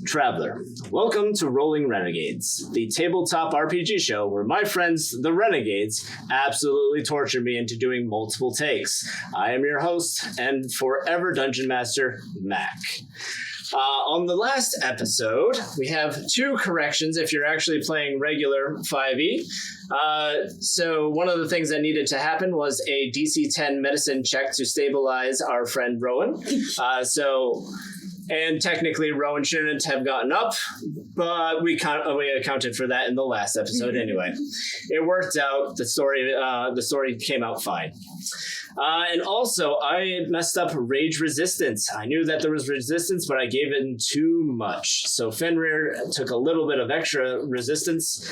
Traveler, welcome to Rolling Renegades, the tabletop RPG show where my friends, the Renegades, absolutely torture me into doing multiple takes. I am your host and forever Dungeon Master, Mac. On the last episode, we have 2 corrections if you're actually playing regular 5e. So one of the things that needed to happen was a DC 10 medicine check to stabilize our friend Rowan. And technically, Rowan shouldn't have gotten up, but we accounted for that in the last episode anyway. It worked out. The story came out fine. And also, I messed up rage resistance. I knew that there was resistance, but I gave it too much. So Fenrir took a little bit of extra resistance.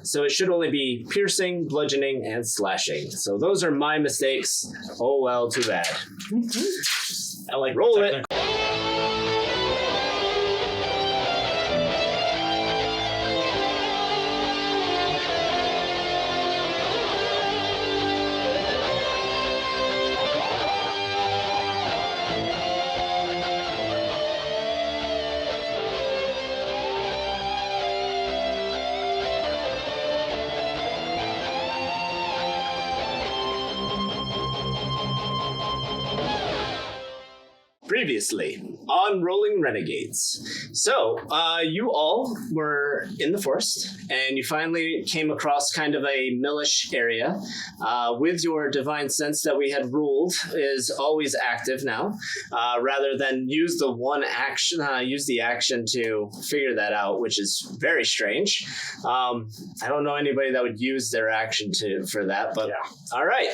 So it should only be piercing, bludgeoning, and slashing. So those are my mistakes. Oh well, too bad. I like roll it. Previously on Rolling Renegades. So, you all were in the forest, and you finally came across kind of a millish area. With your divine sense that we had ruled is always active now, rather than use the action to figure that out, which is very strange. I don't know anybody that would use their action for that, but yeah. All right.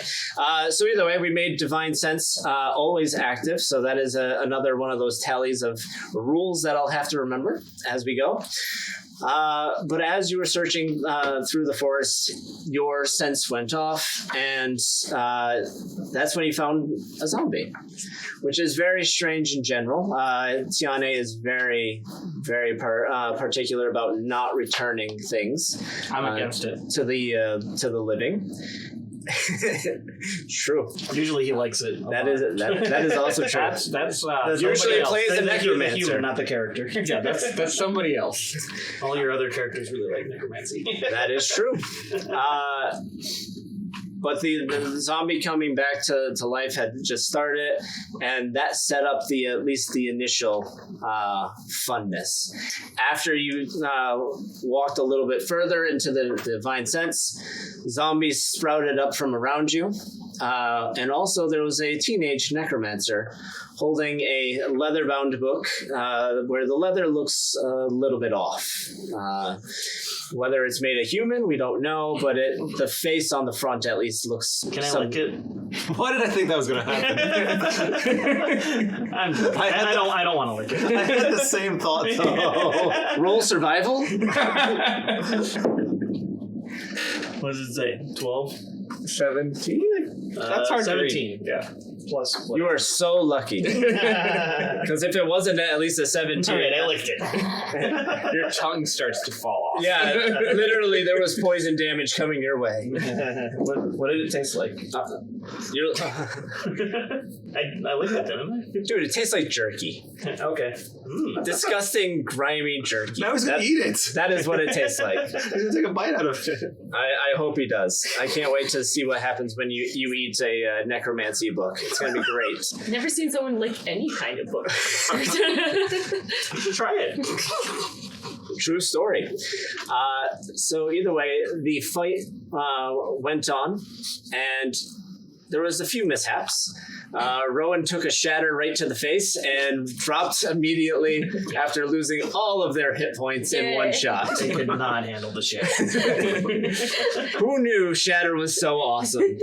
So either way, we made divine sense always active, so that is another one of those tallies of rules that I'll have to remember as we go. But as you were searching through the forest, your sense went off, and that's when you found a zombie, which is very strange in general. Tiane is very, very particular about not returning things. I'm against it. To the living. True. Usually he likes it. That is also true. That's usually plays the necromancer, the human, not the character. Yeah, that's somebody else. All your other characters really like necromancy. That is true. But the zombie coming back to life had just started, and that set up at least the initial funness. After you walked a little bit further into the divine sense, zombies sprouted up from around you, and also there was a teenage necromancer holding a leather-bound book where the leather looks a little bit off. Whether it's made of human, we don't know, but the face on the front at least looks... Can I lick it? Why did I think that was going to happen? I don't want to lick it. I had the same thought, though. Roll survival? What does it say? 12? 17? That's hard 17. to read. Yeah. Plus. You are so lucky. Because if it wasn't at least a 17... Alright, I licked it. Your tongue starts to fall off. Yeah, literally there was poison damage coming your way. What did it taste like? I licked it, didn't I? Dude, it tastes like jerky. Okay. Disgusting, grimy jerky. I was going to eat it. That is what it tastes like. I was going to take a bite out of it. I hope he does. I can't wait to see what happens when you eat a necromancy book. It's going to be great. I've never seen someone lick any kind of book. You should try it. True story. So either way, the fight went on, and there was a few mishaps. Rowan took a shatter right to the face and dropped immediately after losing all of their hit points in one shot. They could not handle the shatter. Who knew shatter was so awesome?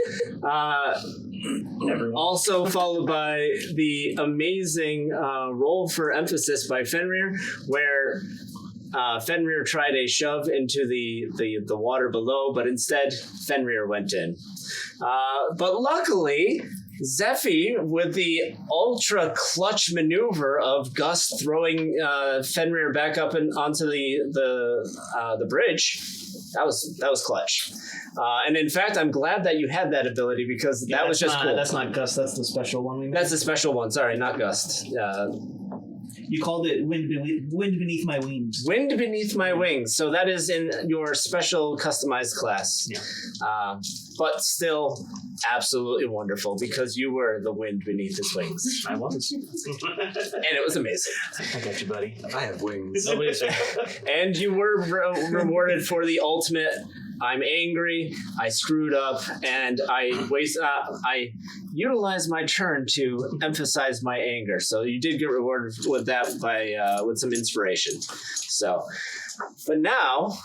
Also followed by the amazing roll for emphasis by Fenrir, where Fenrir tried a shove into the water below, but instead Fenrir went in. But luckily, Zephy, with the ultra clutch maneuver of Gus throwing Fenrir back up onto the bridge, that was clutch. And in fact, I'm glad that you had that ability because that was just cool. That's not Gus. That's the special one. That's the special one. Sorry, not Gust. You called it wind beneath my wings. Wind Beneath My Wings. So that is in your special customized class. Yeah. But still absolutely wonderful because you were the wind beneath his wings. I was. And it was amazing. I got you, buddy. I have wings. Nobody's saying. And you were rewarded for the ultimate. I'm angry. I screwed up, and I utilized my turn to emphasize my anger. So you did get rewarded with that by with some inspiration. So, but now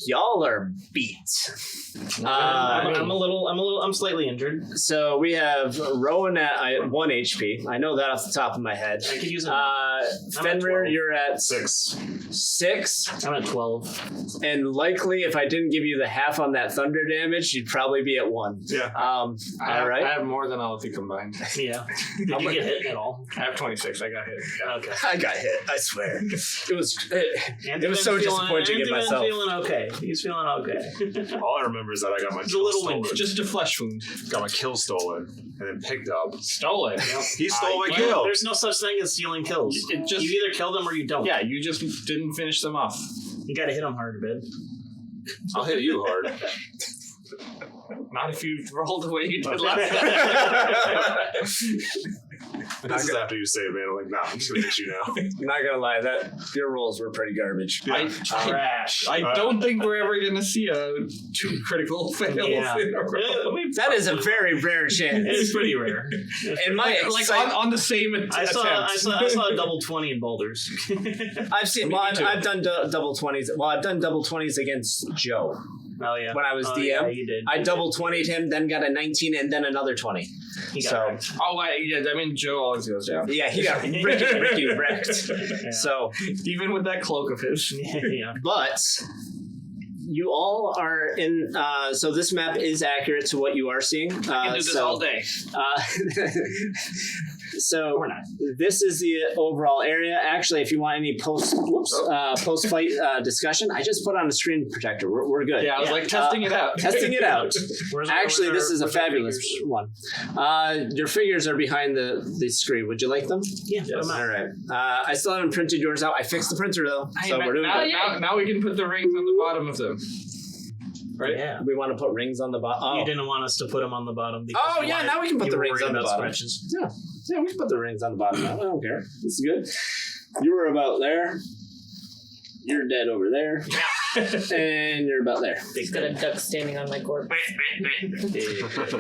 y'all are beat. I'm slightly injured. So we have Rowan at 1 HP. I know that off the top of my head. I could use it. Fenrir, you're at 6. 6. I'm at 12. And likely, if I didn't give you the half on that thunder damage, you'd probably be at 1. Yeah. All right. I have more than all of you combined. Yeah. Did you get hit at all? I have 26. I got hit. Yeah. Okay. I got hit. I swear. It was so Andy's disappointing in myself. He's feeling okay. He's feeling okay. All I remember is that I got my It's a little stolen. wind. Just a flesh wound. Got my kill stolen and then picked up. Stole it. He stole my kill. There's no such thing as stealing kills. It just- you either kill them or you don't. Yeah, you just didn't finish them off. You gotta hit them hard, man. I'll hit you hard. Not if you rolled the way you did last time. This is after you save me. I'm like, nah, I'm just gonna hit you now. I'm not gonna lie, that your rolls were pretty garbage. Trash. I don't think we're ever going to see 2 critical fails Yeah. in a row. That is a very rare chance. It's pretty rare. In my Like on the same attempt. I saw a double 20 in boulders. I've seen. Well, I've done double 20s. Well, I've done double 20s against Joe Oh yeah. when I was DM. Yeah, you did. I double 20'd him, then got a 19, and then another 20. He got So wrecked. Oh, yeah, I mean, Joe always goes down. yeah, he got Ricky wrecked. Yeah. So, Even with that cloak of his. Yeah. but you all are in. So this map is accurate to what you are seeing. I can do this all day. So Or not. this is the overall area. Actually, if you want any post fight discussion, I just put on a screen protector. We're good. Yeah, I was like testing it out. Testing it out. Actually, this is a where's our fabulous figures? one. Your figures are behind the screen. Would you like them? Yeah. Yes. All right. I still haven't printed yours out. I fixed the printer though, so we're doing good. now we can put the rings on the bottom of them. Right? Yeah. We want to put rings on the bottom. Oh. You didn't want us to put them on the bottom. Because Oh you yeah, wanted- now we can put you the were rings worried on the about bottom. scratches. Yeah, we can put the rings on the bottom now. I don't care. This is good. You were about there. You're dead over there. And you're about there. He's got a duck standing on my corpse.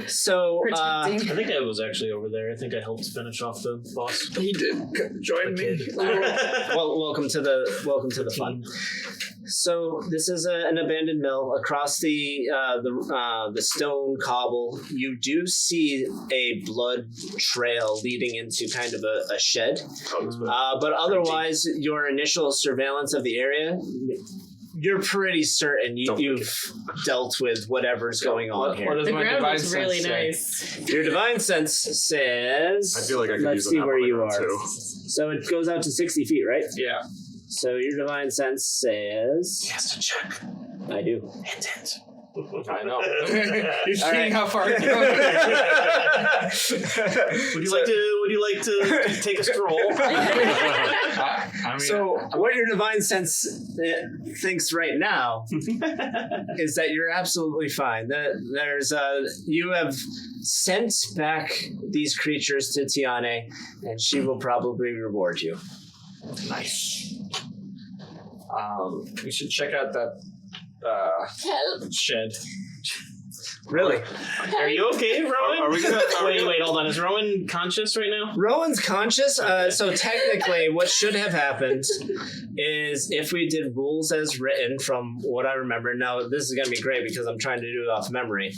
So, Protecting. I think I was actually over there. I think I helped finish off the boss. He did. Join me. well, welcome to the fun. So this is an abandoned mill across the stone cobble. You do see a blood trail leading into kind of a shed, but otherwise, your initial surveillance of the area, you're pretty certain you've dealt with whatever's going on here. What does The my ground divine looks really sense say? nice. Your divine sense says. I feel like I could Let's use see an where apple you on the are. ground, too. So it goes out to 60 feet, right? Yeah. So your divine sense says. He has to check. I do. Hint, hint. I know. He's All seeing right. how far it goes. Would you like to take a stroll? I mean, So what your divine sense thinks right now is that you're absolutely fine. There's you have sent back these creatures to Tiane, and she will probably reward you. nice. We should check out that Help. shed. Really? Are you okay, Rowan? Are we gonna? Wait, hold on. Is Rowan conscious right now? Rowan's conscious, so technically what should have happened is if we did rules as written from what I remember, now this is going to be great because I'm trying to do it off memory,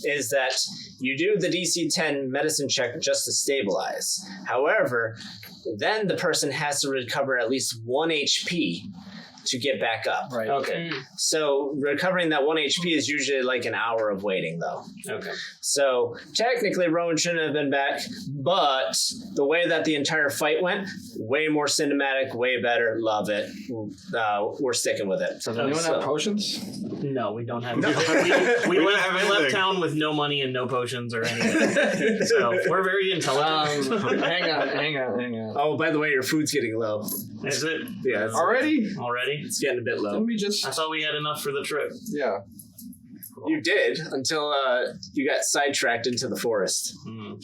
is that you do the DC 10 medicine check just to stabilize. However, then the person has to recover at least 1 HP to get back up. Right. Okay. So recovering that 1 HP is usually like an hour of waiting, though. Okay. So technically, Rowan shouldn't have been back, but the way that the entire fight went, way more cinematic, way better. Love it. We're sticking with it. Does anyone have potions? No, we don't have. No. We don't left, have we left anything. town with no money and no potions or anything. So we're very intelligent. Hang on. Oh, by the way, your food's getting low. Is it? Yeah, it's, Already? Already? it's getting a bit low. Let me just... I thought we had enough for the trip. Yeah. You did until you got sidetracked into the forest. Mm.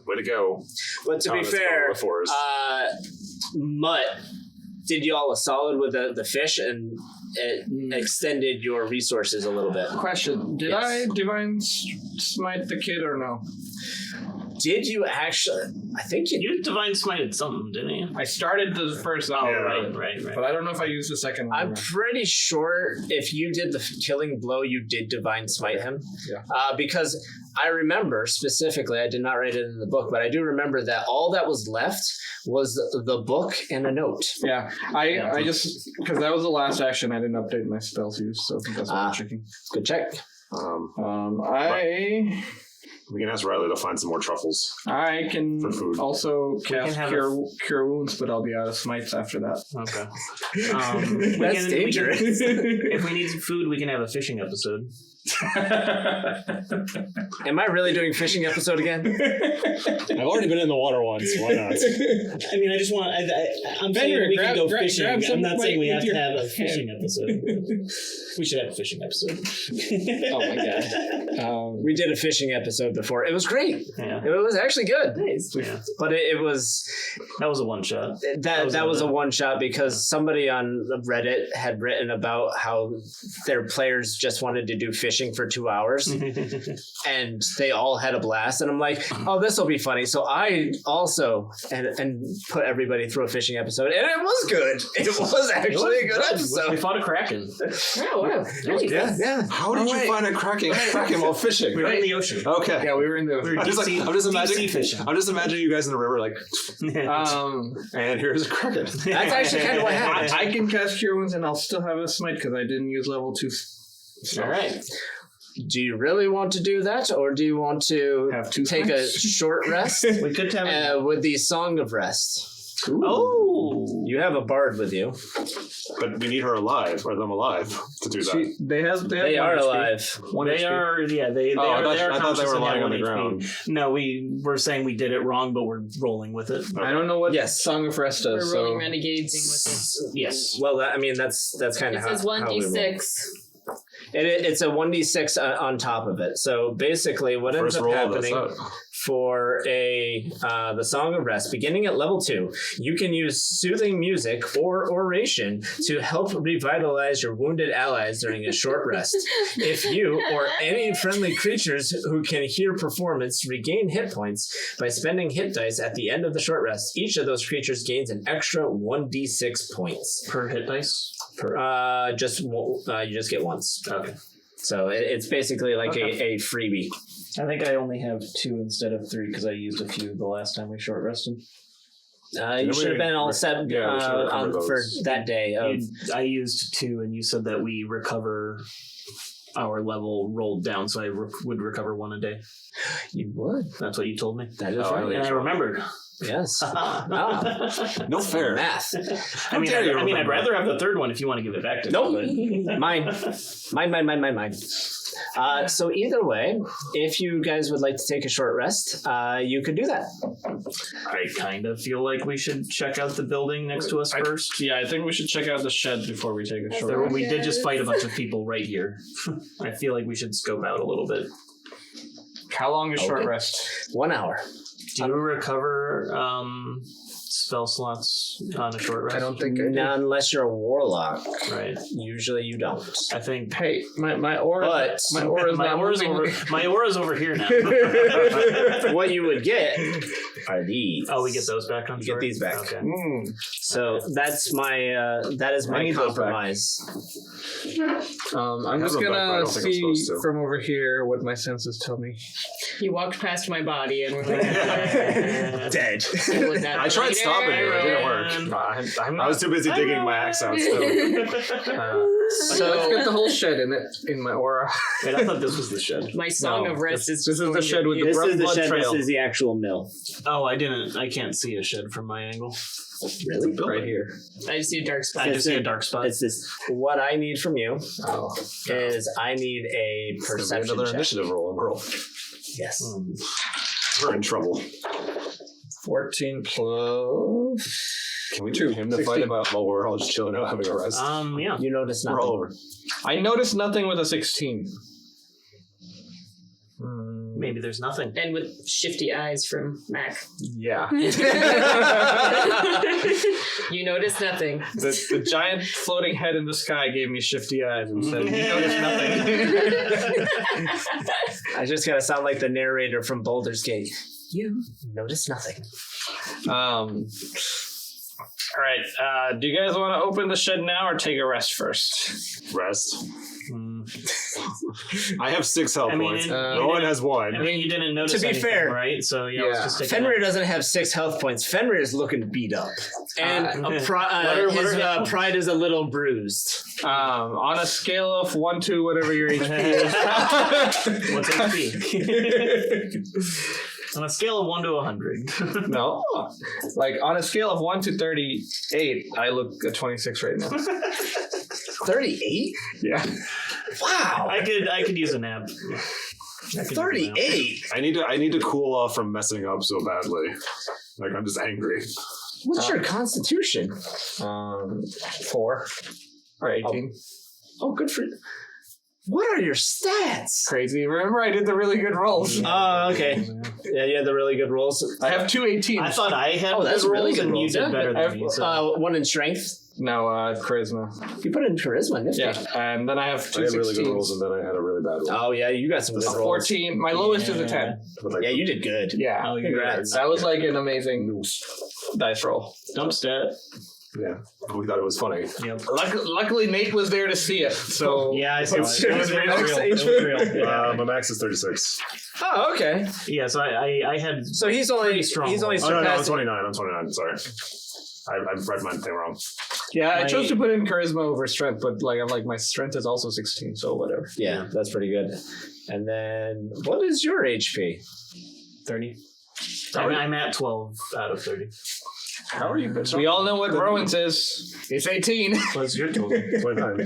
Way to go. But to be Thomas fair, Ball the forest. Mutt did you all a solid with the fish, and it extended your resources a little bit. Question. Did Yes. I divine smite the kid or no? Did you actually? I think you. You divine smited something, didn't you? I started the first Oh, hour. right. But I don't know if I used the second one. I'm pretty sure if you did the killing blow, you did divine smite him. Yeah. Because I remember specifically, I did not write it in the book, but I do remember that all that was left was the book and a note. Yeah, I just because that was the last action. I didn't update my spells use, so that's what I'm checking. Good check. We can ask Riley to find some more truffles. I can For food. also cast have cure wounds, but I'll be out of smites after that. Okay. That's dangerous. If we need some food, we can have a fishing episode. Am I really doing fishing episode again? I've already been in the water once. Why not? I mean, I just want. I'm saying Benrick, we can go grab fishing. some I'm not saying we with have to your have a hand. fishing episode. We should have a fishing episode. Oh my god! We did a fishing episode before. It was great. Yeah. It was actually good. Yeah. But it was That was a one shot. that was a one shot because somebody on Reddit had written about how their players just wanted to do fishing for 2 hours and they all had a blast, and I'm like, oh, this will be funny. So I also and put everybody through a fishing episode, and it was good. It was actually a good We episode. fought a kraken. Oh wow. Yeah. How did you find a kraken while fishing? We were in the ocean. Okay. Yeah, we were in the. We were I'm just deep sea- I'm just deep sea imagining. fishing. I'm just imagining you guys in the river, like, and here's a kraken. That's actually kind of what happened. I can cast cure wounds, and I'll still have a smite because I didn't use level 2. All right. Do you really want to do that, or do you want to Have two take a smites? short rest We could have. with the Song of Rest? Oh. You have a bard with you. But we need her alive, or them alive, to do that. They They are alive. They are, yeah. They Oh, are. I They are thought they conscious were and have lying on one the HP. ground. No, we were saying we did it wrong, but we're rolling with it. I don't know what Yes. Song of Rest We're does. rolling So renegades with Yes. Well, that's kind it. of It says how we roll. 1d6. It's a 1d6 on top of it. So basically, what ends First up roll, happening that's for the Song of Rest, beginning at level 2, you can use soothing music or oration to help revitalize your wounded allies during a short rest. If you or any friendly creatures who can hear performance regain hit points by spending hit dice at the end of the short rest, each of those creatures gains an extra 1d6 points. Per hit dice. You just get once. Okay. So it's basically like Okay. a freebie. I think I only have 2 instead of 3 because I used a few the last time we short rested. You should have been all set Yeah, we should recover for those. that day. I used 2, and you said that we recover our level rolled down, so I would recover 1 a day. You would. That's what you told me. That is Oh, right. And I remembered. Yes. No fair. Math. I mean, dare you I'd remember. rather have the third one if you want to give it back to Nope. me. but- Mine. So either way, if you guys would like to take a short rest, you could do that. I kind of feel like we should check out the building next to us first. yeah, I think we should check out the shed before we take a short. There, we did just fight a bunch of people right here. I feel like we should scope out a little bit. How long is short Okay. rest? 1 hour. Do you recover spell slots on a short rest? I don't think I do. Not unless you're a warlock. Right. Usually you don't. I think Hey, my aura. But my aura is my not aura's moving. over. My aura's over here now. what you would get are these. Oh, we get those back on You shore? get these back. Okay. So that's my that is I my need those back. compromise. I'm just them back, but I gonna don't think I'm see supposed to. from over here what my senses tell me. You walked past my body and we're like, Dead. was that I tried later? stopping you. It didn't work. I'm I not. was too busy digging my axe out still. So let's get the whole shed in my aura. Wait, I thought this was the shed. My song of rest is This is the shed with the This is the blood shed. trail. This is the actual mill. Oh, I can't see a shed from my angle. Really? right here. I just see a dark spot. I just see a dark spot. It's this. What I need from you Oh. is I need a It's gonna be perception another check. initiative roll and roll. Yes. We're in trouble. 14 plus. Can we do him to fight about while we're all just chilling out having a rest? Yeah. You notice We're nothing. all over. I noticed nothing with a 16. Maybe there's nothing. And with shifty eyes from Mac. Yeah. You notice nothing. The giant floating head in the sky gave me shifty eyes and said, "You notice nothing." I just gotta sound like the narrator from Baldur's Gate. You notice nothing. All right. Do you guys want to open the shed now or take a rest first? Rest. I have 6 health I mean, points. it- No one has 1. I mean, you didn't notice To be anything, fair- right? So yeah, let's Yeah. just take Fenrir doesn't have 6 health points. Fenrir is looking beat up, and what his are- pride is a little bruised. On a scale of 1 to whatever your HP is. What's HP? On a scale of 1 to 100. No. Like on a scale of 1 to 38, I look at 26 right now. 38? Yeah. Wow. I could use a nap. I could use a nap. 38. I need to cool off from messing up so badly. Like I'm just angry. What's your constitution? 4 or 18. Oh, good for you. What are your stats? Crazy. Remember, I did the really good rolls. Oh, okay. Yeah, you had the really good rolls. I have 2 18s. I thought I had that's good really rolls good and you rolls, did yeah. better than me. So. 1 in strength. No, charisma. You put in charisma, nifty. Yeah, and then I have I 2 had really good 16s. rolls and then I had a really bad roll. Oh, yeah, you got some good A rolls. 14. My lowest is a 10. But like, Yeah, you did good. Yeah. Oh, you Congrats. That was like an amazing dice roll. Dump stat. yeah, we thought it was funny. Yep. Luckily, Nate was there to see it. So Yeah, I saw it. Sure, It was real. max It was real. Yeah. My max is 36. Oh, okay. Yeah, so I had. So he's only Pretty strong he's only rolls. Oh, no, I'm surpassing. 29. I'm 29. Sorry. I've read my thing wrong. yeah, I My- chose to put in charisma over strength, but like I'm like my strength is also 16, so whatever. Yeah, that's pretty good. And then, what is your HP? 30. How are you? I'm at 12 out of 30. How are you, bitch? We all know what Rowan's is. It's 18. What's your total? 29.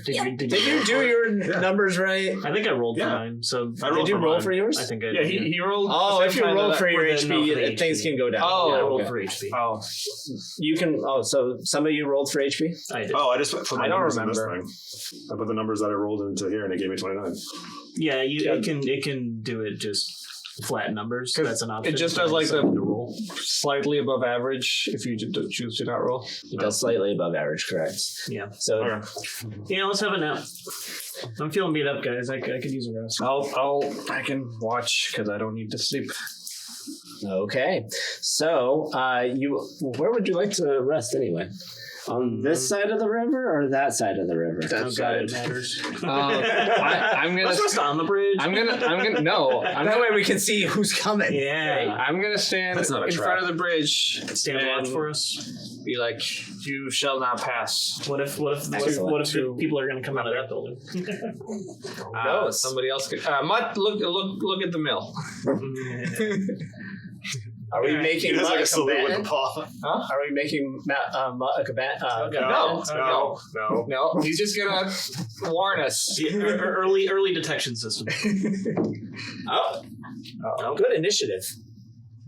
Did you do your numbers right? I think I rolled Yeah. 9. So I rolled Did you for roll mine. for yours? I think I Yeah, did. he rolled. Oh, the if same you time roll that for your for the- no, for the HP, things HP. can go down. Oh, Yeah, I rolled okay. for HP. Oh, You can. Oh, so some of you rolled for HP. I did. Oh, I just put my I don't numbers in this remember. thing. I put the numbers that I rolled into here and it gave me 29. Yeah, it can do it just flat numbers. 'Cause That's an option. it just does like Something the to roll. slightly above average if you choose to not roll. It does slightly above average, correct? Yeah. So Yeah, let's have a nap. I'm feeling beat up, guys. I could use a rest. I can watch because I don't need to sleep. okay. So where would you like to rest anyway? On this side of the river or that side of the river? Oh god, it matters. I'm gonna. Let's rest on the bridge. I'm gonna. No, That way we can see who's coming. Yeah. I'm gonna stand That's not a in trap. front of the bridge. Stand and watch for us. Be like, you shall not pass. What if Excellent. the people are going to come out of that building? knows? Somebody else could. Mutt, look at the mill. Are we making He does like Mutt a salute with combatant? a paw. Are we making Mutt a combatant? No. No, he's just gonna warn us. Early detection system. Oh, good initiative.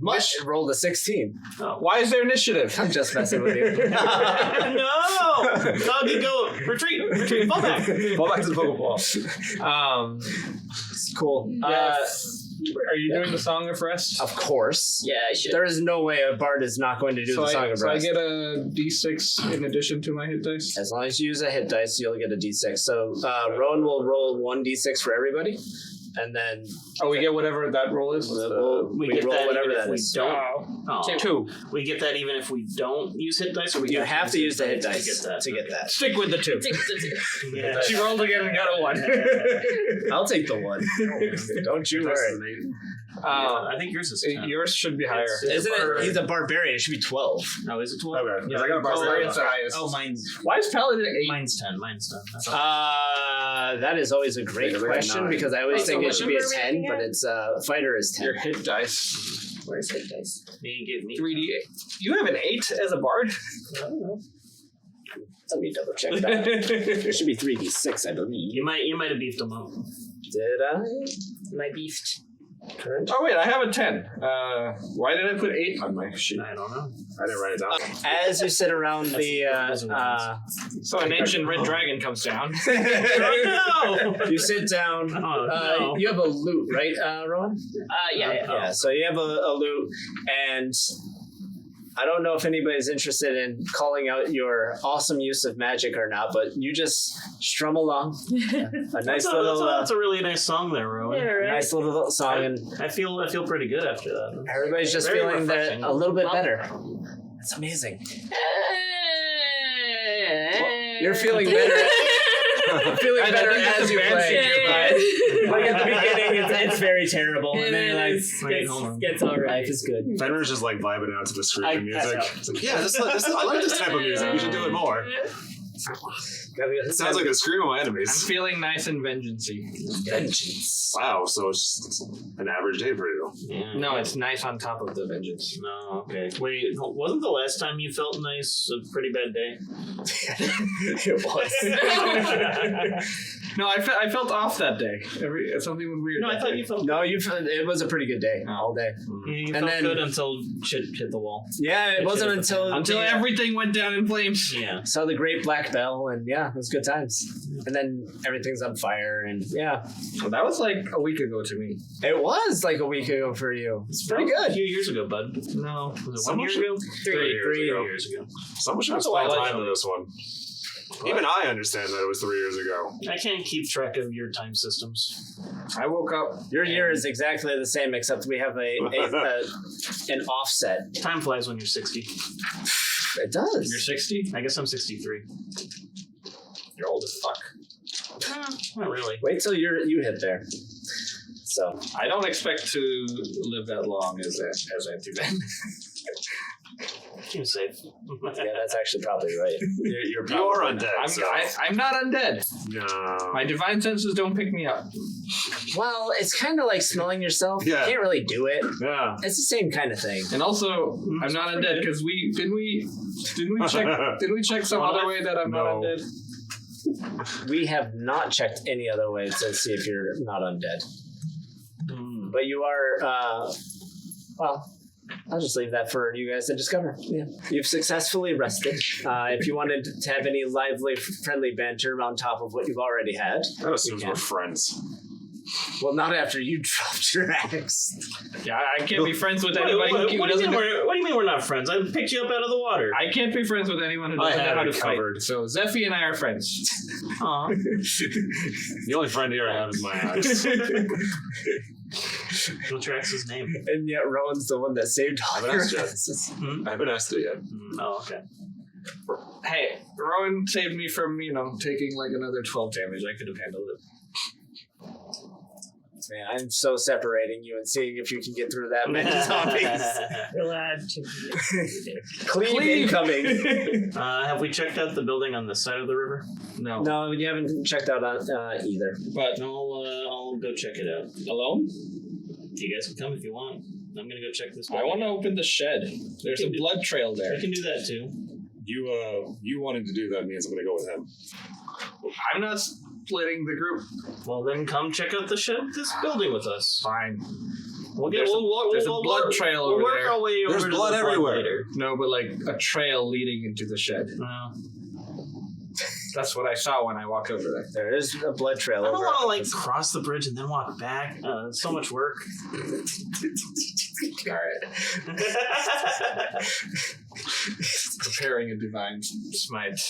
Mutt rolled a 16. Why is there initiative? I'm just messing with you. No! Doggy, go! Retreat! Fall back! Fall back to the Pokeball. Cool. Are you doing the Song of Rest? Of course. Yeah, I should. There is no way a bard is not going to do the Song of so I Rest. get a D6 in addition to my hit dice. As long as you use a hit dice, you'll get a d6. So Rowan will roll 1d6 for everybody. and then Oh, we get whatever that roll is. We get roll that whatever even if that we is. don't. Oh. 2. We get that even if we don't use hit dice, or we you have to use the hit to dice to get that. Stick with the 2. Yeah. She rolled again and got a 1. I'll take the 1. Don't you worry. I think yours is 10. Yours should be higher. Isn't it? He's a barbarian. It should be 12. No, is it 12? Okay. Yeah, I got barbarian's the highest. Oh, mine's Why is paladin 8? mine's 10. That's all. That is always a great Wait, question 9. because I always Wait, think so it what should be a number are we 10, looking but at? it's fighter is 10. Your hit dice. Where's hit dice? Me give me 3d8. You have an 8 as a bard? I don't know. Let me double check that. It should be 3d6, I believe. You might have beefed them up. Did I? My beefed. Current? Oh wait, I have a 10. Why did I put 8 on my sheet? I don't know. I didn't write it down. As you sit around So an ancient red dragon comes down. Oh no! you sit down. Oh no! You have a loot, right, Rowan? Yeah. Yeah, so you have a loot, and I don't know if anybody's interested in calling out your awesome use of magic or not, but you just strum along. A nice little, That's a really nice song there, Rowan. Yeah, right. nice little song, and I feel pretty good after that. everybody's just Very feeling that refreshing. a little bit better. That's amazing. You're feeling better. Feeling I better think that's as a you bad play. shit, Like at the beginning, it's very terrible, and then you're like, wait, hold on. Gets all right. life is good. Fenrir's just like vibing out to the screaming I music. know. It's like, yeah, I like this type of music. We should do it more. It sounds like a scream of my I'm enemies. feeling nice and vengeancey. vengeance. Wow, so it's an average day for you. Yeah. No, it's nice on top of the vengeance. No, okay. Wait, wasn't the last time you felt nice a pretty bad day? It was. No, I felt off that day. Something was weird. No, I that thought day. you felt. No, it was a pretty good day all day. Yeah, you And felt then- good until shit hit the wall. Yeah, it wasn't until Until everything went down in flames. Yeah. saw the Great Black Bell, and yeah, it was good times. And then everything's on fire, and yeah, Well, that was like a week ago to me. it was like a week ago for you. It's pretty A good. few years ago, bud. No. Was it Someone 1 year ago? 3 years ago. Someone should That's explain a while time ago. to this one. Even I understand that it was 3 years ago. I can't keep track of your time systems. I woke up. Your year is exactly the same, except we have an offset. Time flies when you're 60. It does. You're 60? I guess I'm 63. You're old as fuck. Not really. Wait till you hit there. So I don't expect to live that long as I do then. Seems safe. yeah, that's actually probably right. You're You probably are right. undead. I'm not undead. No. My divine senses don't pick me up. Well, it's kind of like smelling yourself. Yeah. You can't really do it. Yeah. It's the same kind of thing. And also, I'm not undead because didn't we check some other way that I'm not No. undead? We have not checked any other way to see if you're not undead. But you are, well, I'll just leave that for you guys to discover. Yeah. You've successfully rested. If you wanted to have any lively, friendly banter on top of what you've already had. That assumes You we're can. friends. Well, not after you dropped your axe. Yeah, I can't be friends with What, anybody what, who what do you doesn't. mean we're not friends? I picked you up out of the water. I can't be friends with anyone who I doesn't know have how to it fight. covered. So Zephy and I are friends. Aw. The only friend here I have is my axe. What's your ex's name? And yet Rowan's the one that saved all haven't your asked yet. axes. I haven't asked it yet. Oh, okay. Hey, Rowan saved me from, taking like another 12 damage. I could have handled it. Man, I'm so separating you and seeing if you can get through that many zombies. Glad to be Cleave incoming. Have we checked out the building on this side of the river? No. No, you haven't checked out on either. But I'll go check it out. alone? You guys can come if you want. I'm gonna go check this. I want to open the shed. There's a blood trail there. We can do that too. You wanting to do that means I'm gonna go with him. I'm not splitting the group. Well, then come check out this building with us. Fine. We'll There's a blood trail We'll over work there. our way over There's to blood the everywhere. later. No, but like a trail leading into the shed. That's what I saw when I walked over there. There is a blood trail I don't over. want to cross the bridge and then walk back. It's so much work. All right. Preparing a divine smite.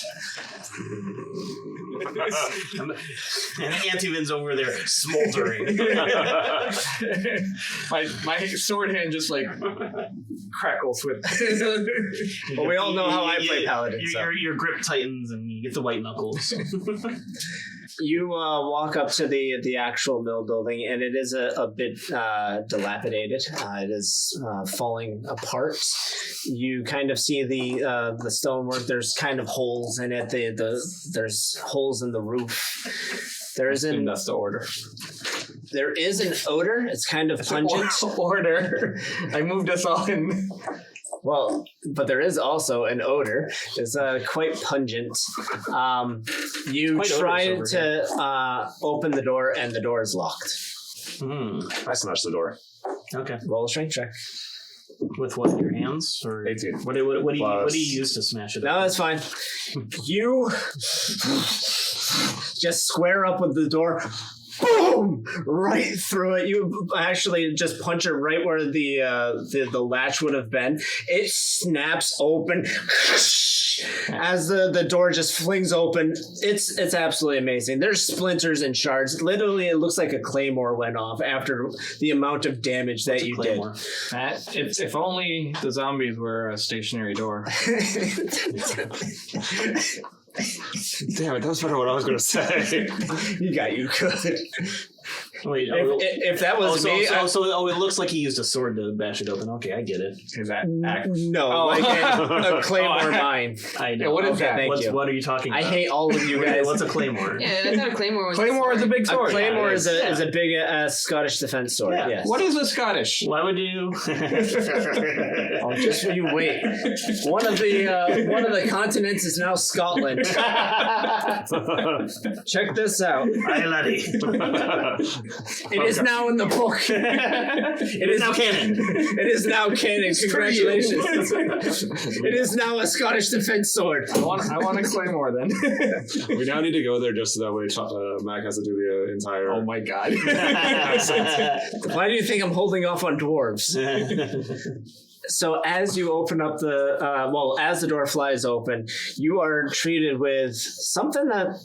And Antivin's over there smoldering. my sword hand just like crackles with. Well, we all know how I play Paladin. Your grip tightens and you get the white knuckles. You walk up to the actual mill building, and it is a bit dilapidated. It is falling apart. You kind of see the stonework. There's kind of holes in it. There's holes in the roof. That's the order. There is an odor. It's kind of pungent. Order. I moved us all in. Well, but there is also an odor. It's quite pungent. You quite try odorous to open the door, and the door is locked. I smashed the door. Okay. Roll a strength check. With what? Your hands? Or 18. What do you use to smash it? No, that's fine. You just square up with the door. Boom! Right through it. You actually just punch it right where the latch would have been. It snaps open as the door just flings open. It's absolutely amazing. There's splinters and shards. Literally, it looks like a claymore went off after the amount of damage that you did. If only the zombies were a stationary door. Damn it, that was better what I was going to say. You could. Wait, If that was me, it looks like he used a sword to bash it open. Okay, I get it. Is that axe? no, like a claymore mine. I know. Yeah, what is that? Thank you. What are you talking about? I hate all of you guys. What's a claymore? Yeah, I thought a claymore was Claymore is a big A sword. claymore is a big Scottish defense sword. Yeah. Yes. What is a Scottish? Why would you? Oh, just you wait. One of the continents is now Scotland. Check this out. Aye, laddie. It is now in the book. It is now canon. It is now canon. Congratulations. It is now a Scottish defense sword. I want a claymore then. We now need to go there just so that way Mac has to do the entire. Oh my god. Why do you think I'm holding off on dwarves? So as you open up as the door flies open, you are treated with something that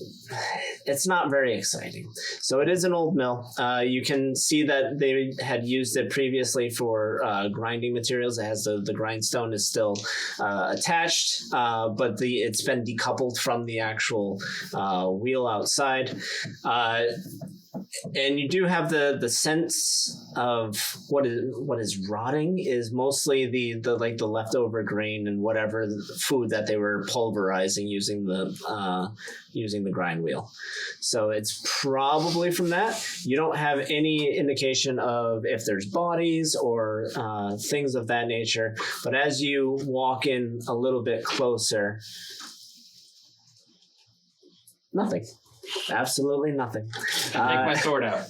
it's not very exciting. So it is an old mill. You can see that they had used it previously for grinding materials. It has the grindstone is still attached, but it's been decoupled from the actual wheel outside. And you do have the sense of what is rotting is mostly the leftover grain and whatever food that they were pulverizing using the grind wheel. So it's probably from that. You don't have any indication of if there's bodies or things of that nature. But as you walk in a little bit closer, nothing. Absolutely nothing. Take my sword out.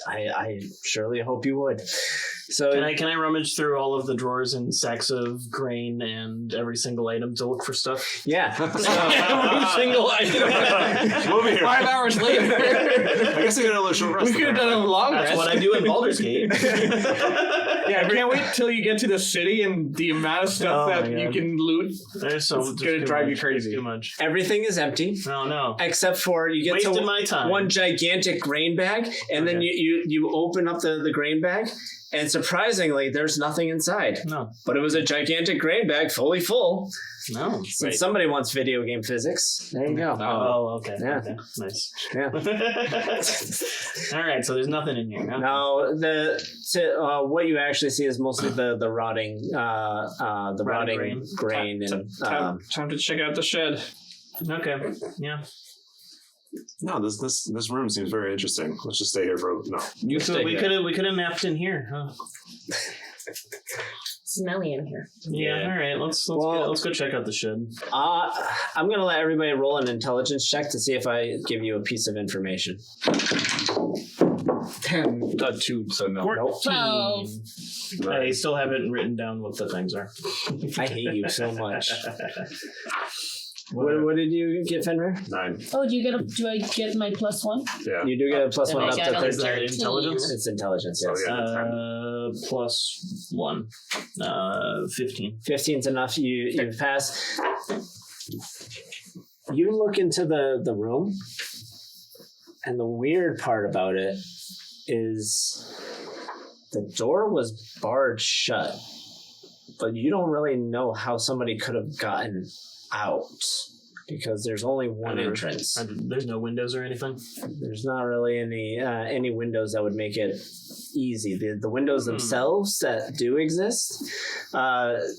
I surely hope you would. So Can I rummage through all of the drawers and sacks of grain and every single item to look for stuff? yeah. Every single item. Over here. 5 hours later. I guess I got a little short rest. We could have done a long That's rest. what I do in Baldur's Gate. Yeah, I can't wait till you get to the city and the amount of stuff Oh that my you God. can loot. There's so It's gonna drive you crazy. Too much. Everything is empty Oh no. except for you get Wasted to my time. one gigantic grain bag, and then Okay. you open up the grain bag, and surprisingly, there's nothing inside. No. But it was a gigantic grain bag, fully full. No. Since somebody wants video game physics, there you go. Oh, okay. Yeah. Okay. Nice. Yeah. All right. So there's nothing in here. Huh? No, what you actually see is mostly the rotting, rotting grain and. Time to check out the shed. Okay. Yeah. No, this room seems very interesting. Let's just stay here for no. You So stay we here. could have napped in here, huh? smelly in here. Yeah. All right. Let's go check out the shed. I'm gonna let everybody roll an intelligence check to see if I give you a piece of information. 10. 2, so no. 12. I still haven't written down what the things are. I hate you so much. What did you get, Fenrir? 9. Oh, do I get my +1? Yeah. You do get a +1 I up got to a 13. intelligence? It's intelligence, yes. So, yeah. +1. 15. 15's enough. You pass. You look into the room, and the weird part about it is the door was barred shut, but you don't really know how somebody could have gotten out because there's only one entrance. There's no windows or anything? There's not really any windows that would make it easy. The windows themselves that do exist,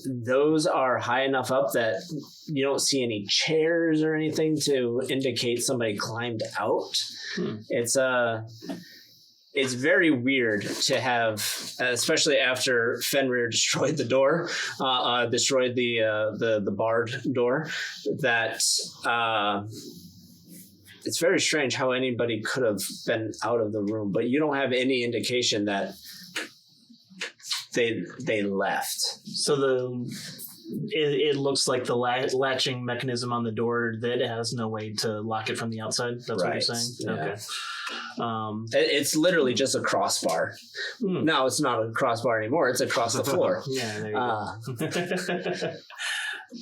those are high enough up that you don't see any chairs or anything to indicate somebody climbed out. It's very weird to have, especially after Fenrir destroyed the door, destroyed the barred door, that it's very strange how anybody could have been out of the room, but you don't have any indication that they left. So it looks like the latching mechanism on the door that has no way to lock it from the outside. That's what you're saying? Yeah. Okay. It's literally just a crossbar. Now it's not a crossbar anymore. It's across the floor. Yeah, there you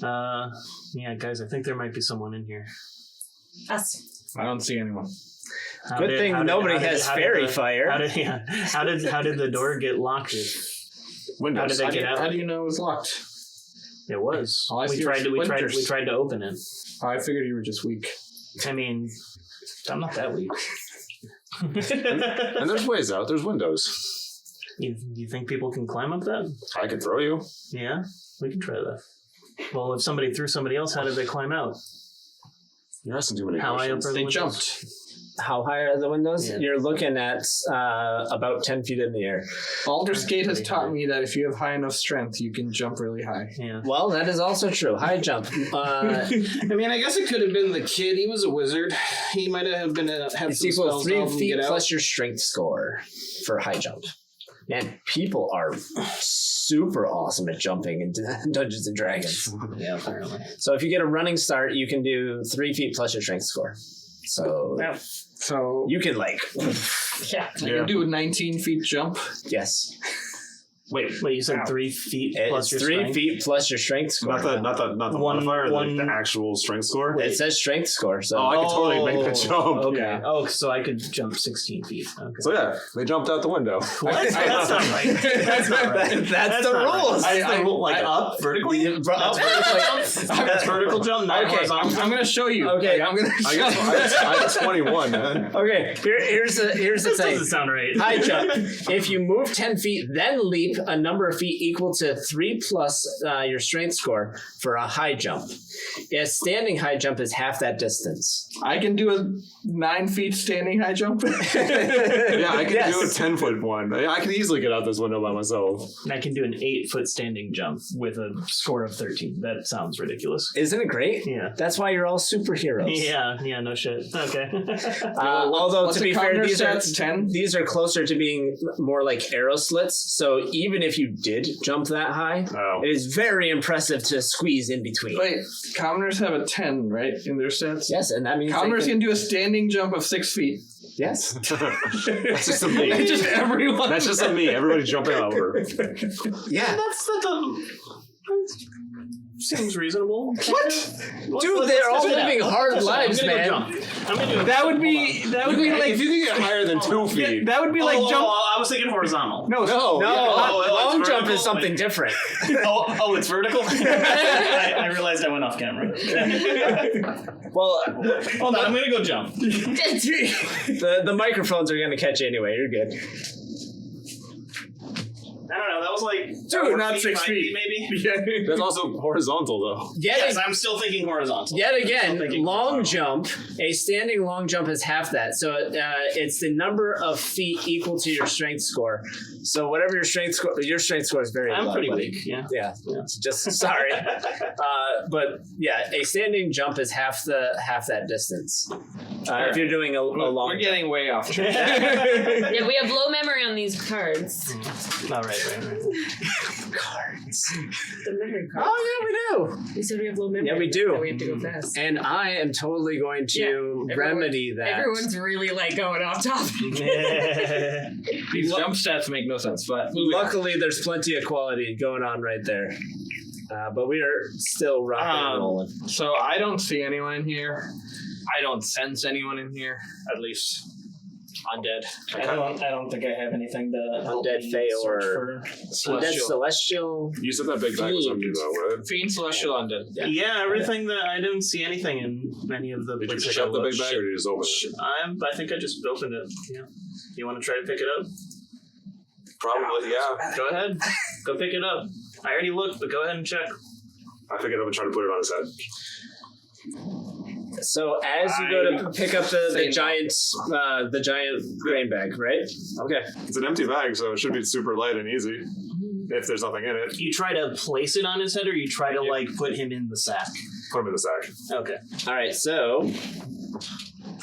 go. Yeah, guys, I think there might be someone in here. Us. I don't see anyone. Good thing nobody has fairy fire. How did the door get locked? Windows. How did they get out? How do you know it was locked? It was. All I see are We splinters. tried to open it. I figured you were just weak. I mean, I'm not that weak. And there's ways out. There's windows. You think people can climb up that? I could throw you. Yeah, we can try that. Well, if somebody threw somebody else, how did they climb out? You're asking too many How high up questions. are the They windows? jumped. How high are the windows? Yeah. You're looking at about 10 feet in the air. Baldur's Gate has pretty taught high. me that if you have high enough strength, you can jump really high. Yeah. Well, that is also true. High jump. I mean, I guess it could have been the kid. He was a wizard. He might have been had It's some equal spells to 3 out and feet get out. plus your strength score for high jump. Man, people are super awesome at jumping in Dungeons and Dragons. Yeah, apparently. So if you get a running start, you can do 3 feet plus your strength score. So So you can I can do a 19 feet jump. yes. Wait, you said 3 feet plus It's your 3 strength? feet plus your strength score. Not the One- modifier, one- the actual strength score. It says strength score. So Oh, I could totally make the jump. Okay. Yeah. Oh, so I could jump 16 feet. Okay. So yeah, they jumped out the window. What? That's not right. That's not right. That's the not rules. Right. That's the rule. Like up vertically? That's vertical jump, not Okay. horizontal. I'm going to show you. Okay. Like, I'm going to I show guess I got 21, man. Okay, here's the This thing. doesn't sound right. High jump. If you move 10 feet, then leap a number of feet equal to 3 plus your strength score for a high jump. A standing high jump is half that distance. I can do a 9 feet standing high jump. Yeah, I can Yes. do a 10-foot one. I can easily get out this window by myself. And I can do an 8-foot standing jump with a score of 13. That sounds ridiculous. Isn't it great? Yeah. That's why you're all superheroes. Yeah, no shit. Okay. Although what's to the be fair, counter these stats? 10? are closer to being more like arrow slits. So even if you did jump that high, Oh. it is very impressive to squeeze in between. Wait, commoners have a 10, right, in their stats? Yes, and that means they Commoners can- can do a standing jump of 6 feet. yes. That's just a me. Just everyone. That's just a me. Everybody's jumping over. Yeah. Seems reasonable. Dude, they're all living hard lives, man. I'm gonna do That would be like If you can get higher than 2 feet. that would be like jump. I was thinking horizontal. No, No, yeah. long it's jump vertical. is something different. Oh, it's vertical? I realized I went off camera. Well, Hold on, I'm gonna go jump. the microphones are going to catch you anyway. You're good. I don't know, that was like Dude, not 6 5 feet. maybe? That's also horizontal, though. Yes, I'm still thinking horizontal. Yet Still again, thinking long horizontal. jump, a standing long jump is half that. So it's the number of feet equal to your strength score. So whatever your strength score is very I'm low, pretty buddy. weak, yeah. Yeah, just sorry. But yeah, a standing jump is half that distance. If you're doing a long We're getting way off track. Yeah, we have low memory on these cards. All right. card. The memory card. Oh yeah, we do. We said we have low memory. Yeah, we do. So we have to go fast. And I am totally going to remedy that. Everyone's really like going off topic. These jump stats make no sense, but moving on. Luckily, there's plenty of quality going on right there. But we are still rocking and rolling. So I don't see anyone in here. I don't sense anyone in here. At least undead. I don't think I have anything to help Undead, me Fey, search or for Undead Celestial. You said that big bag was empty though, right? Fiend, celestial, undead. Yeah, everything that I didn't see anything in any of the. Did you places shut I the big looked. bag or did you just open it? I think I just opened it. Yeah. You want to try to pick it up? Probably, yeah. Go ahead. Go pick it up. I already looked, but go ahead and check. I pick it up and try to put it on his head. So as you go to pick up the giant grain bag, right? Okay. It's an empty bag, so it should be super light and easy. If there's nothing in it, You try to place it on his head, or you try to like put him in the sack. put him in the sack. Okay. All right. So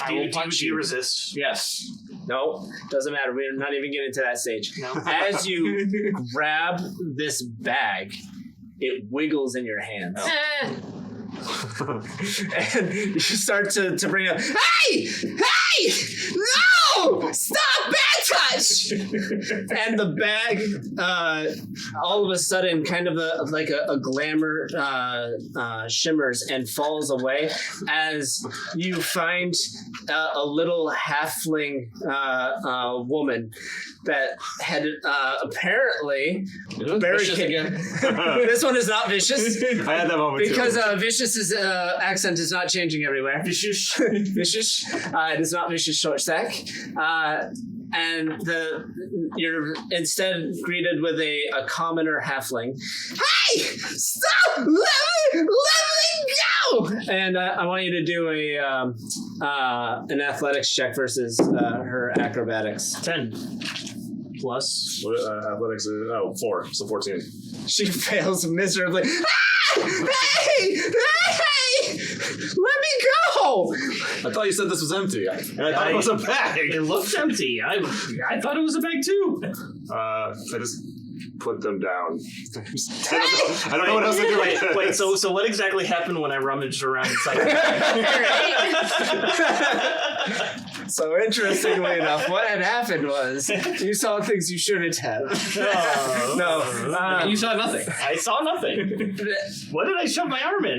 Do you resist? Yes. no, doesn't matter. We're not even getting to that stage. No. As you grab this bag, it wiggles in your hands. And you start to bring up, hey! No! Stop! Bad touch! And the bag, all of a sudden, kind of like a glamour shimmers and falls away as you find a little halfling woman that had apparently barricaded. This one is not vicious. I had that moment Because too. Vicious's accent is not changing everywhere. Vicious. Vicious. It is not vicious short stack. And you're instead greeted with a commoner halfling. Hey! Stop! Let me go! And I want you to do an athletics check versus her acrobatics. 10. Plus. What, athletics is 4, so 14. She fails miserably. Hey! Let me go! I thought you said this was empty, and I thought it was a bag. It looks empty. I thought it was a bag too. I just put them down. I don't know what else to do. Wait. So what exactly happened when I rummaged around inside the bag? So interestingly enough, what had happened was you saw things you shouldn't have. No. You saw nothing. I saw nothing. What did I shove my arm in?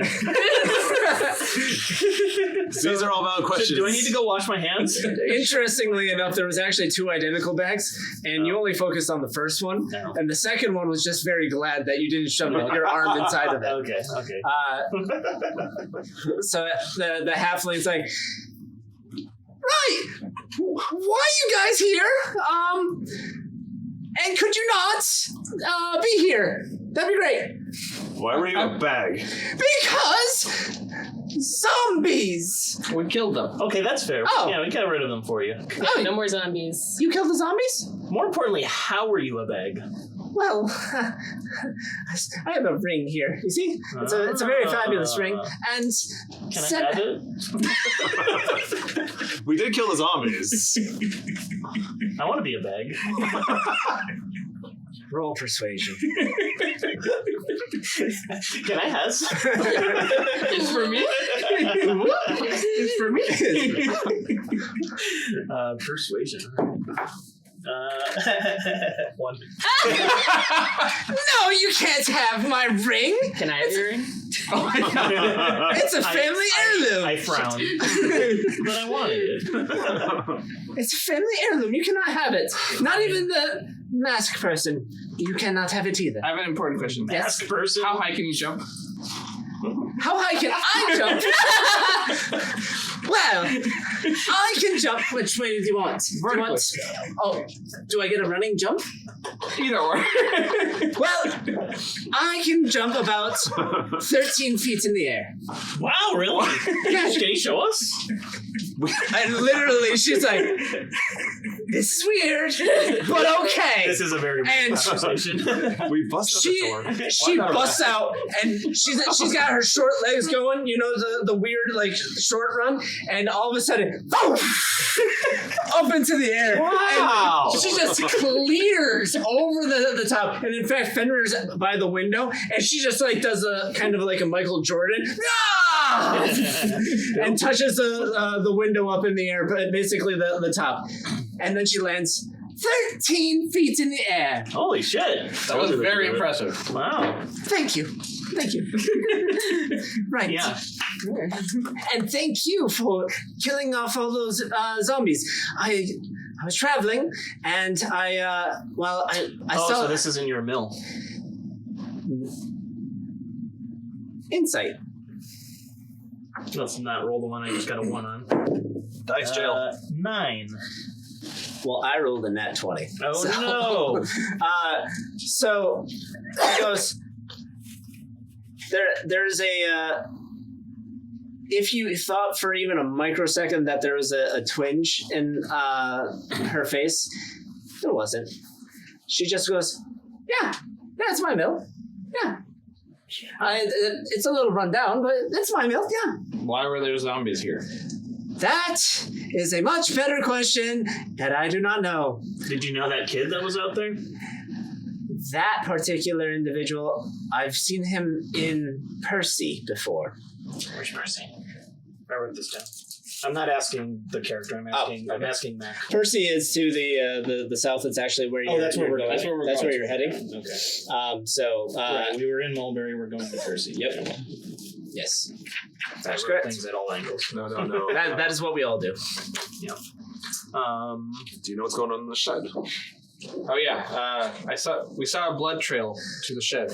These are all valid questions. Do I need to go wash my hands? Interestingly enough, there was actually 2 identical bags, and you only focused on the first one, No. and the second one was just very glad that you didn't shove your arm inside of it. Okay. So the halfling's like, right, why are you guys here? And could you not be here? That'd be great. Why were you in a bag? Because zombies. We killed them. Okay, that's fair. Oh. Yeah, we got rid of them for you. Oh, No more zombies. you killed the zombies? More importantly, how were you a bag? Well, I have a ring here. You see, it's a very fabulous ring, and Can I have it? We did kill the zombies. I want to be a bag. roll persuasion. Can I has? It's for me. It's for me. Persuasion. 1. No, you can't have my ring. Can I have your ring? It's a family heirloom. I frowned. But I wanted it. It's a family heirloom. You cannot have it. Not even the mask person. You cannot have it either. I have an important question. Yes. Person. How high can you jump? How high can I jump? Well, I can jump. Which way do you want? Vertically. Do I get a running jump? Either or. Well, I can jump about 13 feet in the air. Wow, really? Yeah. Can you show us? And literally, she's like, this is weird, but okay. This is a very And- conversation. We busted the door. She busts out and she's got her short legs going, you know, the weird like short run, and all of a sudden, up into the air. Wow. And she just clears over the top. And in fact, Fenrir's by the window, and she just like does a kind of like a Michael Jordan. And touches the window up in the air, but basically the top. And then she lands 13 feet in the air. Holy shit! That was very impressive. Wow. Thank you. Right. Yeah. And thank you for killing off all those zombies. I was traveling, and I Oh, saw so this is in your mill. insight. Let's not roll the one I just got a 1 on. Dice jail. 9. Well, I rolled a nat 20. Oh So- no! So he goes, there's a, if you thought for even a microsecond that there was a twinge in her face, there wasn't. She just goes, yeah, that's my mill. Yeah. It's a little run down, but it's my mill, yeah. Why were there zombies here? That is a much better question that I do not know. Did you know that kid that was out there? That particular individual, I've seen him in Percy before. Where's Percy? I wrote this down. I'm not asking the character. I'm asking. I'm asking Mac. Percy is to the south. It's actually where you're. that's where we're going. That's where we're That's going. where you're heading. Okay. So. Right, we were in Mulberry. We're going to Percy. Yep. Yes. I That's wrote correct. things at all angles. No. That is what we all do. Do you know what's going on in the shed? Oh yeah, we saw a blood trail to the shed.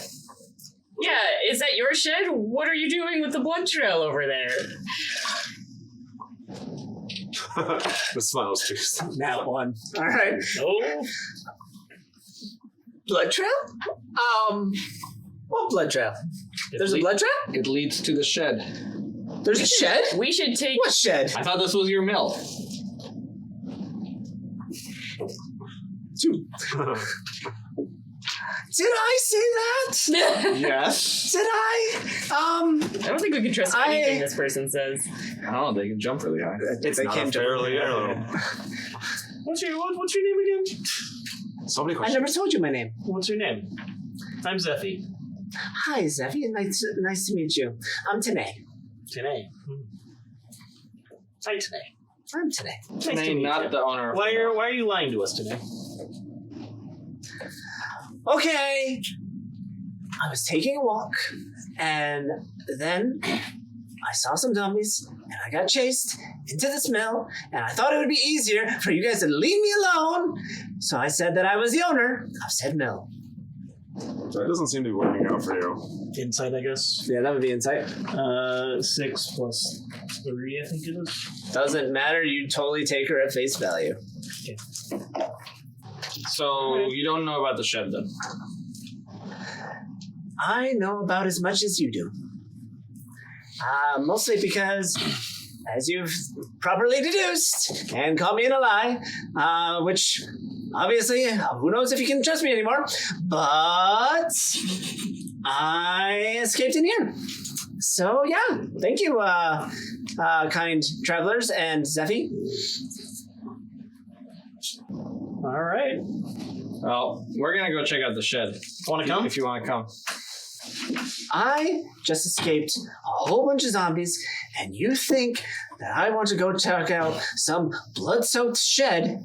Yeah, is that your shed? What are you doing with the blood trail over there? The smiles juice. That one. All right. Oh, Blood trail? What blood trail? There's a blood trail? It leads to the shed. There's a shed? We should take. What shed? I thought this was your mill. Dude. Did I say that? Yes. Did I? I don't think we can trust anything this person says. I don't know. They can jump really high. It's They not came a to- fairly arrow. what's your name again? So many I questions. never told you my name. What's your name? I'm Zeffy. Hi, Zeffy. Nice to meet you. I'm Tanae. Today. Hi, today. I'm Tanae. Nice to Name, meet not you. the owner. Of Why are you lying to us today? Okay. I was taking a walk, and then I saw some zombies, and I got chased into this mill, and I thought it would be easier for you guys to leave me alone. So I said that I was the owner of said mill. That doesn't seem to be working out for you. Insight, I guess. Yeah, that would be insight. 6 plus 3, I think it is. Doesn't matter. You totally take her at face value. So you don't know about the shed then? I know about as much as you do. Mostly because, as you've properly deduced, and called me in a lie, which obviously, who knows if you can trust me anymore, but I escaped in here. So yeah, thank you, kind travelers and Zeffy. All right. Well, we're gonna go check out the shed. Want to come? If you want to come. I just escaped a whole bunch of zombies, and you think that I want to go check out some blood-soaked shed?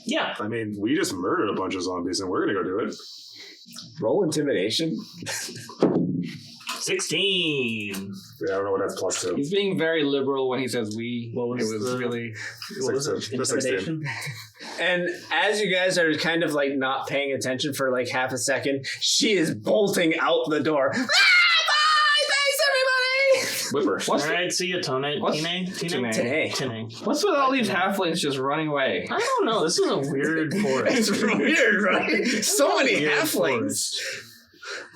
Yeah. I mean, we just murdered a bunch of zombies and we're gonna go do it. Roll intimidation. 16. Yeah, I don't know what that's plus 2. He's being very liberal when he says we. What was it was the- really. What was it? 16. Intimidation? And as you guys are kind of like not paying attention for like half a second, she is bolting out the door. Ah, bye! Thanks, everybody! Whipper. What's All right, see you, Tone. What's- Today. What's with all these halflings just running away? I don't know. This is a weird forest. It's weird, right? So many Weird halflings. forest.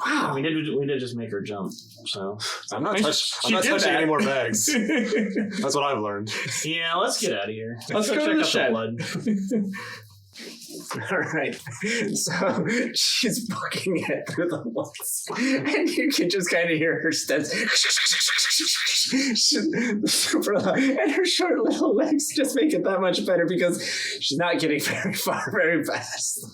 Wow. We did just make her jump. So I'm not, She touching did that. any more bags. That's what I've learned. yeah, let's get out of here. Let's go to check the out shed. the blood. All right. So she's booking it through the walls, and you can just kind of hear her steps. Super loud. And her short little legs just make it that much better because she's not getting very far very fast.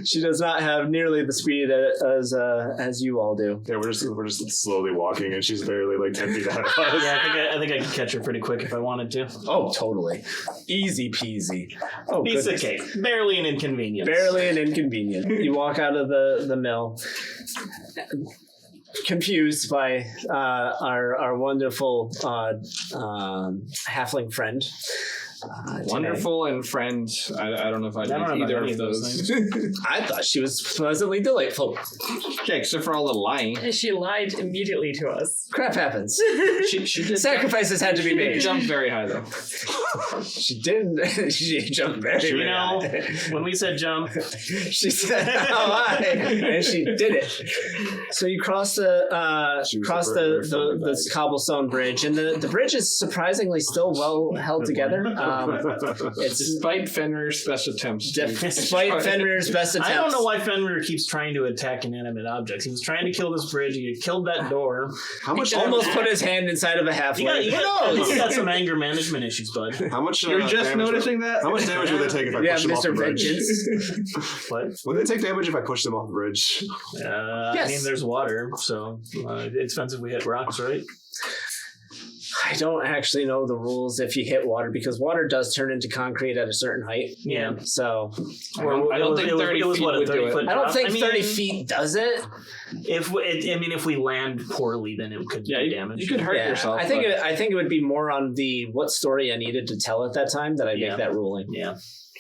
She does not have nearly the speed as you all do. Yeah, we're just slowly walking, and she's barely like 10 feet ahead of us. Yeah, I think I could catch her pretty quick if I wanted to. Oh, totally. Easy peasy. Oh, Piece of goodness. cake. Barely an inconvenience. Barely an inconvenience. You walk out of the mill, confused by our wonderful halfling friend. Wonderful and friend. I don't know if I'd I don't like know either about of those. I thought she was pleasantly delightful. Okay, except for all the lying. She lied immediately to us. Crap happens. She did Sacrifices had to be She made. jumped very high though. She didn't. She jumped very You know, high. when we said jump, She said, "How high?" and she did it. So you cross the cobblestone bridge, and the bridge is surprisingly still well held together. It's Despite Fenrir's best attempts. despite Fenrir's best attempts. I don't know why Fenrir keeps trying to attack inanimate objects. He was trying to kill this bridge. He killed that door. How much? He almost put his hand inside of a halfling. You got some anger management issues, bud. How much? You're just damage noticing that? How much damage would they take if I Yeah, push them off the Mr. bridge? Vengeance. What? Would they take damage if I push them off the bridge? Yes. I mean, there's water, so it depends if we hit rocks, right? I don't actually know the rules if you hit water because water does turn into concrete at a certain height. Yeah. So I don't think 30 it was feet what, a would do 30 it. foot I don't drop? think I mean, 30 feet does it. If we land poorly, then it could do damage. You could hurt yourself. I think it would be more on the what story I needed to tell at that time that I make that ruling. Yeah.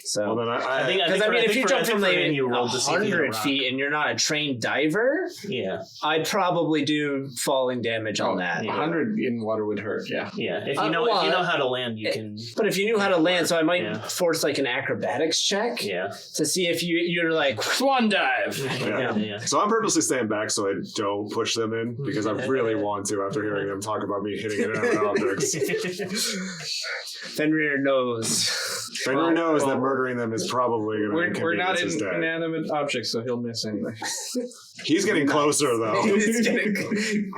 So Well, then I think because if you jump from like you rolled to see if you hit a 100 rock. feet and you're not a trained diver, Yeah. I'd probably do falling damage on that. 100 in water would hurt, yeah. Yeah. If you know how to land, you can. But if you knew how to land, so I might Yeah. force like an acrobatics check Yeah. to see if you're like Swan dive. Yeah. So I'm purposely staying back so I don't push them in because I really want to after hearing them talk about me hitting inanimate objects. Fenrir knows. Fenrir knows that murdering them is probably going to We're not inconvenience his day. inanimate objects, so he'll miss anyway. He's getting closer though. He's getting-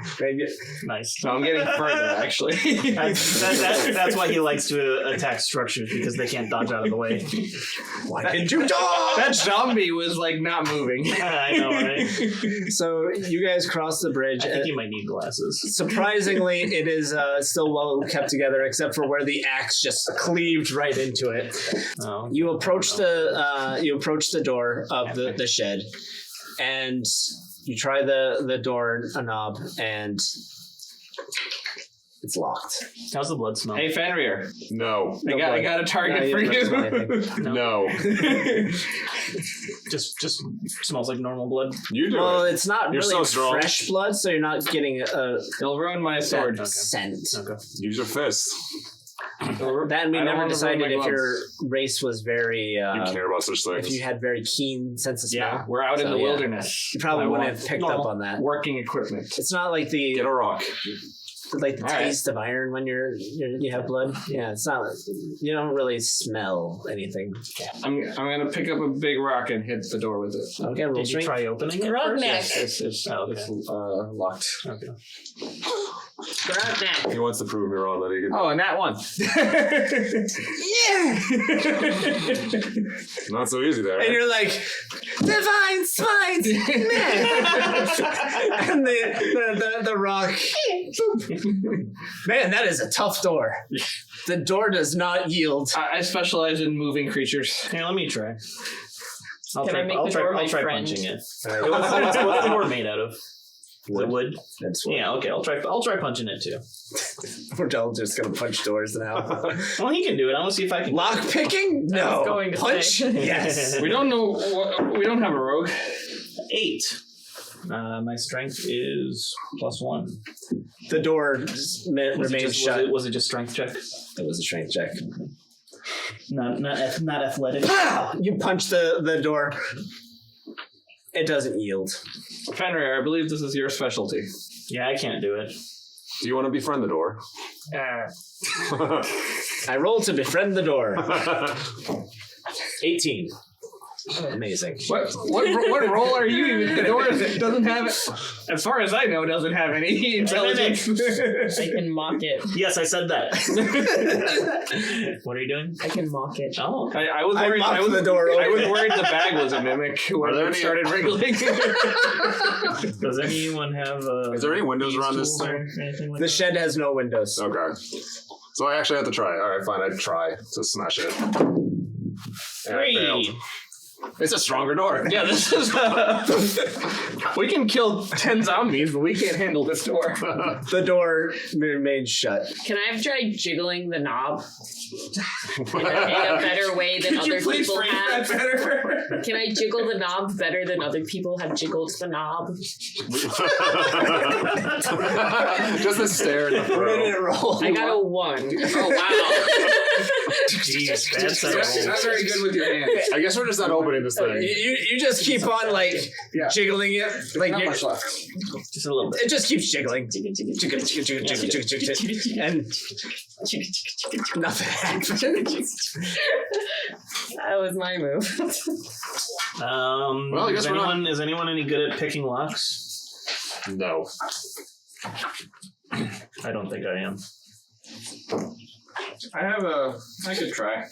Nice. So I'm getting further, actually. That's why he likes to attack structures because they can't dodge out of the way. Why didn't you dodge? That zombie was like not moving. I know, right? So you guys cross the bridge. I think he might need glasses. Surprisingly, it is still well kept together, except for where the axe just cleaved right into it. Oh. You approach the door of the shed, and you try the door knob, and it's locked. How's the blood smell? Hey, Fenrir, No. I got a target for you. No. Just smells like normal blood. You do Well, it. it's not You're really so strong. fresh blood, so you're not getting a He'll ruin my sword. scent. Okay. Use your fist. That and we I don't never wanna decided ruin my if your gloves. race was very You care about such if things. you had very keen sense of smell. Yeah, we're out in So, the yeah. wilderness. You probably I wouldn't want have picked up on that. Working equipment. It's not like the Get a rock. All right. Taste of iron when you have blood. Yeah, it's not. You don't really smell anything. I'm gonna pick up a big rock and hit the door with it. Okay, roll Did you strength. try opening it? Rock first? neck. It's locked. Okay. Rock neck. He wants to prove me wrong that he can. Oh, and that one. Not so easy there. And you're like, divine smite, and the rock. Man, that is a tough door. The door does not yield. I specialize in moving creatures. Here, let me try. I'll Can I make the door my friend? punching it. What's the door made out of? Is it wood? That's what Yeah, okay. I'll try punching it too. we're all just gonna punch doors now. Well, he can do it. I want to see if I can. Lock picking? No. going to Punch? say. Yes. We don't know. We don't have a rogue. 8. My strength is +1. The door remains shut. Was it just strength check? It was a strength check. Not athletic. Pow! You punch the door. It doesn't yield. Fenrir, I believe this is your specialty. Yeah, I can't do it. Do you want to befriend the door? I roll to befriend the door. 18. Amazing. What role are you? The door doesn't have, as far as I know, doesn't have any intelligence. I can mock it. Yes, I said that. What are you doing? I can mock it. Oh. I was worried. I was the door I was open. worried the bag was a mimic when there it any- started wriggling. Does anyone have Is there any windows around this or thing? anything like The that? shed has no windows. Okay. So I actually have to try. All right, fine. I'd try to smash it. And I failed. It's a stronger door. Yeah, this is. We can kill 10 zombies, but we can't handle this door. The door remains shut. Can I have tried jiggling the knob in a better way than other people have? better? Can I jiggle the knob better than other people have jiggled the knob? Just a stare in the What did throat. it roll? I got a 1. Oh wow! Jeez, that's You're not very good with your hands. I guess we're just not opening this thing. You just keep on like Yeah. jiggling it, like Not you're- much left. just a little bit. it just keeps jiggling, and nothing happens. That was my move. Well, I guess we're not- is anyone any good at picking locks? No. I don't think I am. I could try.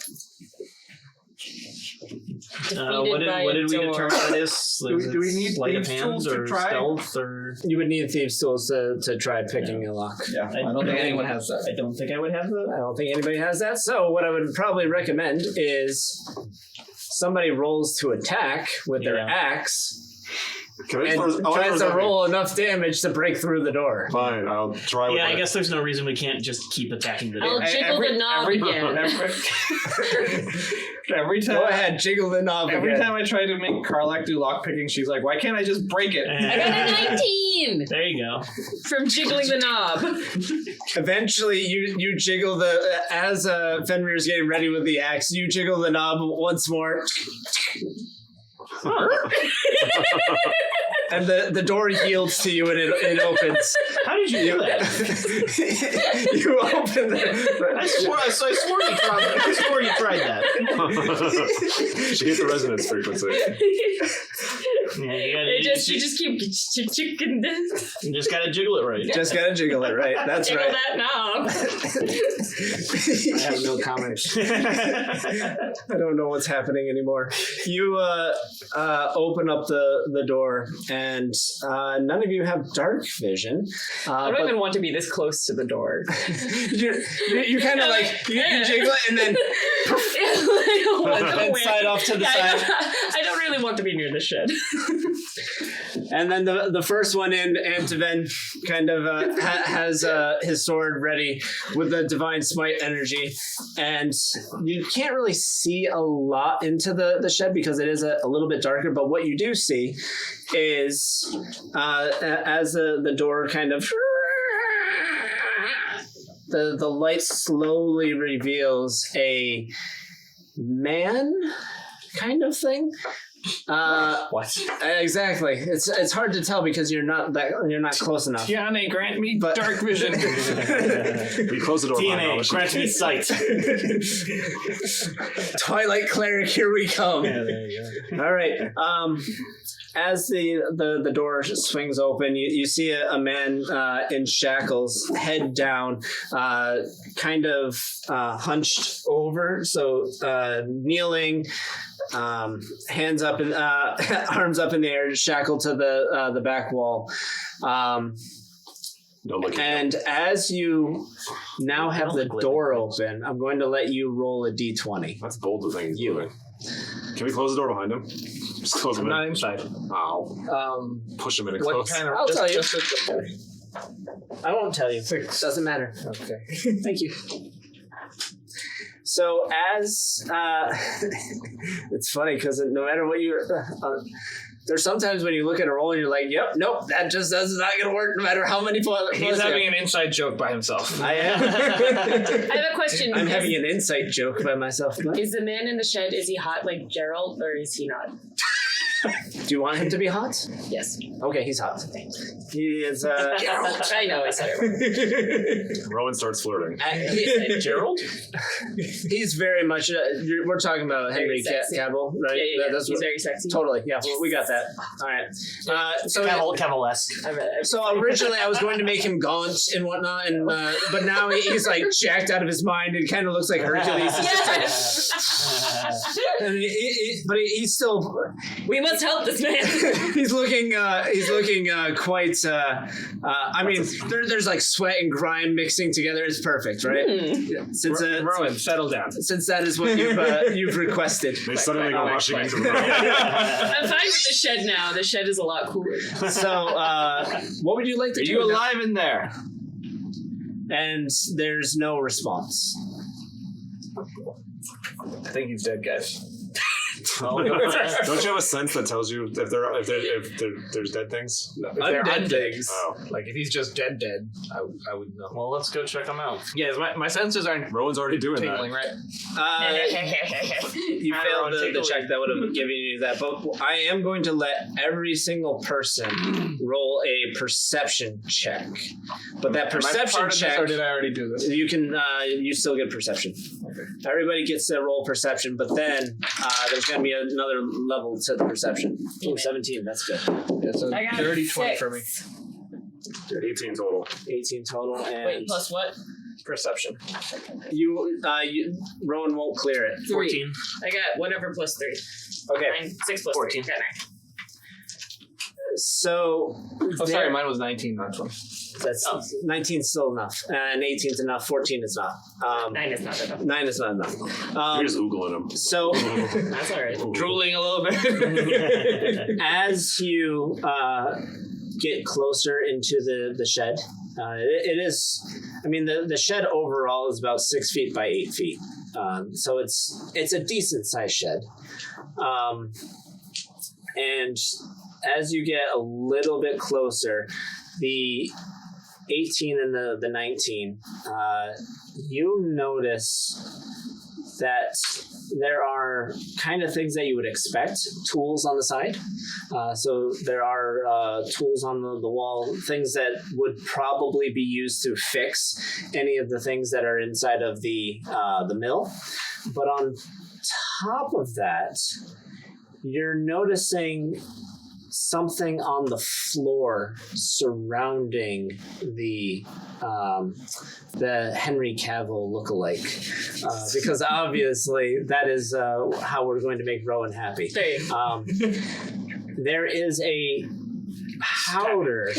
What did we determine that is? Do we need sleight of thieves' hand tools to or try? stealth or? You would need thieves' tools to try picking a lock. Yeah, I don't think anyone has that. I don't think I would have that. I don't think anybody has that. So what I would probably recommend is somebody rolls to attack with their Yeah. axe Can I and tries to roll enough damage to break through the door. Fine, I'll try with Yeah, I my- guess there's no reason we can't just keep attacking the I'll door. jiggle the knob again. Every time. Go ahead, jiggle the knob Every again. time I try to make Karlak do lockpicking, she's like, "Why can't I just break it?" I got a 19 There you go. from jiggling the knob. Eventually, you jiggle the as Fenrir's getting ready with the axe. You jiggle the knob once more, and the door yields to you and it opens. How did you do that? You open the. I swore you tried that. I swore you tried that. She hit the resonance frequency. Yeah, You just keep chicken you just gotta jiggle it right. Just gotta jiggle it right. That's jiggle right. that knob. I have no comments. I don't know what's happening anymore. You open up the door, and none of you have dark vision. I don't but even want to be this close to the door. you're kind of like you jiggle it and then and slide off to the side. I don't really want to be near the shed. And then the first one in, Antiven kind of has his sword ready with the divine smite energy, and you can't really see a lot into the shed because it is a little bit darker. But what you do see is as the door kind of the light slowly reveals a man kind of thing. What? Exactly. It's hard to tell because you're not close enough. Tiane, grant me But- dark vision. We close the door behind all DNA, the grant me sight. Twilight cleric, here we come. Yeah, there you go. All right. As the door swings open, you see a man in shackles, head down, kind of hunched over, so kneeling, hands up and arms up in the air, shackled to the back wall. Don't look at And as you now have the door open, I'm going to let you roll a d20. That's bold the thing he's doing. Can we close the door behind him? Just close him in. Not inside. Ow. Push him in and What close. kind of? I'll tell you. Just I won't tell you. Doesn't matter. okay. Thank you. So as it's funny because no matter what you there's sometimes when you look at a roll and you're like, yep, nope, that just is not going to work no matter how many points. He's having an inside joke by himself. I am. I have a question. I'm having an insight joke by myself. Is the man in the shed, is he hot like Gerald or is he not? Do you want him to be hot? Yes. Okay, he's hot. He is. I know. I said it. Rowan starts flirting. Gerald? He's very much. We're talking about Henry sexy. Cavill, right? Yeah. That's He's what, very sexy. totally. Yeah, well, we got that. All right. So Cavill-esque. So originally I was going to make him gaunt and whatnot, and but now he's like jacked out of his mind and kind of looks like Hercules. It's just like, and but he's still. We must help this man. He's looking quite. I mean, there's like sweat and grime mixing together. It's perfect, right? Yeah. Since Rowan, settle down. since that is what you've requested. They suddenly go rushing into the room. I'm fine with the shed now. The shed is a lot cooler. So, what would you like to Are do? you alive in there? And there's no response. I think he's dead, guys. Don't you have a sense that tells you if there's dead things? If they're Undead things. Oh. Like if he's just dead, I would know. Well, let's go check him out. Yeah, my senses aren't Rowan's already doing tingling, that. right? You failed the check that would have given you that, but I am going to let every single person roll a perception check. But that perception check, or did I already do this? you can you still get perception. Okay. Everybody gets to roll perception, but then there's going to be another level to the perception. Ooh, 17, that's good. Yeah, so I got 30, 20 for me. 18 total. 18 total, and Wait, plus what? Perception. you Rowan won't clear it. 3. I got whatever plus 3. Okay, 9, 6 plus 14. 3. Got 9. So Oh, sorry, mine was 19, not 20. that's 19 is still enough, and 18 is enough. 14 is not. 9 is not enough. 9 is not enough. You're just oogling them. So That's all right. Drooling a little bit. as you get closer into the shed, it is. I mean, the shed overall is about 6 feet by 8 feet. So it's a decent sized shed. And as you get a little bit closer, the 18 and the 19, you notice that there are kind of things that you would expect, tools on the side. So there are tools on the wall, things that would probably be used to fix any of the things that are inside of the mill. But on top of that, you're noticing something on the floor surrounding the Henry Cavill lookalike, because obviously that is how we're going to make Rowan happy. There you go. There is a powder.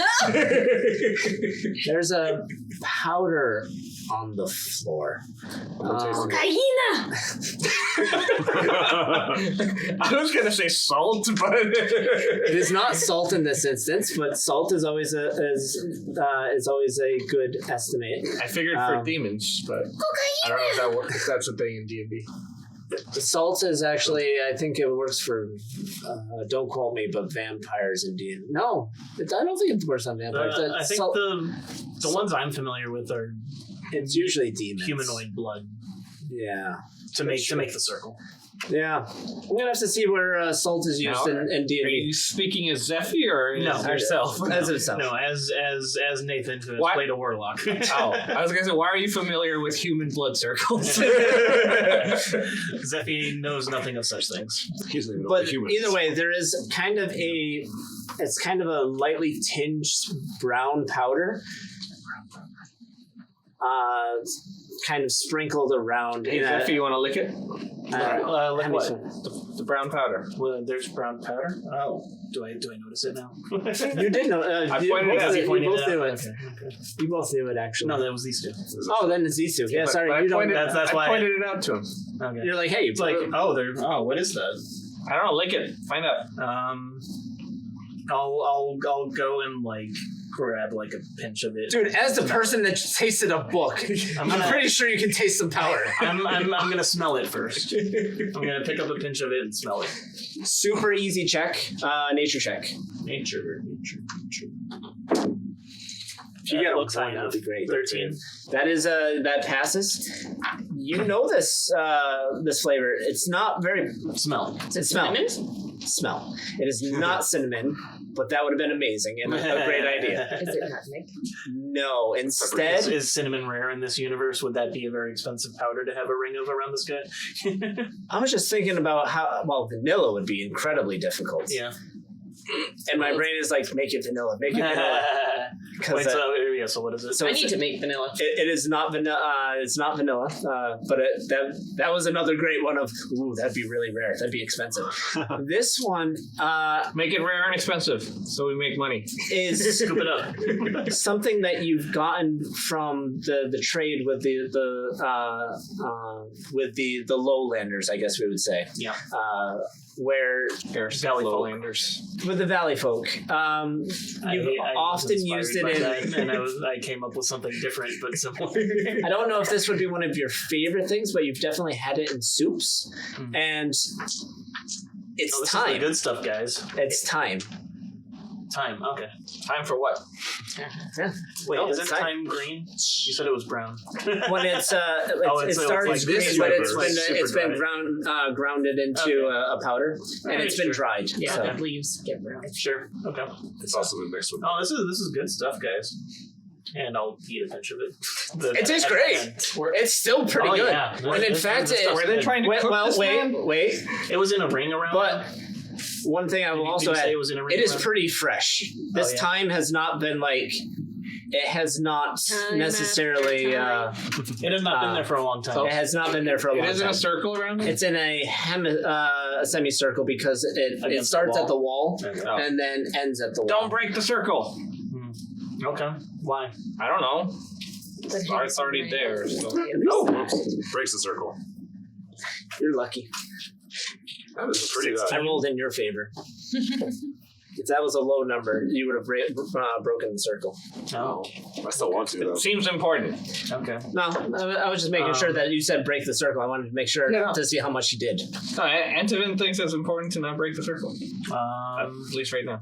There's a powder on the floor. Hyena! I was gonna say salt, but It is not salt in this instance, but salt is always a good estimate. I figured for demons, but I don't know if that works. If that's a thing in D&D. Salt is actually, I think it works for, don't quote me, but vampires and D&D. No, I don't think it works on vampires. I think salt, the ones I'm familiar with are it's usually demons. humanoid blood Yeah. to make the circle. Yeah. I'm going to have to see where salt is used in Are D&D. you speaking as Zephy or No. as yourself? As itself. No, as Nathan, who has What? played a warlock. Oh, I was gonna say, why are you familiar with human blood circles? Zephy knows nothing of such things. He doesn't even know But the humans. either way, there is kind of it's kind of a lightly tinged brown powder. Kind of sprinkled around. Hey, in a- Zephy, you want to lick it? Like hand me what? some. The brown powder. Well, there's brown powder. Oh, do I notice it now? You did know. I you pointed it both, out. you You pointed both it knew out? it. Okay. You both knew it, actually. No, that was these two. Oh, then it's these two. Yeah, But sorry. I You don't. pointed, that's I why I- pointed it out to him. Okay. You're like, hey, It's like, oh, what is that? I don't know. Lick it. Find out. I'll go and like grab like a pinch of it. dude. As the person that tasted a book, I'm gonna- pretty sure you can taste some powder. I'm gonna smell it first. I'm gonna pick up a pinch of it and smell it. Super easy check. Nature check. Nature. If you get a looks point, high that'd enough. be great. 13. That is that passes. You know this flavor. It's not very. Smell. It smells. Lemon? smell. It is not cinnamon, but that would have been amazing and a great idea. Is it nutmeg? No, instead... Is cinnamon rare in this universe? Would that be a very expensive powder to have a ring of around this guy? I was just thinking about how, well, vanilla would be incredibly difficult. Yeah. And my brain is like, make it vanilla, make it vanilla. Wait, so what is it? So I need to make vanilla. It is not vanilla. It's not vanilla. But that was another great one of, ooh, that'd be really rare. That'd be expensive. This one Make it rare and expensive, so we make money. is Scoop it up. something that you've gotten from the trade with the lowlanders, I guess we would say. Yeah. Where Valley folk. Lowlanders. with the valley folk, you've I was often used it inspired by in. that, and I came up with something different but similar. I don't know if this would be one of your favorite things, but you've definitely had it in soups, and it's This is the time. good stuff, guys. It's time. Time. Okay. Time for what? Wait, No, is it's it time green? You said it was brown. When it it's starts like green, this but universe, it's been super grounded into a powder, and it's been dried. Yeah, So. the leaves get brown. Sure. Okay. It's also been mixed with. Oh, this is good stuff, guys. And I'll eat a bunch of it. It tastes great. It's still pretty good. Yeah. And in fact, Were they trying to cook this man? wait. It was in a ring around. But one thing I will also Did you add, say it was in a ring it is around? pretty fresh. This yeah. time has not been like, it has not Time necessarily, after It has not been there for a long time. it has not been there for a It long is in time. a circle around it? It's in a semicircle because it Against starts the at the wall Oh. and then ends at the wall. Don't break the circle. Okay. Why? I don't know. But It's already there. So. Oh, breaks the circle. You're lucky. That was pretty good. I rolled in your favor. If that was a low number, you would have broken the circle. Oh. I still want to, though. Seems important. Okay. No, I was just making sure that you said break the circle. I wanted to make sure No. to see how much you did. No, Antivin thinks it's important to not break the circle. At least right now.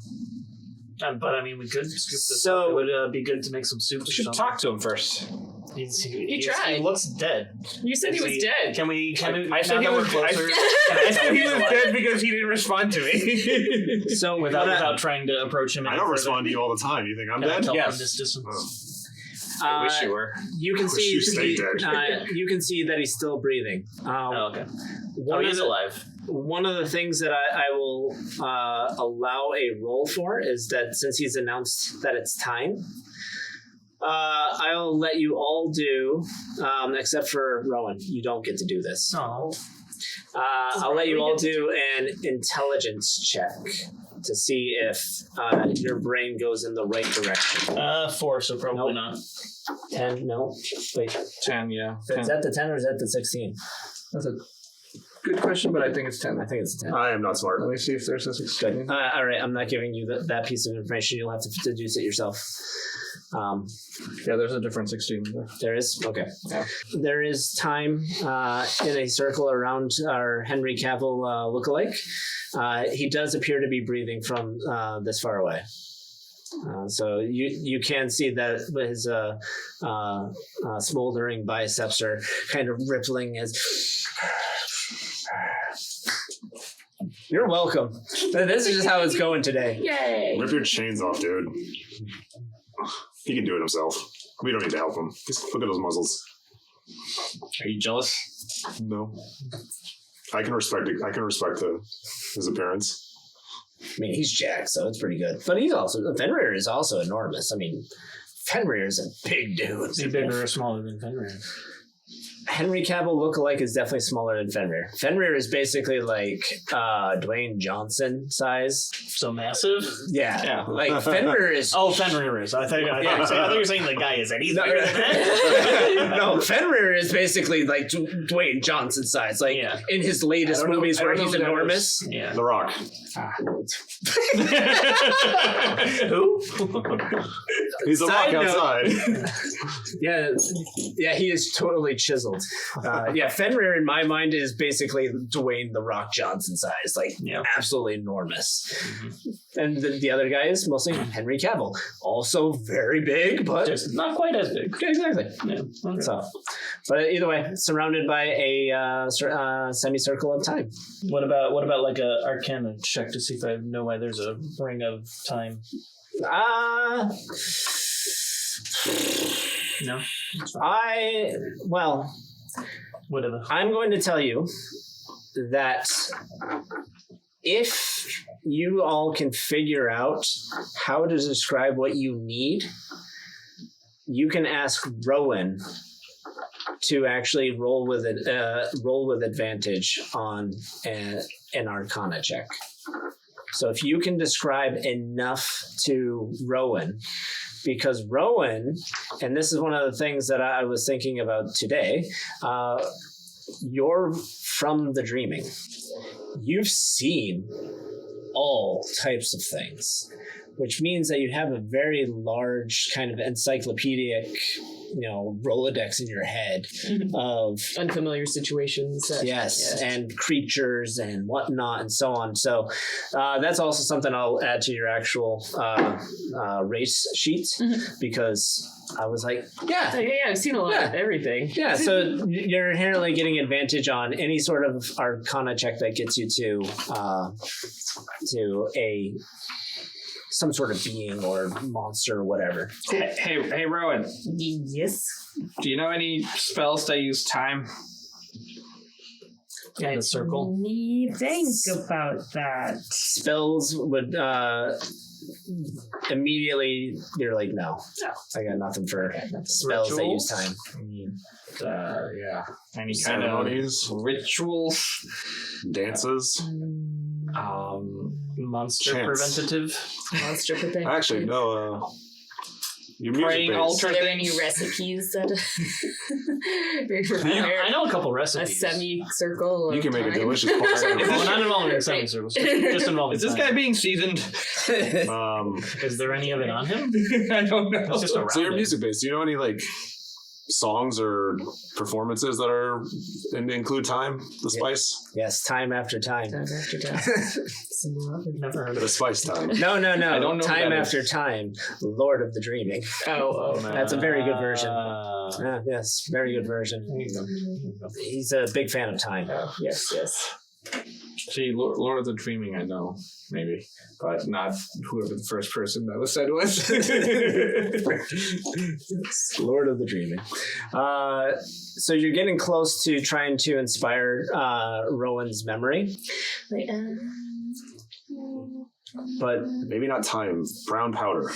But I mean, we could scoop this So- up. It would be good to make some soup. We should talk to him first. He tried. He looks dead. You said he was dead. Can we? I said he was closer? I said he was dead because he didn't respond to me. So without trying to approach him. I any don't further. respond to you all the time. You think I'm Can I dead? tell Yes. from this distance? I wish you were. You can Wish see you stayed dead. you can see that he's still breathing. Oh, okay. One of He's the- alive. One of the things that I will allow a roll for is that since he's announced that it's time, I'll let you all do, except for Rowan. You don't get to do this. Oh. I'll let you all do an intelligence check to see if your brain goes in the right direction. 4, so probably Nope. not. 10? No. Wait. 10, yeah. Is that the 10 or is that the 16? That's a good question, but I think it's 10. I think it's 10. I am not smart. Let me see if there's a 16. All right, I'm not giving you that piece of information. You'll have to deduce it yourself. Yeah, there's a different 16 there. There is? Okay. Yeah. There is time in a circle around our Henry Cavill lookalike. He does appear to be breathing from this far away. So you can see that his smoldering biceps are kind of rippling as... You're welcome. This is just how it's going today. Yay! Rip your chains off, dude. He can do it himself. We don't need to help him. Just look at those muzzles. Are you jealous? No. I can respect it. I can respect his appearance. I mean, he's jacked, so it's pretty good. But Fenrir is also enormous. I mean, Fenrir is a big dude. Is he bigger or smaller than Fenrir? Henry Cavill lookalike is definitely smaller than Fenrir. Fenrir is basically like Dwayne Johnson size. So massive? Yeah. Like Fenrir is... Oh, Fenrir is. I thought you were saying the guy is that. He's bigger than that. No, Fenrir is basically like Dwayne Johnson size. Like in his latest movies where he's enormous. Yeah. The Rock. Who? He's the Side Rock note. outside. Yeah, he is totally chiseled. chiseled. Fenrir in my mind is basically Dwayne the Rock Johnson size, like absolutely enormous. And the other guy is mostly Henry Cavill, also very big, but Just not quite as big. exactly. Yeah. Okay. So, but either way, surrounded by a semicircle of time. What about like a Arcana check to see if I know why there's a ring of time? No. Whatever. I'm going to tell you that if you all can figure out how to describe what you need, you can ask Rowan to actually roll with advantage on an Arcana check. So if you can describe enough to Rowan, because Rowan, and this is one of the things that I was thinking about today, you're from the dreaming. You've seen all types of things, which means that you have a very large kind of encyclopedic, Rolodex in your head of Unfamiliar situations. and creatures and whatnot and so on. So that's also something I'll add to your actual race sheet, because I was like, I've seen a lot of everything. Yeah, so you're inherently getting advantage on any sort of Arcana check that gets you to some sort of being or monster or whatever. Hey, Rowan. Yes. Do you know any spells that use time? The circle. Let me think about that. Spells would immediately, you're like, no, I got nothing for spells that use time. Any kind of Ceremonies, rituals, dances. Monster Chance. preventative. Monster preventative. Actually, no. Your praying music altar. Are there any recipes that I know a couple a recipes. semicircle? you can make a time? delicious pasta. Well, not involving semicircles, just involving Is this time. guy being seasoned? Is there any of it on him? I don't know. It's just around So you're him. music based. Do you know any songs or performances that are include time, the spice, Yes, time after time. Time after time. Never heard of the it. spice time? No. I don't know Time what that after time, Lord of the Dreaming. Oh, That's a very good version. Uh, Yes, very good version. He's a big fan of time. yes. See, Lord of the Dreaming, I know, maybe, but not whoever the first person that was said was. Lord of the Dreaming. So you're getting close to trying to inspire Rowan's memory, Wait, but Maybe not time. Brown powder.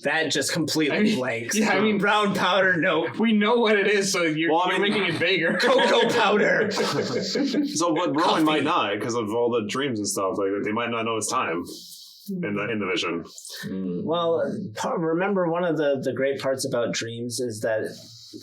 that just completely blanks. yeah, I mean- brown powder, no. We know what it is, so you're making it bigger. Cocoa powder. So, but Rowan might not because of all the dreams and stuff. Like they might not know it's time in the vision. Well, remember one of the great parts about dreams is that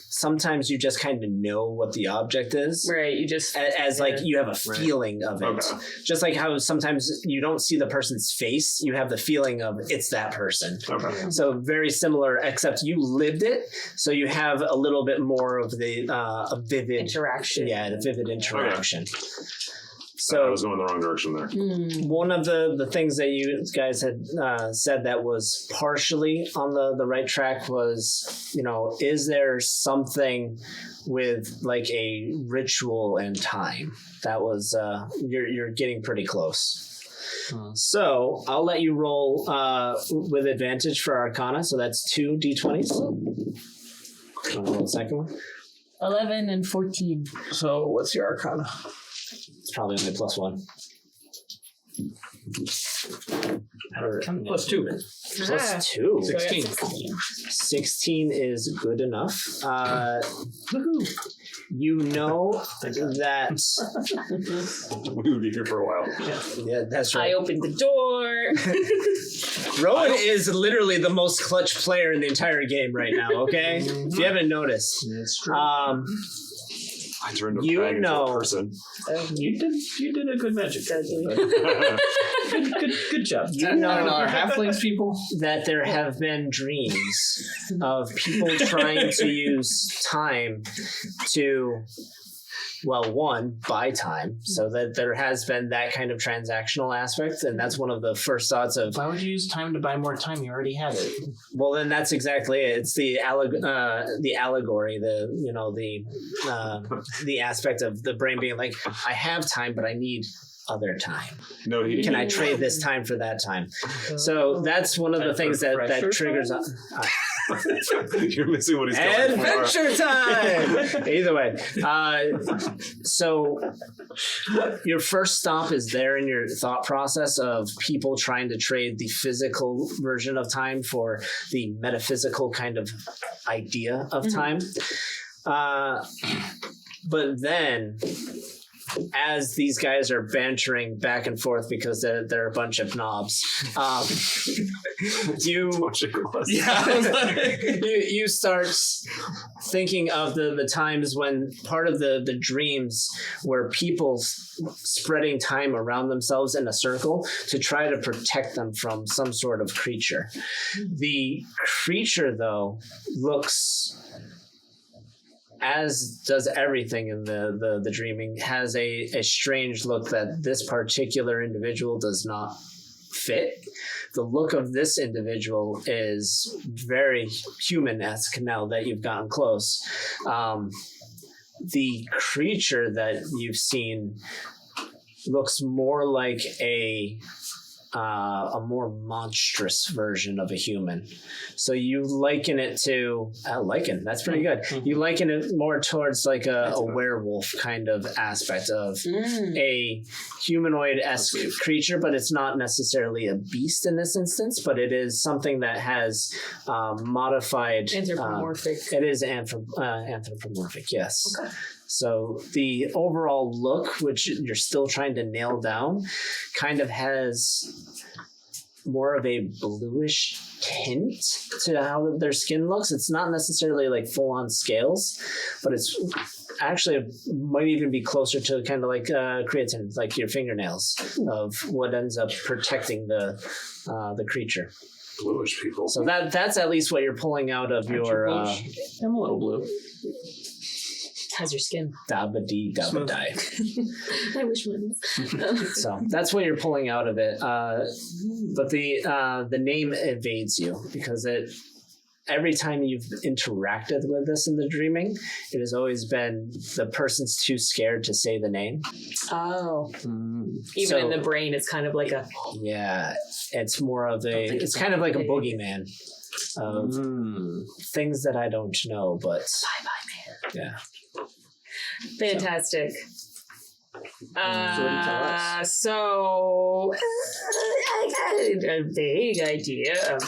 sometimes you just kind of know what the object is. right, you just As like you have a feeling of it. Okay. Just like how sometimes you don't see the person's face, you have the feeling of it's that person. Okay. So very similar, except you lived it, so you have a little bit more of the a vivid interaction. Yeah, the vivid interaction. So I So was going the wrong direction there. one of the things that you guys had said that was partially on the right track was, is there something with like a ritual and time? That was you're getting pretty close. So I'll let you roll with advantage for Arcana. So that's 2 d20s. I'll roll the second one. 11 and 14. So what's your Arcana? It's probably only +1. +2. +2. 16. 16 is good enough. You know that. We would be here for a while. Yeah, that's I right. opened the door. Rowan is literally the most clutch player in the entire game right now. Okay, if you haven't noticed. It's true. I turned a You bag into know. a person. You did a good magic. Good job. You know, Are halflings people? that there have been dreams of people trying to use time to, well, one, buy time, so that there has been that kind of transactional aspect, and that's one of the first thoughts of, Why would you use time to buy more time? You already have it. well, then that's exactly it. It's the allegory, the aspect of the brain being like, I have time, but I need other time. No, he Can I trade this time for that time? So that's one of the things that triggers. You're missing what he's going for. Adventure time! Either way. So your first stop is there in your thought process of people trying to trade the physical version of time for the metaphysical kind of idea of time. But then, as these guys are bantering back and forth because they're a bunch of knobs, you start thinking of the times when part of the dreams were people spreading time around themselves in a circle to try to protect them from some sort of creature. The creature, though, looks, as does everything in the dreaming, has a strange look that this particular individual does not fit. The look of this individual is very human-esque now that you've gotten close. The creature that you've seen looks more like a more monstrous version of a human. So you liken it to that's pretty good. You liken it more towards like a werewolf kind of aspect of a humanoid-esque creature, but it's not necessarily a beast in this instance, but it is something that has modified Anthropomorphic. It is anthropomorphic, yes. Okay. So the overall look, which you're still trying to nail down, kind of has more of a bluish tint to how their skin looks. It's not necessarily like full-on scales, but it's actually might even be closer to kind of like creatine, like your fingernails, of what ends up protecting the creature. Bluish people. So that's at least what you're pulling out of your. I'm a little blue. How's your skin? Dabba-dee, dabba-die. I wish mine was. So that's what you're pulling out of it. But the name evades you because every time you've interacted with this in the dreaming, it has always been the person's too scared to say the name. Oh. Even in the brain, it's kind of like a... Yeah, it's more of it's kind of like a boogeyman of things that I don't know, but... Bye-bye, man. Yeah. Fantastic. So what do you tell us? So I got a vague idea of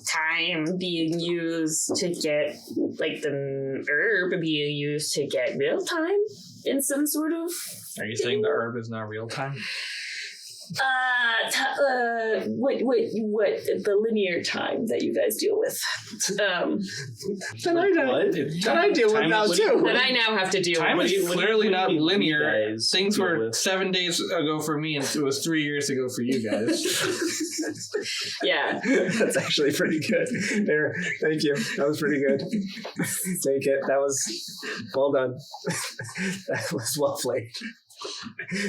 time being used to get, like the herb being used to get real time in some sort of... Are you saying the herb is not real time? What the linear time that you guys deal with? That I deal with now too. That I now have to deal Time with. is clearly not linear. guys Things deal were with? 7 days ago for me, and it was 3 years ago for you guys. Yeah. That's actually pretty good. There, thank you. That was pretty good. Take it. That was well done. That was well played.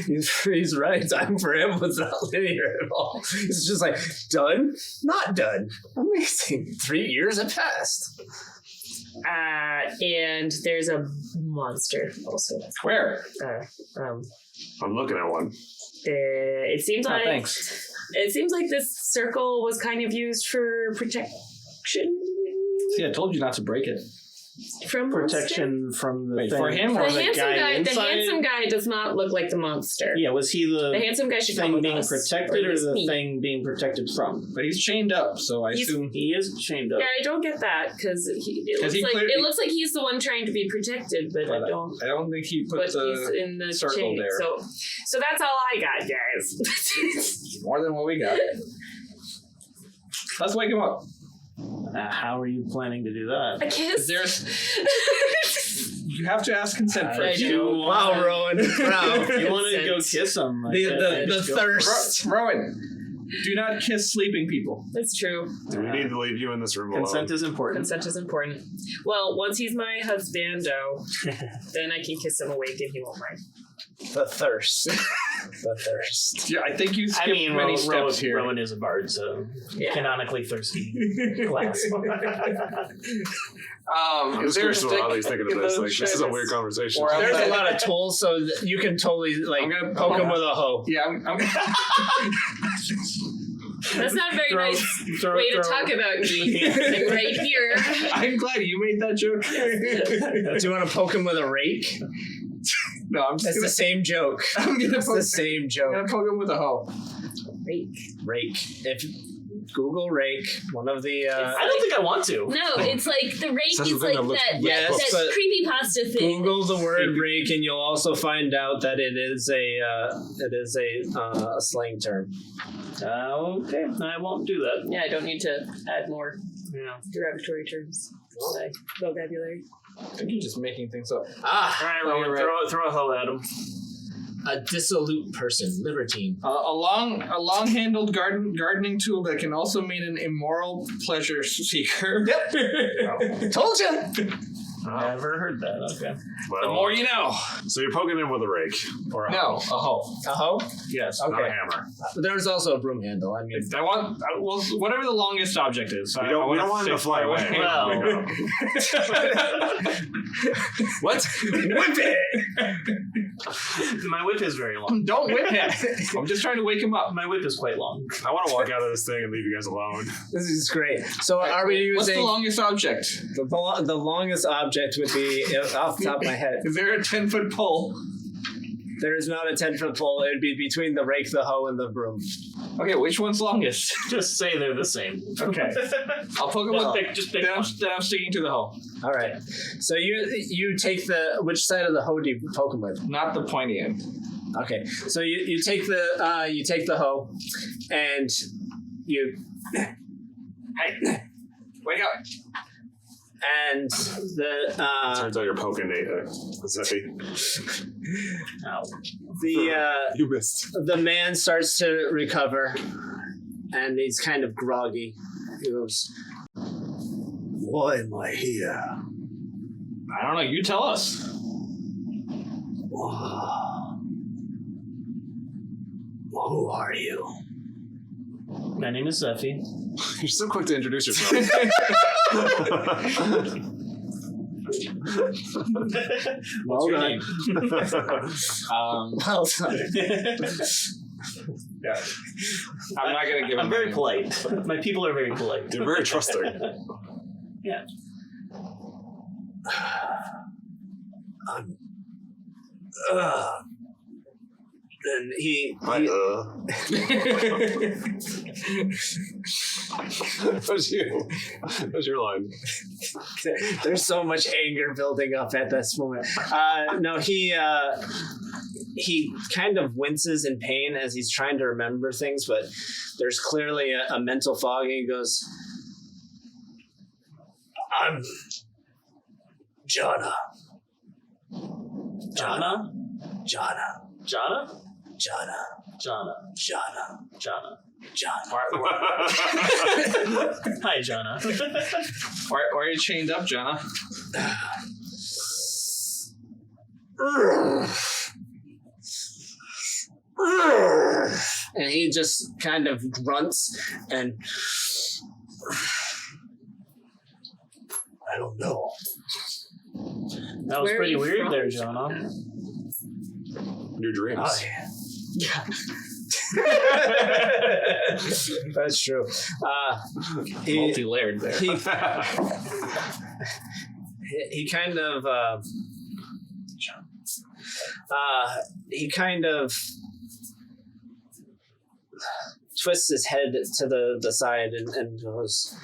He's right. Time for him was not linear at all. It's just like done, not done. Amazing. 3 years have passed. And there's a monster also. Where? I'm looking at one. It seems like Thanks. it seems like this circle was kind of used for protection See, I told you not to break it. from Protection from the Wait, thing. for him monster. or The the handsome guy guy. The inside? handsome guy does not look like the monster. Yeah, was he The the handsome guy should come thing with being us. protected or at least the me. thing being protected from? But he's chained up, so I He's- assume... He is chained up. Yeah, I don't get that because he it looks like he's the one trying to be protected, but I don't. I don't think he put But he's the in the circle chain. there. So that's all I got, guys. more than what we got. Let's wake him up. How are you planning to do that? A kiss. There's You have to ask consent first. Wow, Rowan. Wow. You want to go kiss him? The thirst. Rowan, do not kiss sleeping people. That's true. Do we need to leave you in this room alone? Consent is important. Consent is important. Well, once he's my husbando, then I can kiss him awake and he won't mind. The thirst. The thirst. Yeah, I think you skipped many steps here. Rowan is a bard, so canonically thirsty class. I'm Is just there a curious what stick Ollie's thinking in of this. the Like, this is a weird conversation. Or There's outside? a lot of tools, so you can totally I'm gonna poke him with a hoe. Yeah, I'm That's not a very nice way to talk about me. Like right here. I'm glad you made that joke. Do you want to poke him with a rake? No, I'm just That's the same joke. I'm gonna It's poke, the same I'm joke. gonna poke him with a hoe. Rake. Rake. If Google rake, one of the. I don't think I want to. No, it's like the rake Says the is thing like that looks- that, Yes, that but- creepypasta thing. Google the word rake, and you'll also find out that it is a slang term. Okay, I won't do that. Yeah, I don't need to add more derogatory terms to my vocabulary. I think you're just making things up. Ah, All right, Oh, Rowan, you're throw a hoe at him. a dissolute person, libertine. A long-handled gardening tool that can also mean an immoral pleasure seeker. Yep. Told you. Never heard that. Okay. Well, The more you know. so you're poking him with a rake or a No, a hoe. A hoe? Yes. not a Okay. hammer. But there's also a broom handle. I mean, Well, whatever the longest object is. We don't want him to fly away. Well. what? Whip it! My whip is very long. Don't whip him. I'm just trying to wake him up. My whip is quite long. I want to walk out of this thing and leave you guys alone. This is great. So are we using What's the longest object? the longest object would be off the top of my head? Is there a 10-foot pole? There is not a 10-foot pole. It would be between the rake, the hoe, and the broom. Okay, which one's longest? Just say they're the same. Okay. I'll poke him Just with pick, just pick then one. then I'm sticking to the hoe. All right. So you take which side of the hoe do you poke him with? Not the pointy end. Okay. So you take the hoe, and you Hey, wake up. and the Turns out you're poking Zeffy. You missed. the man starts to recover, and he's kind of groggy. He goes, "Why am I here? I don't know. You tell us. Who are you?" My name is Zeffy. You're so quick to introduce yourself. Well done. Well done. Yeah. I'm not gonna give him. I'm very polite. My people are very polite. You're very trusting. Yeah. And he How's your line? there's so much anger building up at this moment. No, he kind of winces in pain as he's trying to remember things, but there's clearly a mental fog. And he goes, "I'm Jana. Jana? Jana. Jana? Jana. Jana. Jana. Jana. Jana." Hi, Jana. Why are you chained up, Jenna? And he just kind of grunts and I don't know. That was Where are pretty you weird from? there, Jana. Your dreams. Yeah. That's true. Multi-layered there. He kind of twists his head to the side and goes,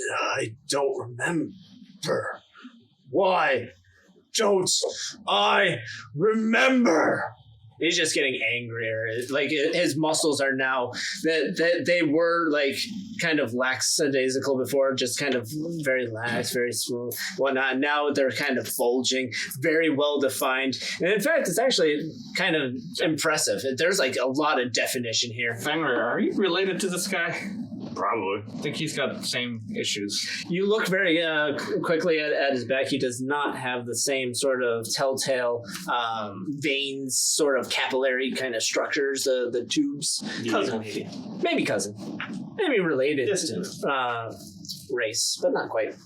I don't remember. Why don't I remember? He's just getting angrier. Like his muscles are now that they were like kind of lackadaisical before, just kind of very lax, very smooth, whatnot. Now they're kind of bulging, very well defined, and in fact, it's actually kind of impressive. There's like a lot of definition here. Fenrir, are you related to this guy? Probably. I think he's got the same issues. You look very quickly at his back. He does not have the same sort of telltale veins, sort of capillary kind of structures, the tubes. Cousin, maybe. Maybe cousin. Maybe related. Distant. Race, but not quite.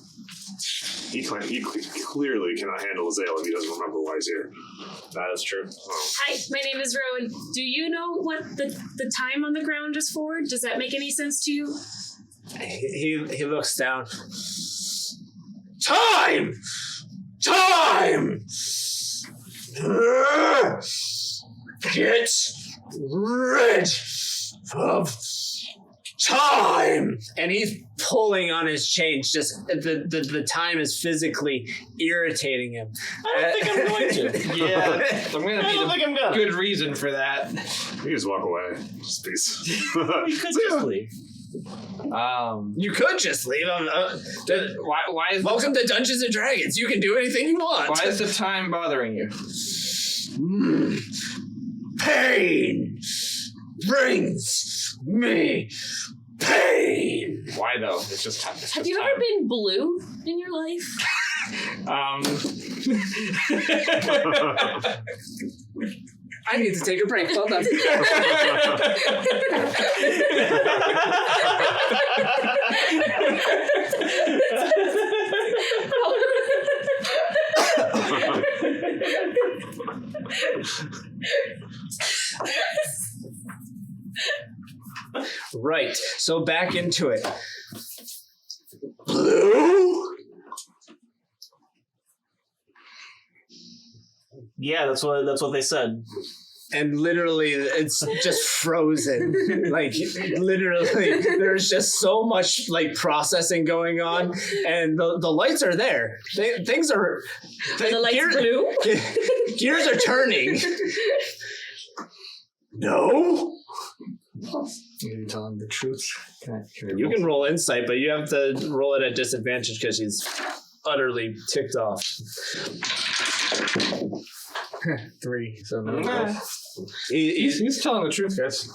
He clearly cannot handle Azale if he doesn't remember why he's here. That is true. Hi, my name is Rowan. Do you know what the time on the ground is for? Does that make any sense to you? He looks down. Time! Get rid of time! And he's pulling on his chain. Just the time is physically irritating him. I don't think I'm going to. Yeah, I'm gonna I don't need think I'm gonna. a good reason for that. You just walk away. Just peace. You could just leave. You could just leave him. Why is Welcome to Dungeons and Dragons. You can do anything you want. why is the time bothering you? Pain brings me pain. Why though? It's just time. It's Have just you time. ever been blue in your life? I need to take a break. Hold on. Right. So back into it. Blue? Yeah, that's what they said. And literally, it's just frozen. Like, literally, there's just so much, like, processing going on. And the lights are there. Things are... Are the lights blue? Gears are turning. No? You telling the truth? You can roll insight, but you have to roll it at disadvantage because he's utterly ticked off. 3. So no. He's telling the truth, guys.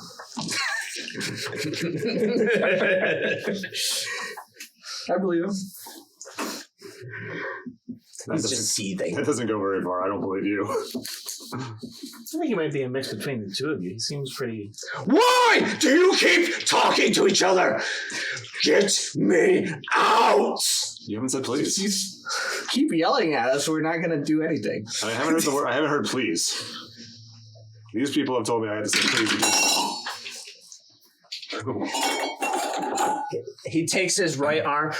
I believe him. He's just seething. That doesn't go very far. I don't believe you. I think it might be a mix between the two of you. He seems pretty... Why do you keep talking to each other? Get me out! You haven't said please. You keep yelling at us. We're not going to do anything. I haven't heard the word. I haven't heard please. These people have told me I had to say please again. He takes his right arm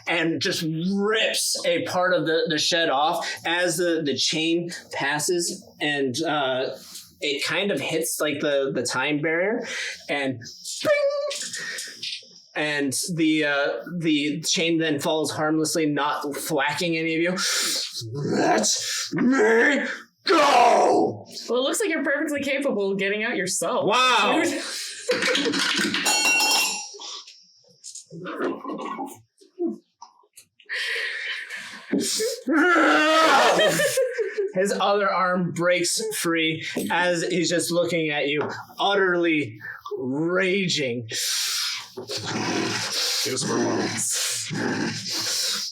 and just rips a part of the shed off as the chain passes, and it kind of hits like the time barrier, and bing! And the chain then falls harmlessly, not thwacking any of you. Let me go! Well, it looks like you're perfectly capable of getting out yourself. Wow! His other arm breaks free as he's just looking at you, utterly raging.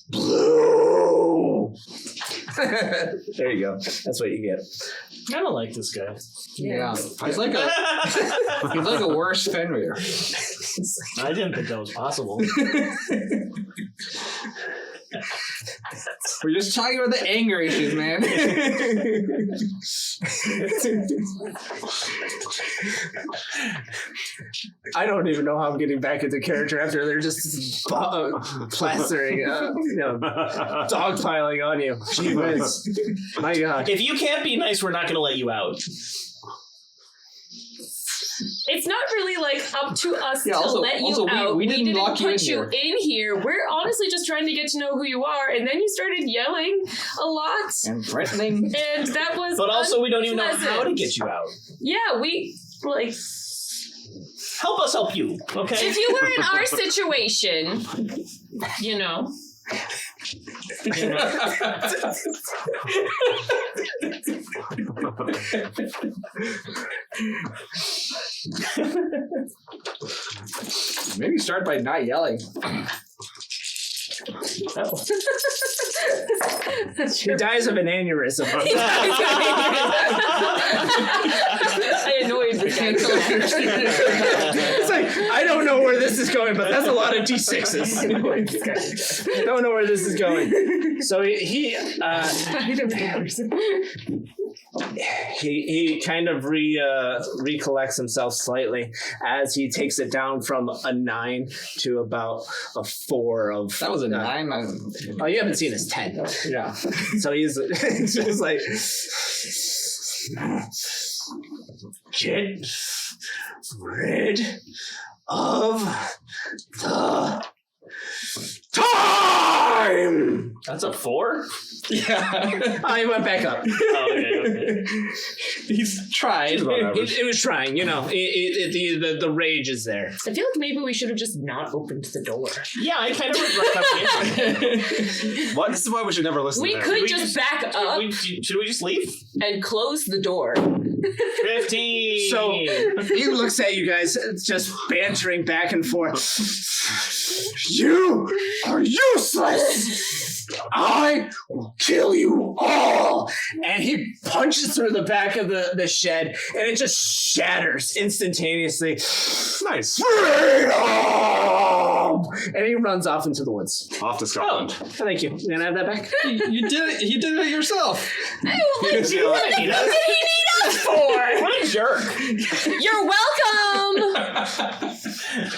Blue. There you go. That's what you get. I don't like this guy. Yeah. He's like a worse Fenrir. I didn't think that was possible. We're just talking about the anger issues, man. I don't even know how I'm getting back into character after they're just plastering, dogpiling on you. Gee whiz. My God. If you can't be nice, we're not going to let you out. It's it's not really like up to us Yeah, to also- let you also, out. we didn't lock you in put you here. in here. We're honestly just trying to get to know who you are, and then you started yelling a lot, And threatening. and that was. But also, we don't even know unpleasant. how to get you out. Yeah, we like. Help us help you, okay? If you were in our situation, you know. Maybe start by not yelling. He dies of an aneurysm. I annoyed the guy. It's like, I don't know where this is going, but that's a lot of D6s. I don't know where this is going. So he kind of recollects himself slightly as he takes it down from a 9 to about a 4 of. That was a 9. Oh, you haven't seen his 10. Yeah. So he's just like, get rid of the time. That's a 4? Yeah. Oh, he went back up. Oh, okay. He's tried. It was trying, you know. The rage is there. I feel like maybe we should have just not opened the door. Yeah, I kind of regret coming in. What? This is why we should never listen We to him. could just back up Should we just leave? and close the door. 15. So he looks at you guys, just bantering back and forth. You are useless. I will kill you all. And he punches through the back of the shed, and it just shatters instantaneously. Nice. Freedom! And he runs off into the woods. Off to Scotland. Thank you. You gonna have that back? You did it. You did it yourself. What did he need us for? What a jerk. You're welcome.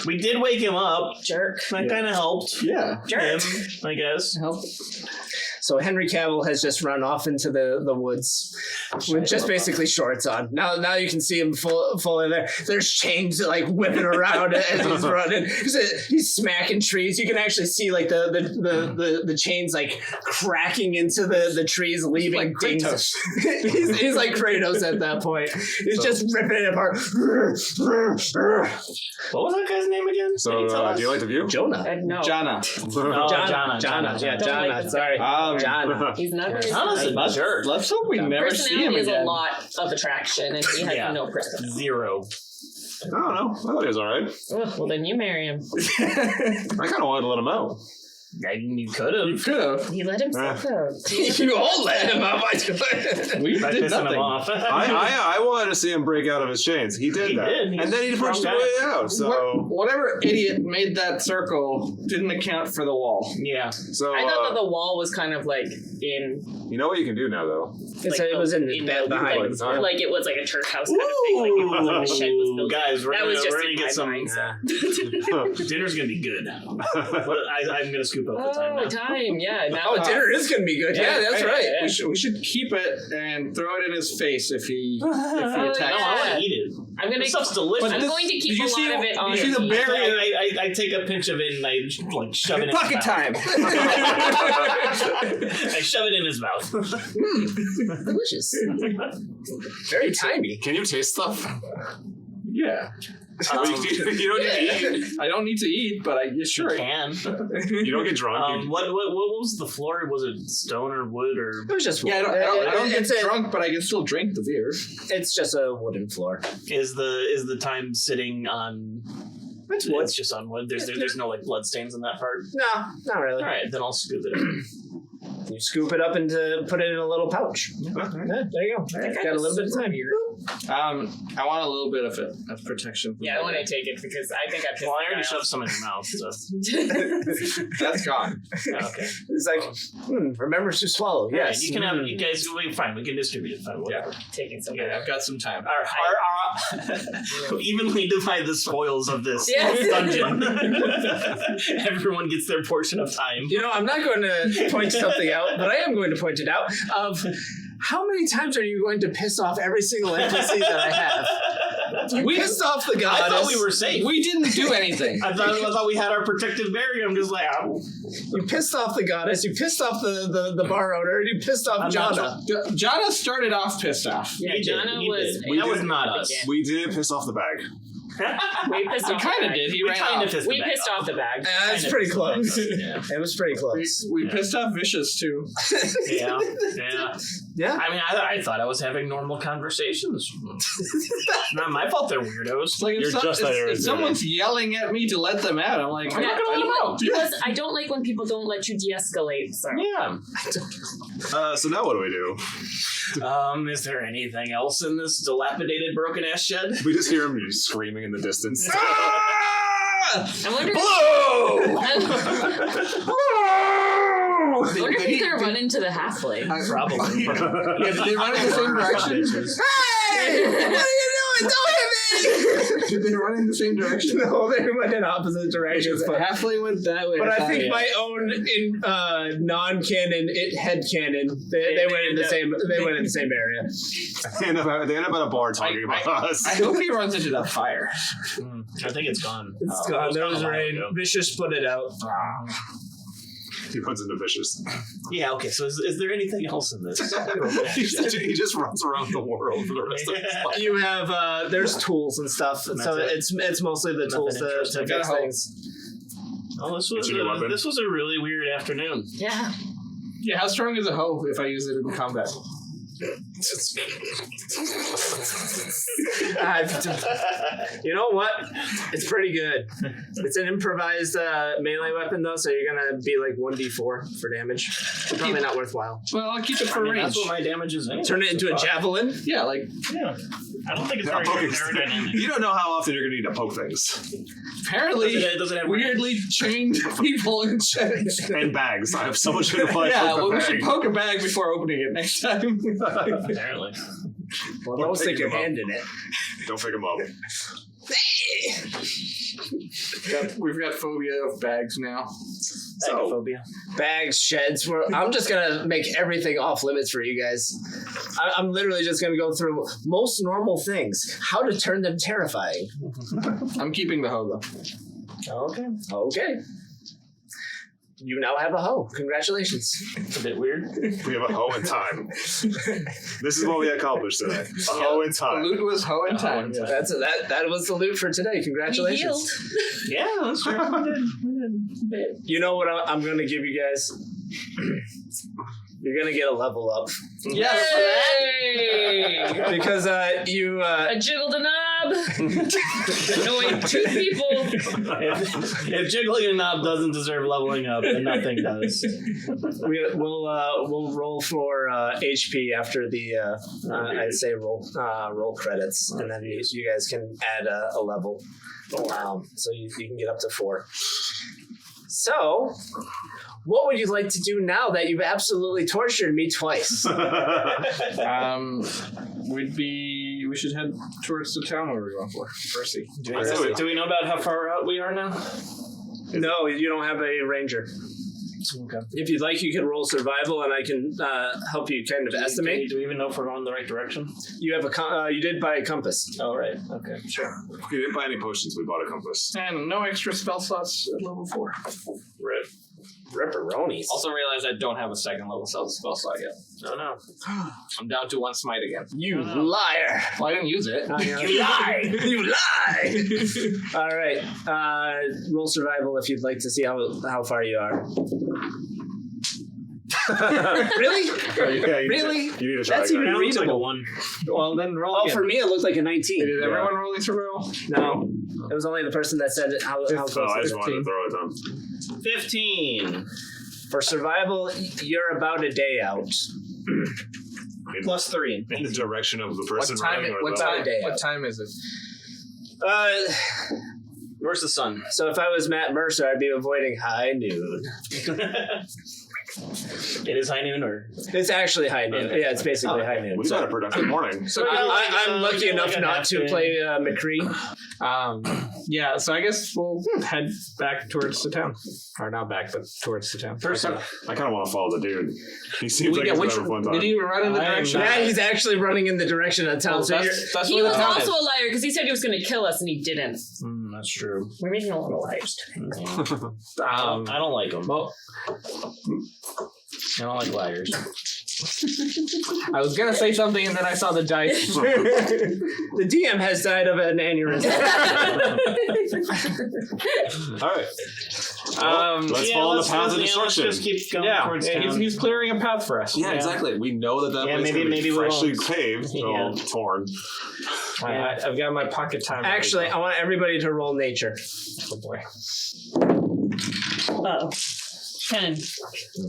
We did wake him up. Jerk. That kind of helped Yeah. him, I guess. So Henry Cavill has just run off into the woods with just basically shorts on. Now you can see him full in there. There's chains like whipping around as he's running. He's smacking trees. You can actually see like the chains like cracking into the trees, leaving like dings. he's like Kratos at that point. He's just ripping it apart. What was that guy's name again? So, Can you tell us? do you like the view? Jonah. No. Jana. Oh, Jana. Yeah, Don't like Jana. this Sorry. Jana. He's not very Jana's a jerk. Let's hope we never see him personality is again. a lot of attraction, and he has Yeah. no personality. 0. I don't know. I thought he was all right. Ugh, well, then you marry him. I kind of wanted to let him out. You could You have. could have. He let himself out. You all let him out. We By did pissing him nothing. off. I wanted to see him break out of his chains. He did He that. did. He's And then he pushed strong his way out. So, Whatever idiot made that circle didn't account for the wall. Yeah. so I thought that the wall was kind of like in, you know what you can do now, though? It was in the bed behind him. Time. like it was like a church house kind of thing. Like before the shed was built. Guys, we're That gonna, was just we're gonna in get my some. mind, so. Dinner's gonna be good. I'm gonna scoop up the time Oh, now. time, yeah. Now Oh, dinner is gonna be good. Yeah, that's right. yeah. We should keep it and throw it in his face if he Oh, No, I attacks. want yeah. to eat it. I'm gonna. This stuff's delicious. I'm this- going to did keep you a see lot of the- it on. did you see the me. berry? I take a pinch of it and I like shove it in Bucket his mouth. time. I shove it in his mouth. Delicious. Very timey. Can you taste stuff? Yeah. you don't need to eat. I don't need to eat, but I sure. You can. You don't get drunk. You- What was the floor? Was it stone or wood or? It was just Yeah, I don't get it's a- drunk, but I can still drink the beer. It's just a wooden floor. Is the time sitting on? It's wood. It's just on wood. There's no like blood stains in that part. No, not really. All right, then I'll scoop it. You scoop it up and put it in a little pouch. Yeah, there you go. Got a little bit of time. I want a little bit of it of protection. from Yeah, I the want to beer. take it because I think I pissed Well, I the already guy shoved off. some in your mouth. So. That's gone. Okay. It's like, remember to swallow. All right, Yes. you can have. You guys, fine. We can distribute it. Fine. Whatever. Taking some. Okay, I've got some time. Evenly divide the spoils of this Yes. dungeon. Everyone gets their portion of time. You know, I'm not going to point something out, but I am going to point it out of how many times are you going to piss off every single NPC that I have? You pissed off the goddess. I thought we were safe. We didn't do anything. I thought we had our protective barrier. I'm just like, You pissed off the goddess. You pissed off the bar owner. And you pissed off Jana. Jana started off pissed off. Yeah, Jana was. That was not us. We did piss off the bag. We pissed off. Kind of did. He ran off. We pissed off the bag. That's pretty close. Yeah. It was pretty close. We pissed off Vicious too. Yeah. Yeah. I mean, I thought I was having normal conversations. It's not my fault they're weirdos. It's like You're just there. if someone's yelling at me to let them out, I'm like, I'm not gonna let them out. Because I don't like when people don't let you de-escalate. So. Yeah. So now what do we do? Is there anything else in this dilapidated, broken-ass shed? We just hear him screaming in the distance. I wonder. I wonder if he's gonna run into the halfling. Probably. Yeah, did they run in the same direction? Hey! What are you doing? Don't hit me! Did they run in the same direction? No, they went in opposite directions. But Halfling went that way. But I think my own non-canon headcanon, they went in the same. They went in the same area. They end up at a bar talking about us. I hope he runs into that fire. I think it's gone. It's gone. There was rain. Ago. Vicious put it out. He runs into Vicious. Yeah, okay, so is there anything else in this? He just runs around the world for the rest of his life. You have there's tools and stuff, so it's mostly the tools to fix things. Oh, this It's a new weapon. was a really weird afternoon. Yeah. Yeah, how strong is a hoe if I use it in combat? You know what? It's pretty good. It's an improvised melee weapon though, so you're gonna be like 1d4 for damage. Probably not worthwhile. Well, I'll keep it for range. That's what my damage is. Anyway. Turn it into a javelin. Yeah, like Yeah. I don't think it's very aerodynamic. You don't know how often you're going to need to poke things. apparently Does it have weirdly chained people in sheds. And bags. I have so much to find. Yeah, well, we should poke a bag before opening it next time. Apparently. Well, don't stick your hand in it. Don't pick them up. We've got phobia of bags now. So, bags, sheds. I'm just gonna make everything off limits for you guys. I'm literally just gonna go through most normal things, how to turn them terrifying. I'm keeping the hoe though. Okay. You now have a hoe. Congratulations. It's a bit weird. We have a hoe in time. This is what we accomplished today. A hoe in The time. loot was hoe in time. That was the loot for today. Congratulations. Yeah, that's true. We did. You know what I'm gonna give you guys? You're gonna get a level up Yes. because you. I jiggled a knob. Annoyed 2 people. If jiggling a knob doesn't deserve leveling up, then nothing does. We'll roll for HP after the I'd say roll credits, and then you guys can add a level, so you can get up to 4. So, what would you like to do now that you've absolutely tortured me twice? We should head towards the town where we're going for. Percy. Do we know about how far out we are now? No, you don't have a ranger. Okay. If you'd like, you can roll survival, and I can help you kind of estimate. Do we even know if we're going the right direction? You have you did buy a compass. Oh, right. Okay, sure. We didn't buy any potions. We bought a compass. And no extra spell slots at level 4. Right. Ripperonis. Also realize I don't have a second level spell slot yet. Oh, no. I'm down to 1 smite again. You liar! Well, I didn't use it. You lie! You lie! All right. Roll survival if you'd like to see how far you are. Really? Yeah, Really? You need to try That's again. even That looks like a readable. 1. Well, then roll Oh, again. for me it looked like a 19. Is everyone rolling survival? No, it was only the person that said how close Oh, I it just was. wanted to throw it down. 15. For survival, you're about a day out. Plus 3. In the direction of the What person time? running or What the... time? day What out. time is it? Where's the sun? So if I was Matt Mercer, I'd be avoiding high noon. It is high noon, or It's actually high noon. Yeah, it's basically high noon. We've had a productive morning. So I'm lucky enough not to play McCree. Yeah, so I guess we'll head back towards the town. Or not back, but towards the town. I kind of want to follow the dude. He seems like he's having a fun time. Did he run in the direction? Yeah, he's actually running in the direction of town. So That's He where was the town also is. a liar because he said he was going to kill us and he didn't. that's true. We're making a lot of liars today. I don't like them. Well, I don't like liars. I was gonna say something and then I saw the dice. the DM has died of an aneurysm. All right. Let's follow the path of destruction. Let's just keep going Yeah, towards town. he's clearing a path for us. Yeah, exactly. We know that Yeah, place maybe is we freshly won't. paved, all torn. I've got my pocket time. Actually, I want everybody to roll nature. Oh boy. Uh-oh. 10.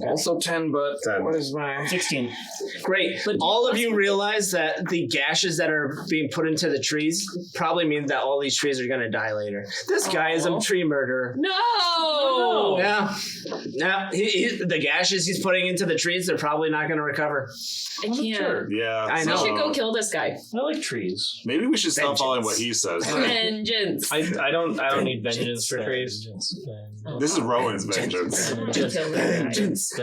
Also 10, but 10. what is my 16. Great. All of you realize that the gashes that are being put into the trees probably mean that all these trees are going to die later. This guy is a tree murderer. No! Yeah. The gashes he's putting into the trees, they're probably not going to recover. I can't. Yeah. I We know. should go kill this guy. I like trees. Maybe we should stop Vengeance. following what he says. Vengeance. I don't need vengeance for trees. This is Rowan's vengeance. Vengeance.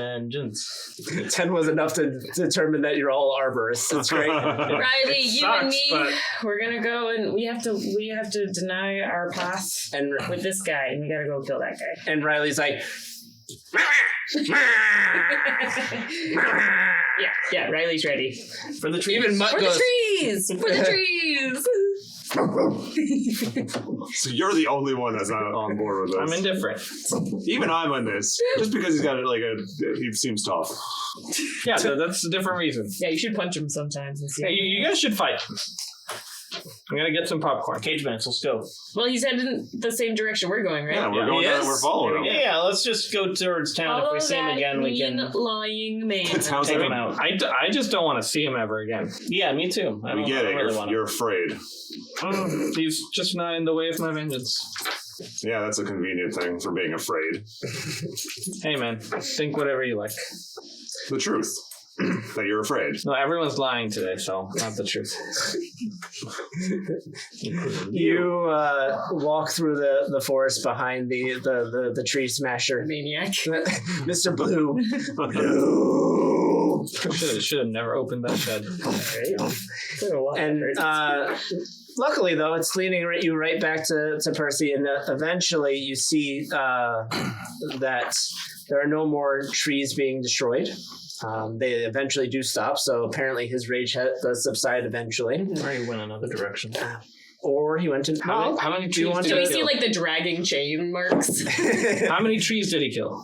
10 was enough to determine that you're all arborists. That's great. Riley, you and me, but- we're gonna go and we have to deny our path And with this guy, and we gotta go kill that guy. and Riley's like, Yeah, Riley's ready. For the trees. even Mutt For goes, the trees! For the trees! So you're the only one that's not on board with I'm this. indifferent. Even I'm on this, just because he's got he seems tough. Yeah, that's a different reason. Yeah, you should punch him sometimes and see. Hey, you guys should fight. I'm gonna get some popcorn. Cage Mans, let's go. Well, he's headed in the same direction we're going, right? Yeah, we're going Yes. down, we're following him. Yeah, let's just go towards town. Follow If we see him that again, we mean, can lying man. It sounds take like him out. I just don't want to see him ever again. Yeah, me too. I we don't, get I it. don't really want You're afraid. He's just not in the way of my vengeance. Yeah, that's a convenient thing for being afraid. Hey man, think whatever you like. The truth. That you're afraid. No, everyone's lying today, so not the truth. you walk through the forest behind the tree smasher. Maniac. Mr. Blue. Blue. Should have never opened that shed. And luckily, though, it's leading you right back to Percy, and eventually you see that there are no more trees being destroyed. They eventually do stop, so apparently his rage does subside eventually. Or he went another direction. Or he went in. How many do you trees want did So he we see kill? like the dragging chain marks. How many trees did he kill?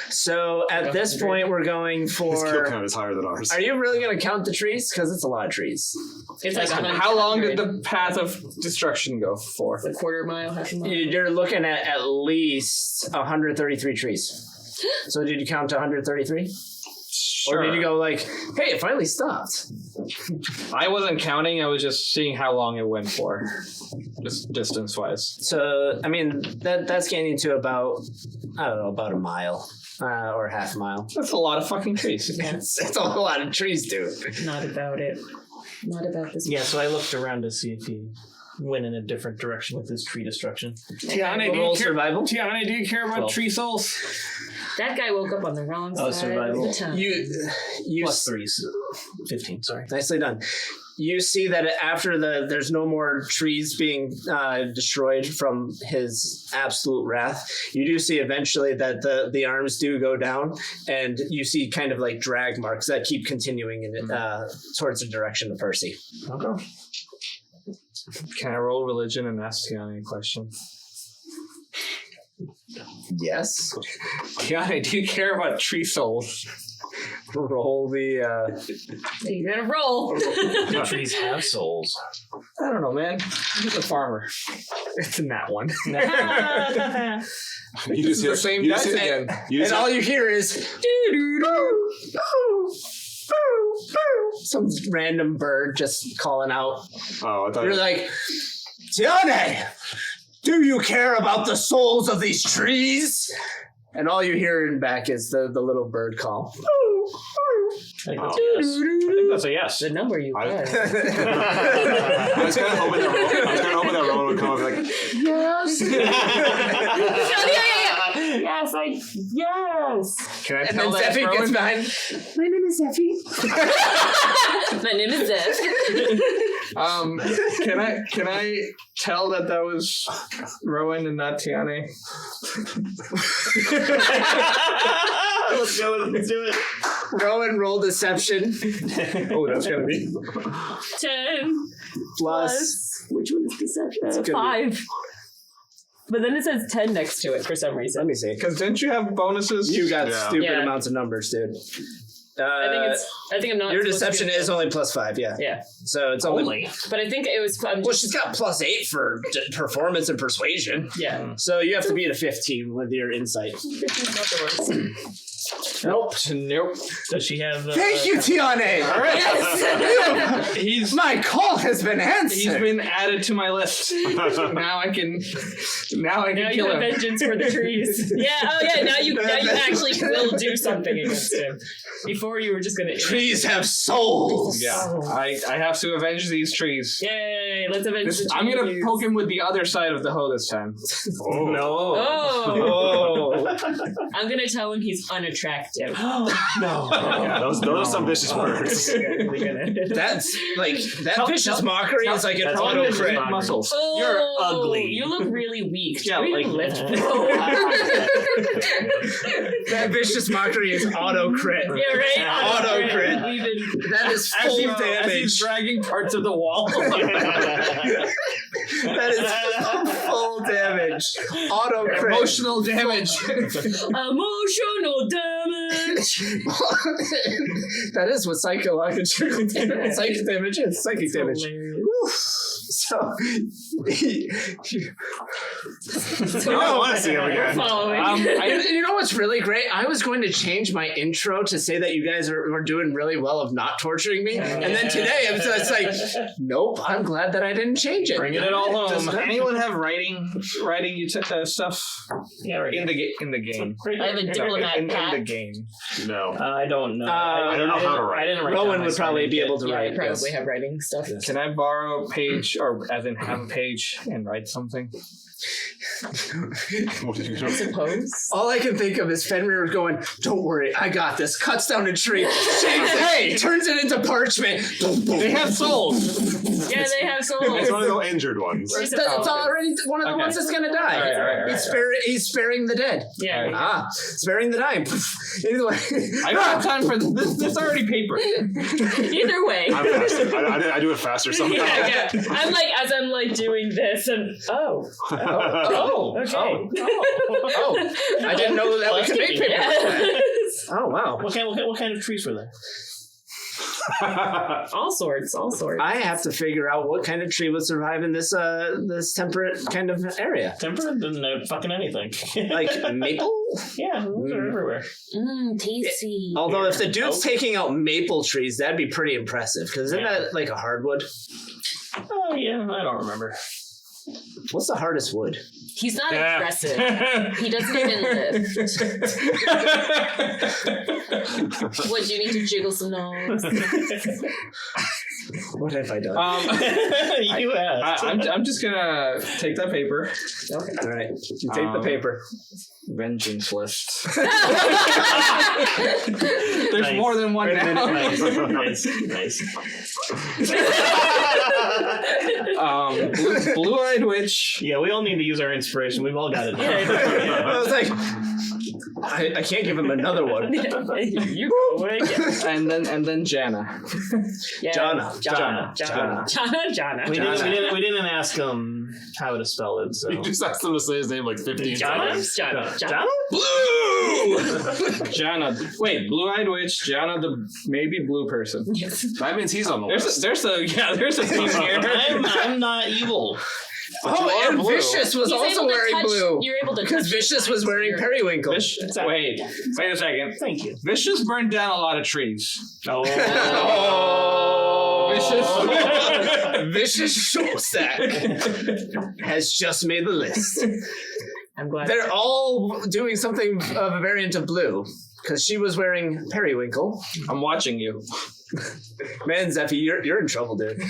So at this point, we're going His kill for. count is higher than ours. Are you really going to count the trees? Because it's a lot of trees. It's like How long did the path of destruction go for? a quarter mile, half a mile? You're looking at least 133 trees. So did you count to 133? Sure. Or did you go like, hey, it finally stopped? I wasn't counting. I was just seeing how long it went for, just distance-wise. So, I mean, that's getting to about, I don't know, about a mile or half a mile. That's a lot of fucking trees. It's a lot of trees, dude. Not about it. Not about this. Yeah, so I looked around to see if he went in a different direction with his tree destruction. Tiana, Roll survival. Tiana, do you care about 12. tree souls? That guy woke up on the wrong Oh, side survival. of the town. You Plus 3, so 15, sorry. nicely done. You see that after there's no more trees being destroyed from his absolute wrath. You do see eventually that the arms do go down, and you see kind of like drag marks that keep continuing in towards the direction of Percy. Okay. Can I roll religion and ask Tiana a question? Yes. Tiana, do you care about tree souls? Roll the. You gotta roll. The trees have souls. I don't know, man. I'm just a farmer. It's in that one. You just the hear same you just dice hear- again. You And just all hear- you hear is. Some random bird just calling out. Oh, I thought You're like, Tiane, do you care about the souls of these trees? And all you hear in back is the little bird call. I think that's a yes. The number you I- got. I was kind of hoping that Rowan would come up and be like, Yes. Yes, yes. Can I And tell then that Zephy Rowan? gets behind. My name is Zephy. My name is Zeph. Can I tell that was Rowan and not Tiane? Let's go. Let's do it. Rowan, roll deception. Oh, that's gonna be 10 Plus. which one is deception? 5. But then it says 10 next to it for some reason. Let me see. Because didn't you have bonuses? You got Yeah. stupid Yeah. amounts of numbers, dude. I think I'm not. Your supposed to deception be- is only +5, yeah. Yeah, So it's only. but I think it was. Well, she's got +8 for performance and persuasion. Yeah. So you have to beat a 15 with your insight. 15's not the worst. Nope. nope. Does she have? Thank you, Tiane. All right. Yes. He's My call has been answered. been added to my list. Now I can Now you kill have him. vengeance for the trees. Yeah. Oh yeah. Now you actually will do something against him. Before you were just gonna. Trees have souls. Yeah, I have to avenge these trees. Yay! Let's avenge the I'm gonna trees. poke him with the other side of the hoe this time. oh. No. Oh. I'm gonna tell him he's unattractive. No. Yeah, those are some vicious words. That's like that vicious mockery is like an That's auto vicious crit. mockery. Muscles. Oh, You're ugly. You look really weak. Yeah, Do you like- even lift, bro? That vicious mockery is auto crit. Yeah, right? Auto crit. We've been That is full As he's damage. dragging parts of the wall. That is full damage. Auto crit. Emotional damage. emotional damage. That is what psychic damage is. Psychic damage. Whew. So, No, I want to see him again. following. you know what's really great? I was going to change my intro to say that you guys were doing really well of not torturing me, and then today it's like, nope. I'm glad that I didn't change it. Bringing it all home. Does anyone have writing stuff Yeah, right. in the game? I have a diplomat in the pack. game. No. I don't know. I don't know how to write. I didn't write. Rowan down would probably be able to Yeah, I write. probably Yes. have writing stuff. Can I borrow a page, or as in have a page and write something? What did you do? Suppose. All I can think of is Fenrir going, "Don't worry, I got this." Cuts down a tree, shakes it, hey, turns it into parchment. They have souls. Yeah, they have souls. It's one of the injured ones. It's already one of the ones that's gonna die. All right. He's sparing the dead. Yeah. Ah, sparing the dying. Either way. I don't have time for this. This already paper. Either way. I'm faster. I do it faster somehow. Yeah. I'm like, as I'm like doing this, and okay. Oh, I didn't know that we could make paper. Yes. Oh wow. What kind of trees were there? All sorts. I have to figure out what kind of tree would survive in this this temperate kind of area. Temperate? Didn't fucking anything. Like maple? Yeah, those are everywhere. Tasty. Although if the dude's taking out maple trees, that'd be pretty impressive. Because isn't that like a hardwood? Oh yeah, I don't remember. What's the hardest wood? He's not Yeah. impressive. He doesn't even lift. What, do you need to jiggle some nose? What have I done? You asked. I'm just gonna take that paper. Okay. All right. You take the paper. Vengeance list. There's Nice. more than one now. Nice. Blue-eyed witch. Yeah, we all need to use our inspiration. We've all got it. I was like, I can't give him another one. You go again. And then Jana. Yeah. Jana. Jana. We didn't ask him how to spell it. So You just asked him to say his name like 15 Jana? times. Jana. Blue! Jana. Wait, blue-eyed witch. Jana, the maybe blue person. That means he's on the list. There's a thing here. I'm not evil. Oh, and blue. Vicious was He's also able to wearing touch- blue. You're able to Because touch Vicious his was wearing eyes. periwinkle. Wait a second. Thank you. Vicious burned down a lot of trees. Oh. Vicious Shortstack has just made the list. I'm glad. They're all doing something of a variant of blue. Because she was wearing periwinkle. I'm watching you. Man, Zeffy, you're in trouble, dude.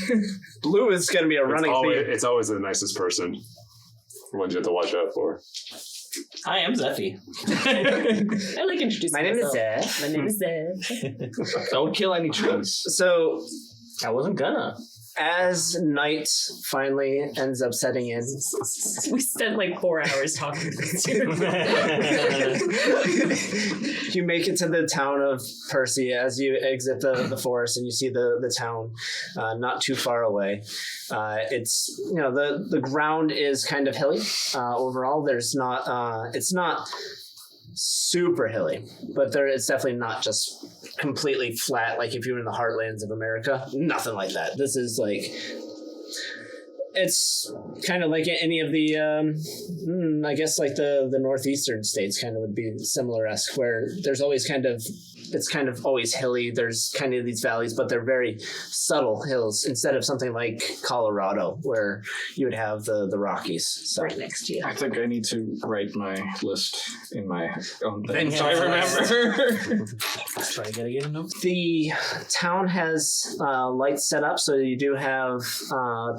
Blue is going to be a running theme. It's always the nicest person. The ones you have to watch out for. I am Zeffy. I like introducing My name is myself. Zeff. My name is Zeff. Don't kill any trees. So, I wasn't gonna. as night finally ends up setting in, We spent like 4 hours talking to this dude. you make it to the town of Percy as you exit the forest, and you see the town not too far away. It's the ground is kind of hilly overall. There's not it's not super hilly, but it's definitely not just completely flat like if you were in the heartlands of America. Nothing like that. This is like, it's kind of like any of the I guess like the northeastern states kind of would be similar-esque, where there's always it's kind of always hilly. There's kind of these valleys, but they're very subtle hills instead of something like Colorado where you would have the Rockies. So Right next to you. I think I need to write my list in my own thing Then so I remember. Try to get a note. the town has lights set up, so you do have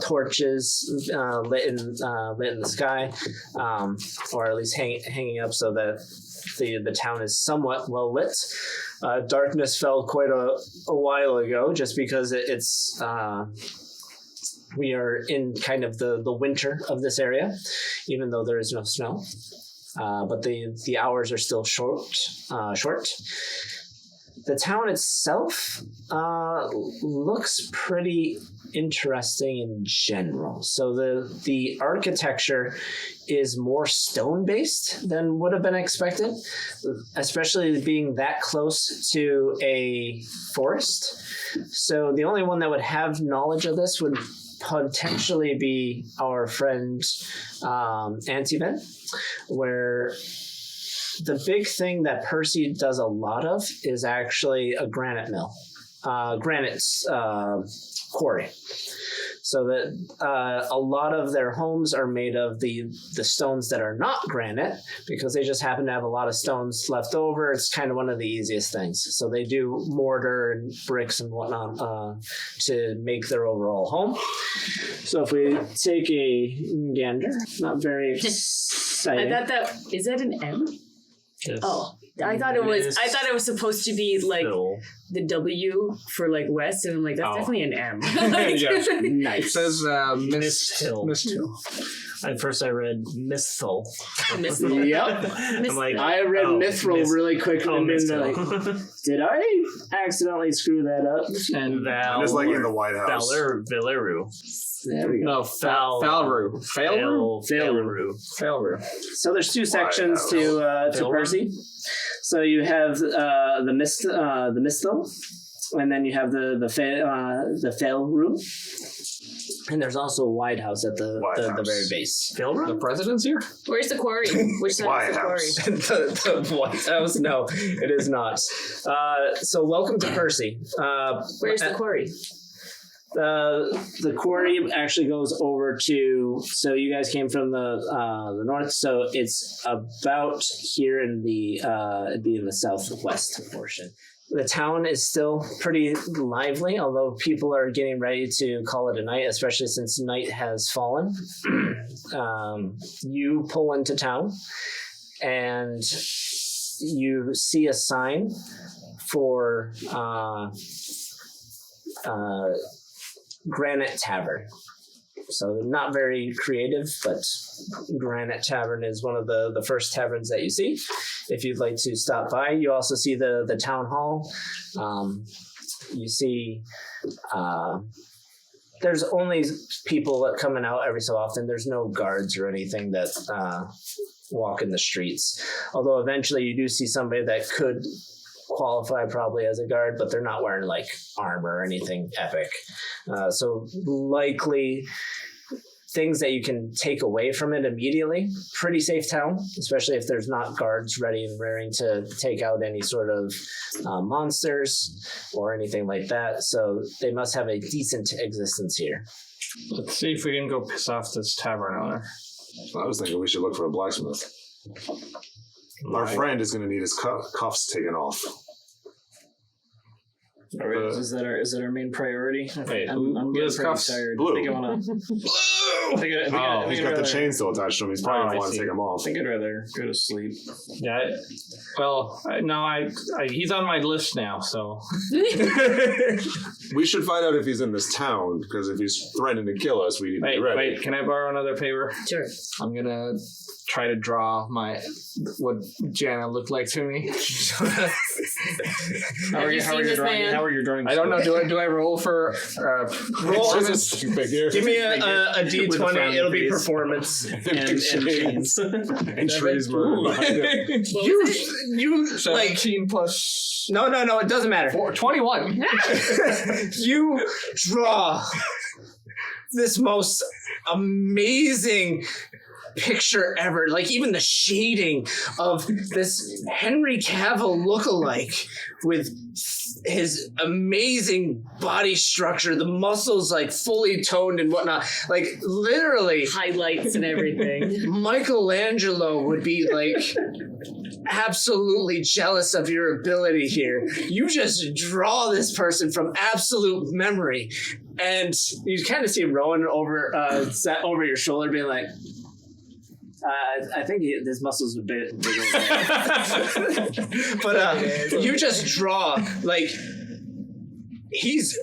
torches lit in the sky, or at least hanging up so that the town is somewhat well lit. Darkness fell quite a while ago, just because it's we are in kind of the winter of this area, even though there is no snow. But the hours are still short. The town itself looks pretty interesting in general. So the architecture is more stone based than would have been expected, especially being that close to a forest. So the only one that would have knowledge of this would potentially be our friend Antiven, where the big thing that Percy does a lot of is actually a granite mill, granite quarry. So that a lot of their homes are made of the stones that are not granite, because they just happen to have a lot of stones left over. It's kind of one of the easiest things. So they do mortar and bricks and whatnot to make their overall home. So if we take a gander, not very I exciting. thought that is that an M? Yes. Oh, I thought it was supposed to be like Phil. the W for like West, and I'm like, that's Oh. definitely an M. It Nice. says Mist Hill. Mist Hill. At first, I read Misthal. Misthal. Yep. I'm like, I read Mithril really quick and been like, Misthal. did I accidentally screw that up? And Val. Just like in the White House. Valeru. There we go. No, Falru. Valeru. Falru. So there's two sections to Percy. So you have the Misthal, and then you have the Fail room. And there's also a White House at the very base. The president's here? Where's the quarry? Which side White is the quarry? House. the White House? No, it is not. So welcome to Percy. Where's the quarry? The quarry actually goes over to. So you guys came from the north, so it's about here in the it'd be in the southwest portion. The town is still pretty lively, although people are getting ready to call it a night, especially since night has fallen. You pull into town, and you see a sign for Granite Tavern. So not very creative, but Granite Tavern is one of the first taverns that you see. If you'd like to stop by, you also see the town hall. You see there's only people coming out every so often. There's no guards or anything that walk in the streets. Although eventually you do see somebody that could qualify probably as a guard, but they're not wearing like armor or anything epic. So likely things that you can take away from it immediately. Pretty safe town, especially if there's not guards ready and raring to take out any sort of monsters or anything like that. So they must have a decent existence here. Let's see if we can go piss off this tavern owner. I was thinking we should look for a blacksmith. Our friend is going to need his cuffs taken off. All right, is that our main priority? Wait, I'm getting pretty tired. Blue. I think I wanna. He's got the chain still attached to him. He's probably going to want to take him off. I think I'd rather go to sleep. Yeah. He's on my list now, so. We should find out if he's in this town, because if he's threatening to kill us, we need to be ready. Wait, can I borrow another paper? Sure. I'm gonna try to draw what Jana looked like to me. How are you drawing? I don't know. Do I roll for Roll. Give Give me a D20. It'll be face. performance. and chains. and trees murder behind it. You 17 plus No. It doesn't matter. 21. You draw this most amazing picture ever. Like even the shading of this Henry Cavill lookalike with his amazing body structure, the muscles like fully toned and whatnot. Like literally Highlights and everything. Michelangelo would be like absolutely jealous of your ability here. You just draw this person from absolute memory, and you kind of see Rowan over your shoulder being like, I think his muscles are bigger. But you just draw like he's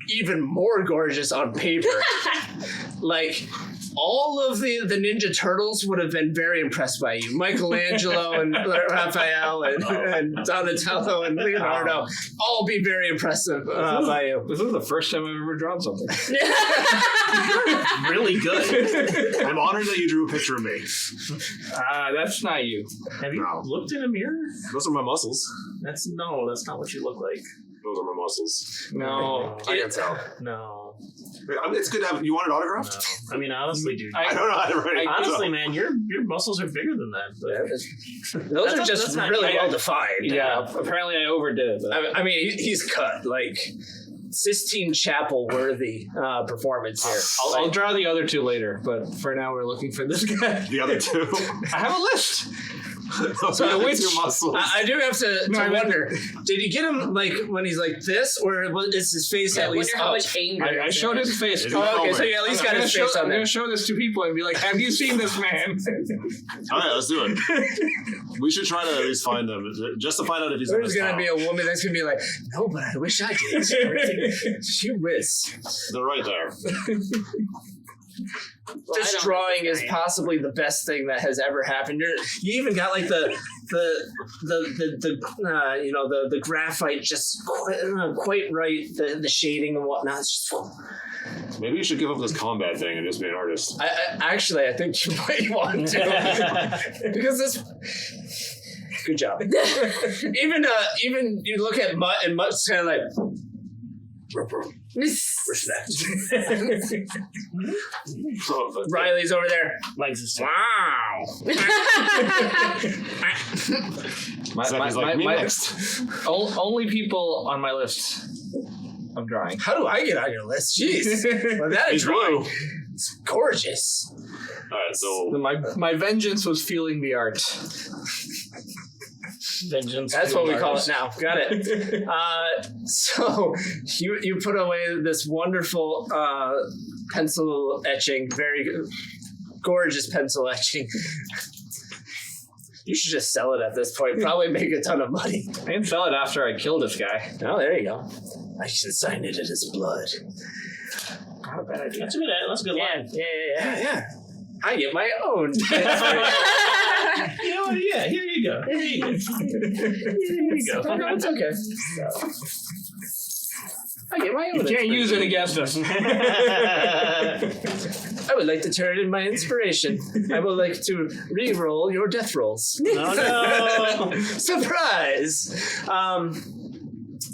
even more gorgeous on paper. Like all of the Ninja Turtles would have been very impressed by you. Michelangelo and Raphael and Donatello and Leonardo all be very impressive by you. This is the first time I've ever drawn something. Really good. I'm honored that you drew a picture of me. That's not you. Have you looked in a mirror? Those are my muscles. That's not what you look like. Those are my muscles. No. I can tell. No. It's good to have. You want it autographed? No. I mean, honestly, dude. I don't know how to write it. Honestly, man, your muscles are bigger than that. But Those are just that's not- really well defined. Yeah, apparently I overdid it. But I mean, he's cut like Sistine Chapel worthy performance here. I'll draw the other two later, but for now we're looking for this guy. The other two. I have a list. So which muscles? I do have to wonder, did you get him like when he's like this, or is his face at I least wonder how up? much anger. I showed his face. Oh, okay, so you at least got his face on I'm there. going to show this to people and be like, have you seen this man? All right, let's do it. We should try to at least find them, just to find out if he's in There's this gonna town. be a woman that's gonna be like, no, but I wish I did. She whiz. They're right there. This drawing is possibly the best thing that has ever happened. You even got like the graphite just quite right, the shading and whatnot. It's just, Maybe you should give up this combat thing and just be an artist. I think you might want to because this. Good job. even you look at Mutt and Mutt's kind of like. Respect. Riley's over there. legs is Wow. Only people on my list of drawing. How do I get on your list? Jeez. Well, that is drawing. It's gorgeous. All right, so My vengeance was feeling the art. vengeance. That's what we call it now. Got it. So you put away this wonderful pencil etching, very gorgeous pencil etching. You should just sell it at this point. Probably make a ton of money. I didn't sell it after I killed this guy. Oh, there you go. I should sign it in his blood. Not a bad idea. That's a good. That's a good line. Yeah. I get my own. You know what? Yeah. Here you go. Here you go. It's okay. I get my own. You can't use it against us. I would like to turn it in my inspiration. I would like to re-roll your death rolls. Oh no! Surprise!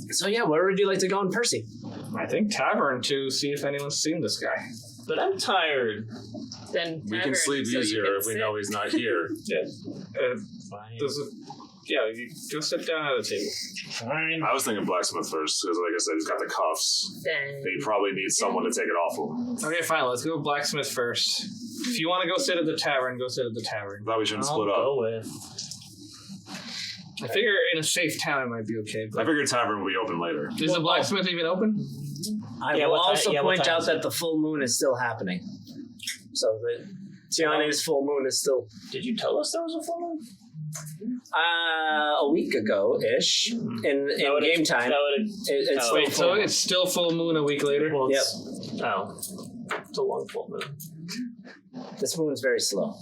So yeah, where would you like to go in Percy? I think tavern to see if anyone's seen this guy. But I'm tired. Then we can sleep easier if we know he's not here. Yeah. Fine. You go sit down at the table. Fine. I was thinking blacksmith first, because like I said, he's got the cuffs. Then He probably needs someone to take it off of him. Okay, fine. Let's go blacksmith first. If you want to go sit at the tavern, go sit at the tavern. Thought we shouldn't split up. Go with. I figure in a safe town it might be okay. I figure tavern will be open later. Is the blacksmith even open? I Yeah, will what ti- also yeah, what point time out is that the full moon is still happening. So the Tiane's full moon is still Did you tell us there was a full moon? a week ago-ish in game time. It's It's still Wait, full so moon. it's still full moon a week later? well, it's, oh, it's a long full moon. This moon's very slow.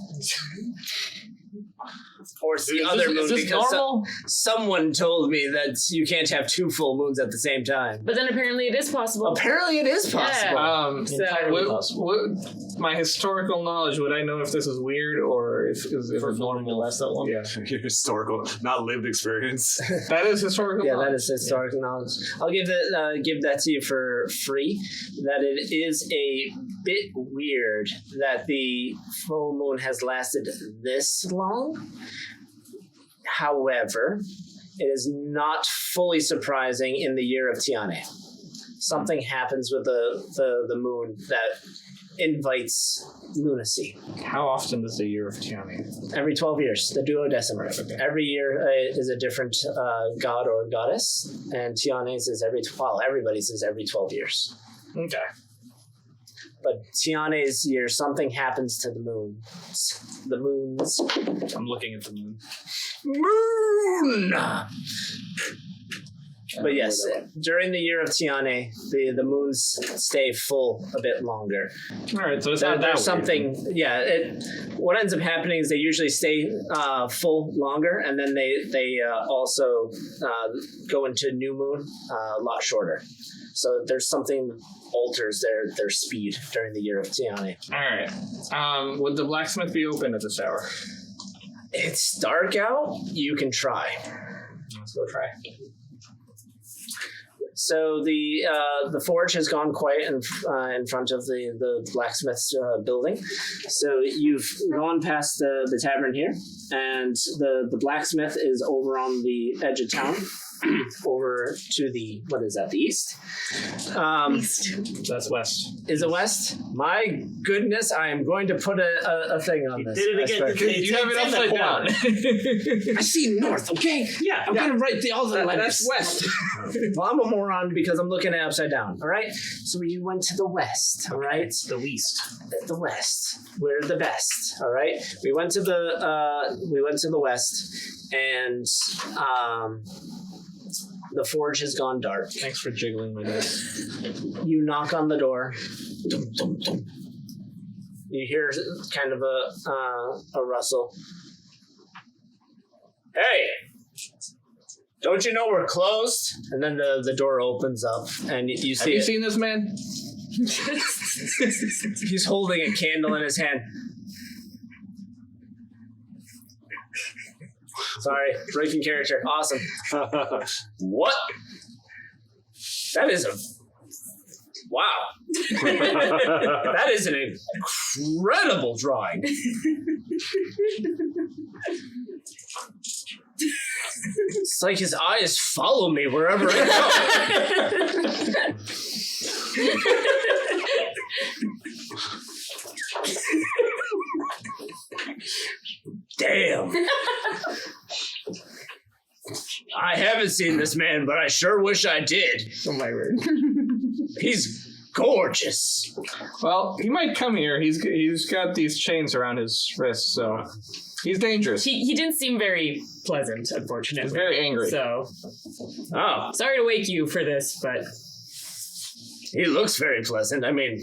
Or it's the Is other this, moon is this because normal? someone told me that you can't have 2 full moons at the same time. But then apparently it is possible. Apparently, it is possible. Entirely possible. My historical knowledge, would I know if this is weird or if For it's filming normal? the last that long. Yeah, Your historical, not lived experience. that is historical Yeah, knowledge. that is historical knowledge. I'll give that to you for free. That it is a bit weird that the full moon has lasted this long. However, it is not fully surprising in the year of Tiane. Something happens with the moon that invites lunacy. How often does the year of Tiani? Every 12 years, the duodecimer. Every year is a different god or goddess, and Tiane's is everybody's is every 12 years. Okay. But Tiane's year, something happens to the moon. The moons. I'm looking at the moon. Moon! But yes, during the year of Tiane, the moons stay full a bit longer. All right, so it's not that There's weird. something, what ends up happening is they usually stay full longer, and then they also go into new moon a lot shorter. So there's something alters their speed during the year of Tiane. All right. Would the blacksmith be open at this hour? It's dark out. You can try. Let's go try. So the forge has gone quiet in front of the blacksmith's building. So you've gone past the tavern here, and the blacksmith is over on the edge of town, over to the the east. That's west. Is it west? My goodness, I am going to put a thing on this. did it I again. swear. You have it upside down. I see north, okay? Yeah. I'm gonna write all the letters. That's west. Well, I'm a moron because I'm looking at it upside down. All right. So we went to the west. All right. The least. The west. We're the best. All right. We went to the west, and the forge has gone dark. Thanks for jiggling my dice. You knock on the door. Dum, dum, dum. You hear kind of a rustle. Hey, don't you know we're closed? And then the door opens up, and you Have see you it. seen this man? He's holding a candle in his hand. Sorry, breaking character. Awesome. What? That is wow. That is an incredible drawing. It's like his eyes follow me wherever I go. Damn. I haven't seen this man, but I sure wish I did. Oh my word. He's gorgeous. Well, he might come here. He's got these chains around his wrists, so he's dangerous. He didn't seem very pleasant, unfortunately. He's very angry. So, Oh, sorry to wake you for this, but he looks very pleasant. I mean,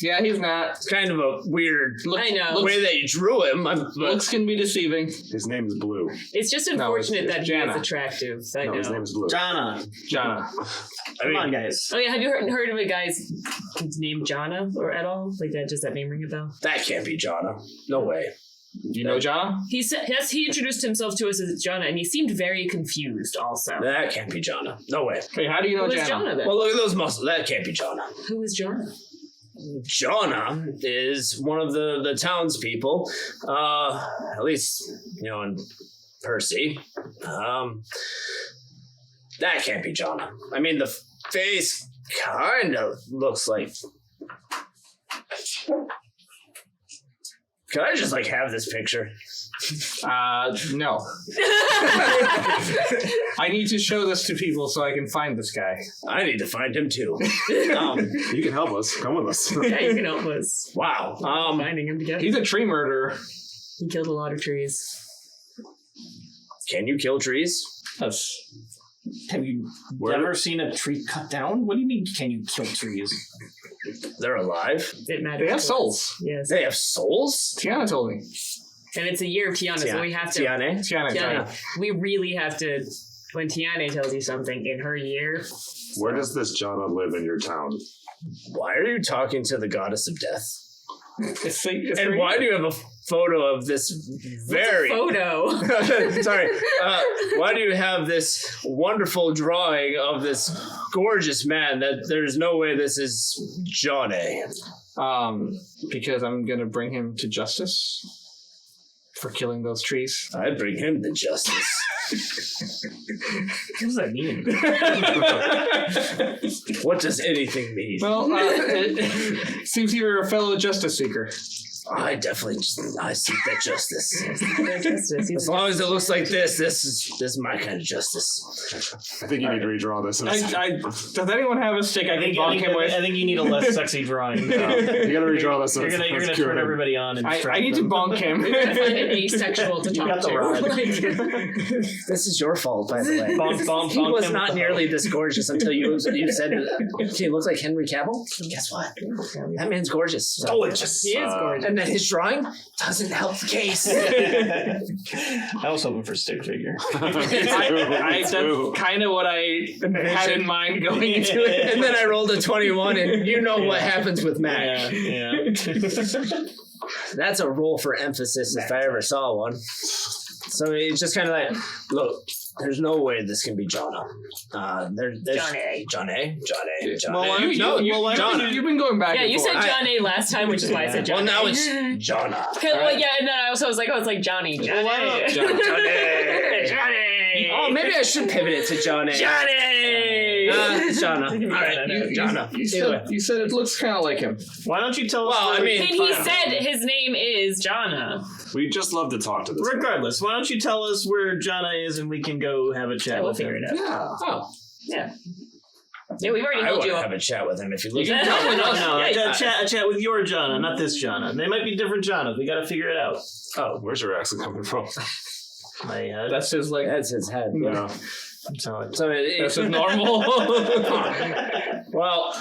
Yeah, he's not. it's kind of a weird I know. way that you drew him. Looks can be deceiving. His name is Blue. It's just No, unfortunate it's that he Jana. is attractive. I No, know. his name is Blue. Jana. Jana. Come on, guys. Oh yeah, have you heard of a guy's named Jana or at all? Like that? Does that name ring a bell? That can't be Jana. No way. You know Jana? He said yes. He introduced himself to us as Jana, and he seemed very confused. Also, That can't be Jana. No way. Okay, how do you know who is Jana? Jana then? Well, look at those muscles. That can't be Jana. Who is Jana? Jana is one of the townspeople. At least, in Percy. That can't be Jana. I mean, the face kind of looks like. Can I just have this picture? No. I need to show this to people so I can find this guy. I need to find him too. You can help us. Come with us. Yeah, you can help us. Wow. Finding him together. He's a tree murderer. He killed a lot of trees. Can you kill trees? That's Have you ever seen a tree cut down? What do you mean, can you kill trees? They're alive. It matters. they have to souls. us. Yes. They have souls? Tiana told me. And it's a year of Tiana, so we have to. Tiane? Tiana. We really have to. When Tiana tells you something in her year, Where does this Jana live in your town? Why are you talking to the goddess of death? It's And why do you have a photo of this very... photo. Sorry. Why do you have this wonderful drawing of this gorgeous man that there's no way this is Johnny? Because I'm gonna bring him to justice for killing those trees. I'd bring him to justice. What does that mean? What does anything mean? Well, it seems you're a fellow justice seeker. I definitely I seek that justice. Justice. As long as it looks like this is my kind of justice. I think you need to redraw this. Does anyone have a stick I can bonk him with? I think you need a less sexy drawing. You gotta redraw this. You're gonna turn everybody on and I need to bonk him. Find an asexual to You talk got the to. rod. This is your fault, by the way. Bonk, bonk, He bonk was him not with the nearly this gorgeous until you said he looks like Henry Cavill. Guess what? That man's gorgeous. So. Gorgeous. He is gorgeous. And then his drawing doesn't help the case. I was hoping for stick figure. That's kind of what I had in mind going into it. And then I rolled a 21, and you know what happens with Mac. Yeah. That's a roll for emphasis if I ever saw one. So it's just kind of like, look, there's no way this can be Jonna. There's Johnny. Well, you've been going back. Yeah, and you forth. said John A last time, which is why I said Well, John. now it's Jonna. Well, yeah, and then I also was like, Johnny. Johnny. Oh, maybe I should pivot it to Johnny. Jonna. All right, Jonna. You said it looks kind of like him. Why don't you tell us? Well, I mean, And he said his name is Jonna. We just love to talk to this. Regardless, why don't you tell us where Jonna is and we can go have a chat Yeah, we'll with him. figure it out. Oh, Yeah. Yeah, we've already I held want you to up. have a chat with him if you look. No, Yeah, a chat with your Jonna, not this Jonna. They might be different Jonnas. We got to figure it out. Oh, where's your accent coming from? My head. That's his like. That's his head. Yeah. So So That's his normal. well,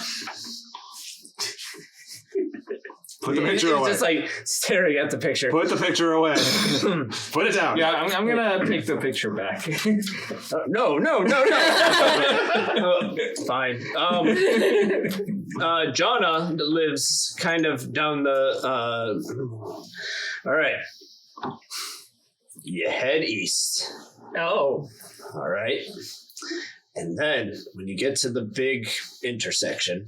Put the he's picture away. just like staring at the picture. Put the picture away. Put it down. Yeah, I'm gonna take the picture back. No. Fine. Jonna lives kind of down the. All right. You head east. Oh. All right. And then when you get to the big intersection,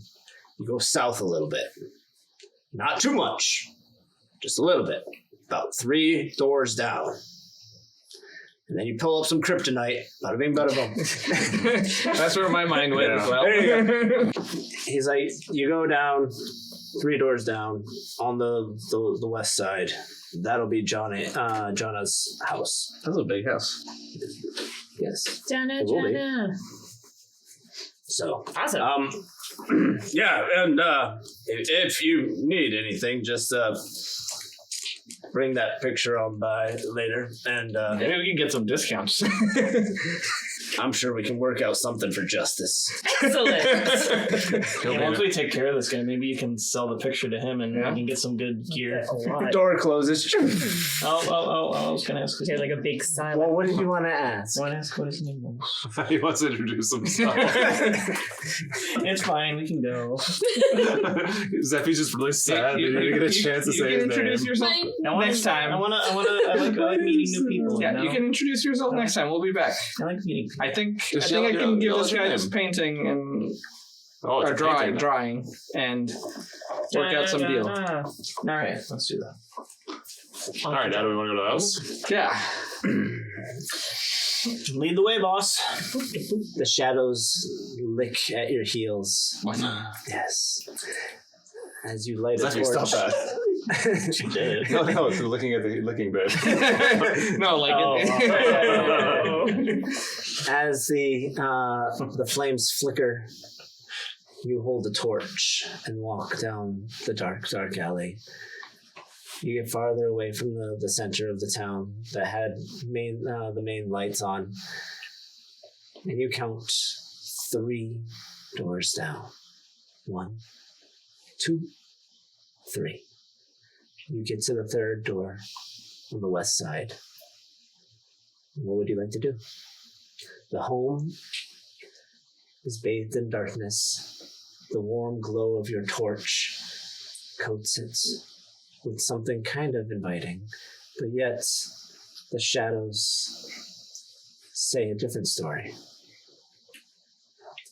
you go south a little bit. Not too much. Just a little bit. About 3 doors down. And then you pull up some kryptonite. Bada bing, bada boom. That's where my mind went as well. There you go. He's like, you go down 3 doors down on the west side. That'll be Jonna's house. That's a big house. Yes. Jonna, It will be. Jonna. So, Awesome. yeah, and if you need anything, just bring that picture on by later, and Maybe we can get some discounts. I'm sure we can work out something for justice. Excellent. once we take care of this guy, maybe you can sell the picture to him and we can get some good gear. Door closes. Oh, I was gonna ask. He had like a big silent. Well, what did you want to ask? I want to ask what his name was. He wants to introduce himself. It's fine, we can go. Zeffy's just really sad. He didn't get a chance to say his introduce name. yourself next time. I like meeting new people. Yeah, you can introduce yourself next time. We'll be back. I like meeting people. I think Just I yell- can give yell this your guy name. this painting and Oh, it's or a painting. drawing and work out some deal. All right, let's do that. All right, now do we want to go to the house? Yeah. Lead the way, boss. The shadows lick at your heels. Yes. As you light a Zeffy, torch. stop that. She did. No, it's looking at the licking bit. No, like As the flames flicker, you hold a torch and walk down the dark alley. You get farther away from the center of the town that had the main lights on, and you count 3 doors down. 1, 2, 3. You get to the 3rd door on the west side. What would you like to do? The home is bathed in darkness. The warm glow of your torch coats it with something kind of inviting, but yet the shadows say a different story.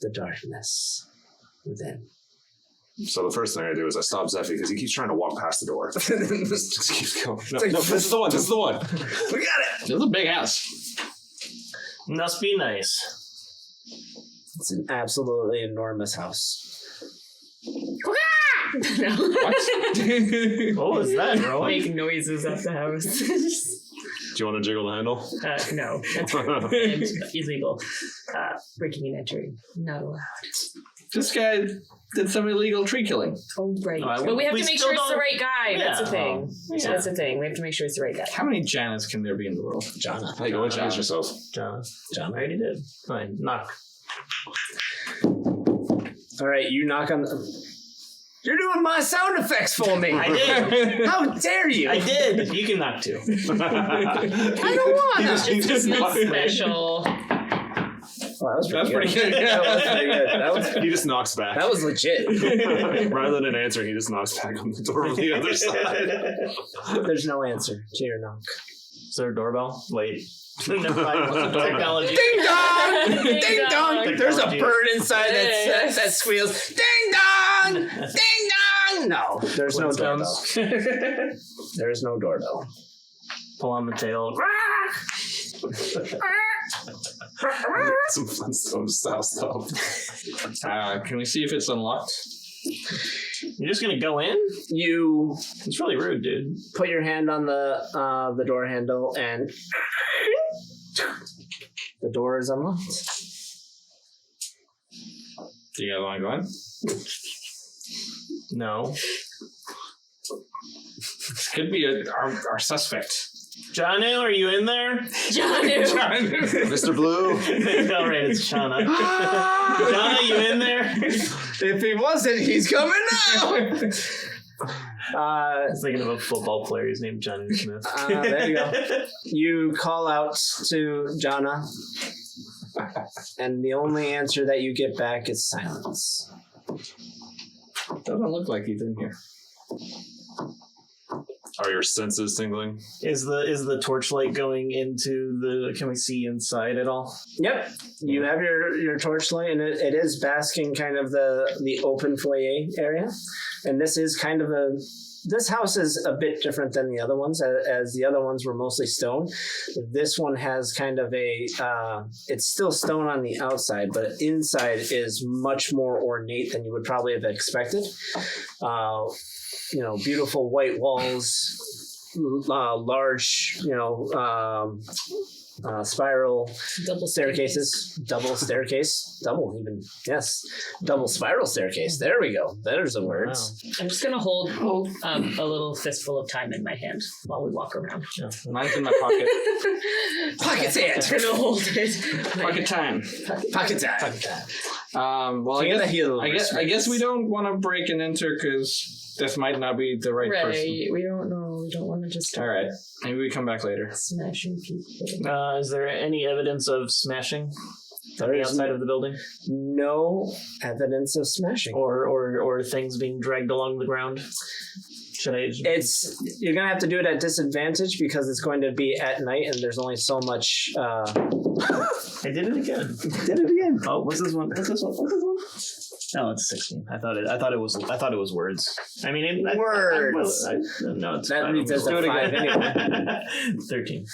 The darkness within. So the first thing I do is I stop Zeffy because he keeps trying to walk past the door. Just keeps going. No, this is the one. This is the one. We got it! This is a big house. Must be nice. It's an absolutely enormous house. No. What was that, bro? Make noises at the house. Do you want to jiggle the handle? No, that's rude and illegal. Breaking and entering, not allowed. This guy did some illegal tree killing. Oh, right. No, But we have we to make still sure it's the don't- right guy. That's the Yeah. thing. Yeah. That's the thing. We have to make sure it's the right guy. How many Janas can there be in the world? Jana. Hey, go introduce yourself. John. I already did. Fine. Knock. All right, you knock on the... You're doing my sound effects for me! I did. How dare you! I did. You can knock too. I don't want to! It's just not special. Oh, that was That's pretty good. That was pretty good. He just knocks back. That was legit. Rather than an answer, he just knocks back on the door from the other side. There's no answer to your knock. Is there a doorbell? Wait. Never mind. What's the technology? Ding dong! Ding Ding dong! dong. There's a bird inside that squeals. Ding dong! Ding dong! No, there's no doorbell. There's no doorbell. Pull on the tail. Some Flintstone style stuff. Can we see if it's unlocked? You're just gonna go in? You It's really rude, dude. put your hand on the door handle and the door is unlocked. Do you guys want to go in? No. This could be our suspect. Janu, are you in there? Janu. Mr. Blue. No, right, it's Shauna. Shauna, you in there? If he wasn't, he's coming now. I was thinking of a football player. His named Janu Smith. There you go. You call out to Jana, and the only answer that you get back is silence. Doesn't look like he's in here. Are your senses tingling? Is the torchlight going into the? Can we see inside at all? Yep, you have your torchlight, and it is basking kind of the open foyer area, and this is kind of this house is a bit different than the other ones, as the other ones were mostly stone. This one has kind of it's still stone on the outside, but inside is much more ornate than you would probably have expected. Beautiful white walls, large, spiral Double staircases, double spiral staircase. There we go. There's the words. I'm just gonna hold a little fistful of time in my hand while we walk around. Mine's in my pocket. Pocket sand. I'm gonna hold it. Pocket time. Pocket time. Well, You gotta heal I guess we don't want to break and enter because this might not be the right person. We don't know. We don't want to just All right. Maybe we come back later. smashing people. Is there any evidence of smashing on There the is outside of the building, no evidence of smashing. or things being dragged along the ground? Should I? You're gonna have to do it at disadvantage because it's going to be at night and there's only so much. I did it again. Did it again. Oh, what's this one? Oh, it's 16. I thought it was words. I mean, Words. No, it's That fine. reads as a 5 anyway. 13.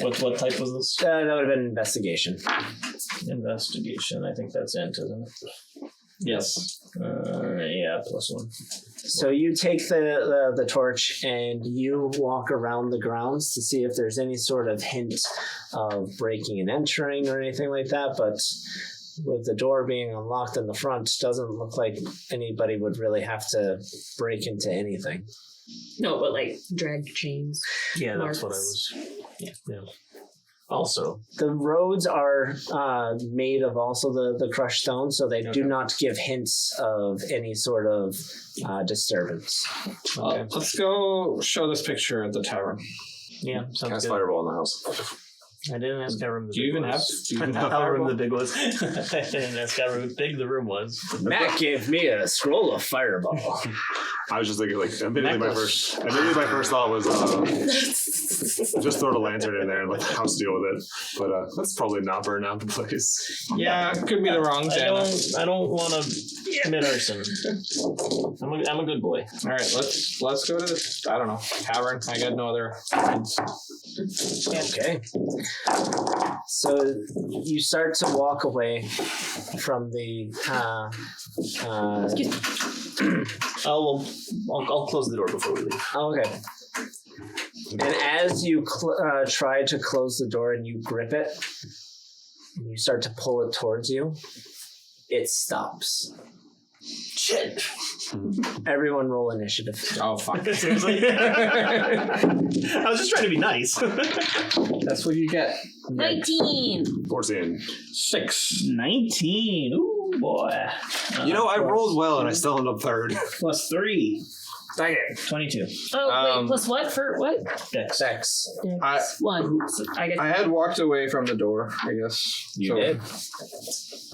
What type was this? That would have been investigation. Investigation. I think that's int, isn't it? Yes. Yeah, +1. So you take the torch and you walk around the grounds to see if there's any sort of hint of breaking and entering or anything like that, but with the door being unlocked in the front, doesn't look like anybody would really have to break into anything. No, but like drag chains. Yeah, that's Marks. what I was. Yeah. Also, The roads are made of also the crushed stone, so they do not give hints of any sort of disturbance. Let's go show this picture at the tavern. yeah, sounds Cast good. fireball in the house. I didn't ask how room the Do you big even was. have how room fireball? the big was? I didn't ask how big the room was. Matt gave me a scroll of fireball. I was just thinking, like, admittedly, my first thought was just throw the lantern in there and let the house deal with it. But that's probably not burn out the place. Yeah, could be the wrong Jana. I don't want to commit arson. I'm a good boy. All right, let's go to this. I don't know, tavern. I got no other friends. Okay. So you start to walk away from the. I'll close the door before we leave. Okay. And as you try to close the door and you grip it, and you start to pull it towards you, it stops. Shit. Everyone roll initiative. Oh fuck! Seriously? I was just trying to be nice. That's what you get. 19. 14. 6. 19. Ooh, boy. You know, I rolled well and I still ended up third. +3. Dang it. 22. Oh, wait, plus what for what? Dex. Sex. I- 1. So I get I had walked away from the door, I guess. You did.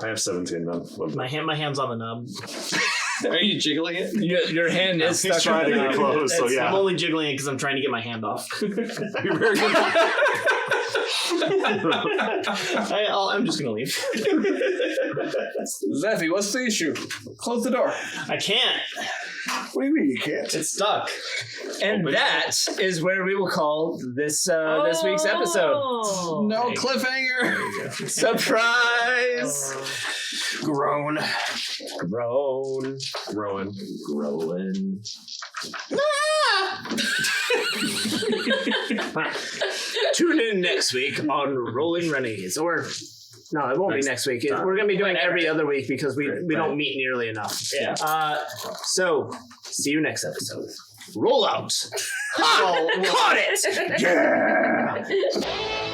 I have 17 then. My hand's on the knob. Are you jiggling it? Your hand is He's stuck trying in to the get knob. close, so yeah. I'm only jiggling it because I'm trying to get my hand off. You're very good. I'm just gonna leave. Zeffy, what's the issue? Close the door. I can't. What do you mean you can't? It's stuck. And that is where we will call this this week's episode. Oh. No cliffhanger. Surprise! Groan. Groan. Rowan. Growing. Tune in next week on Rolling Renegades. Or, no, it won't be next week. We're going to be doing every other week because we don't meet nearly enough. Yeah. So, see you next episode. Roll out. Ha! Caught it! Yeah!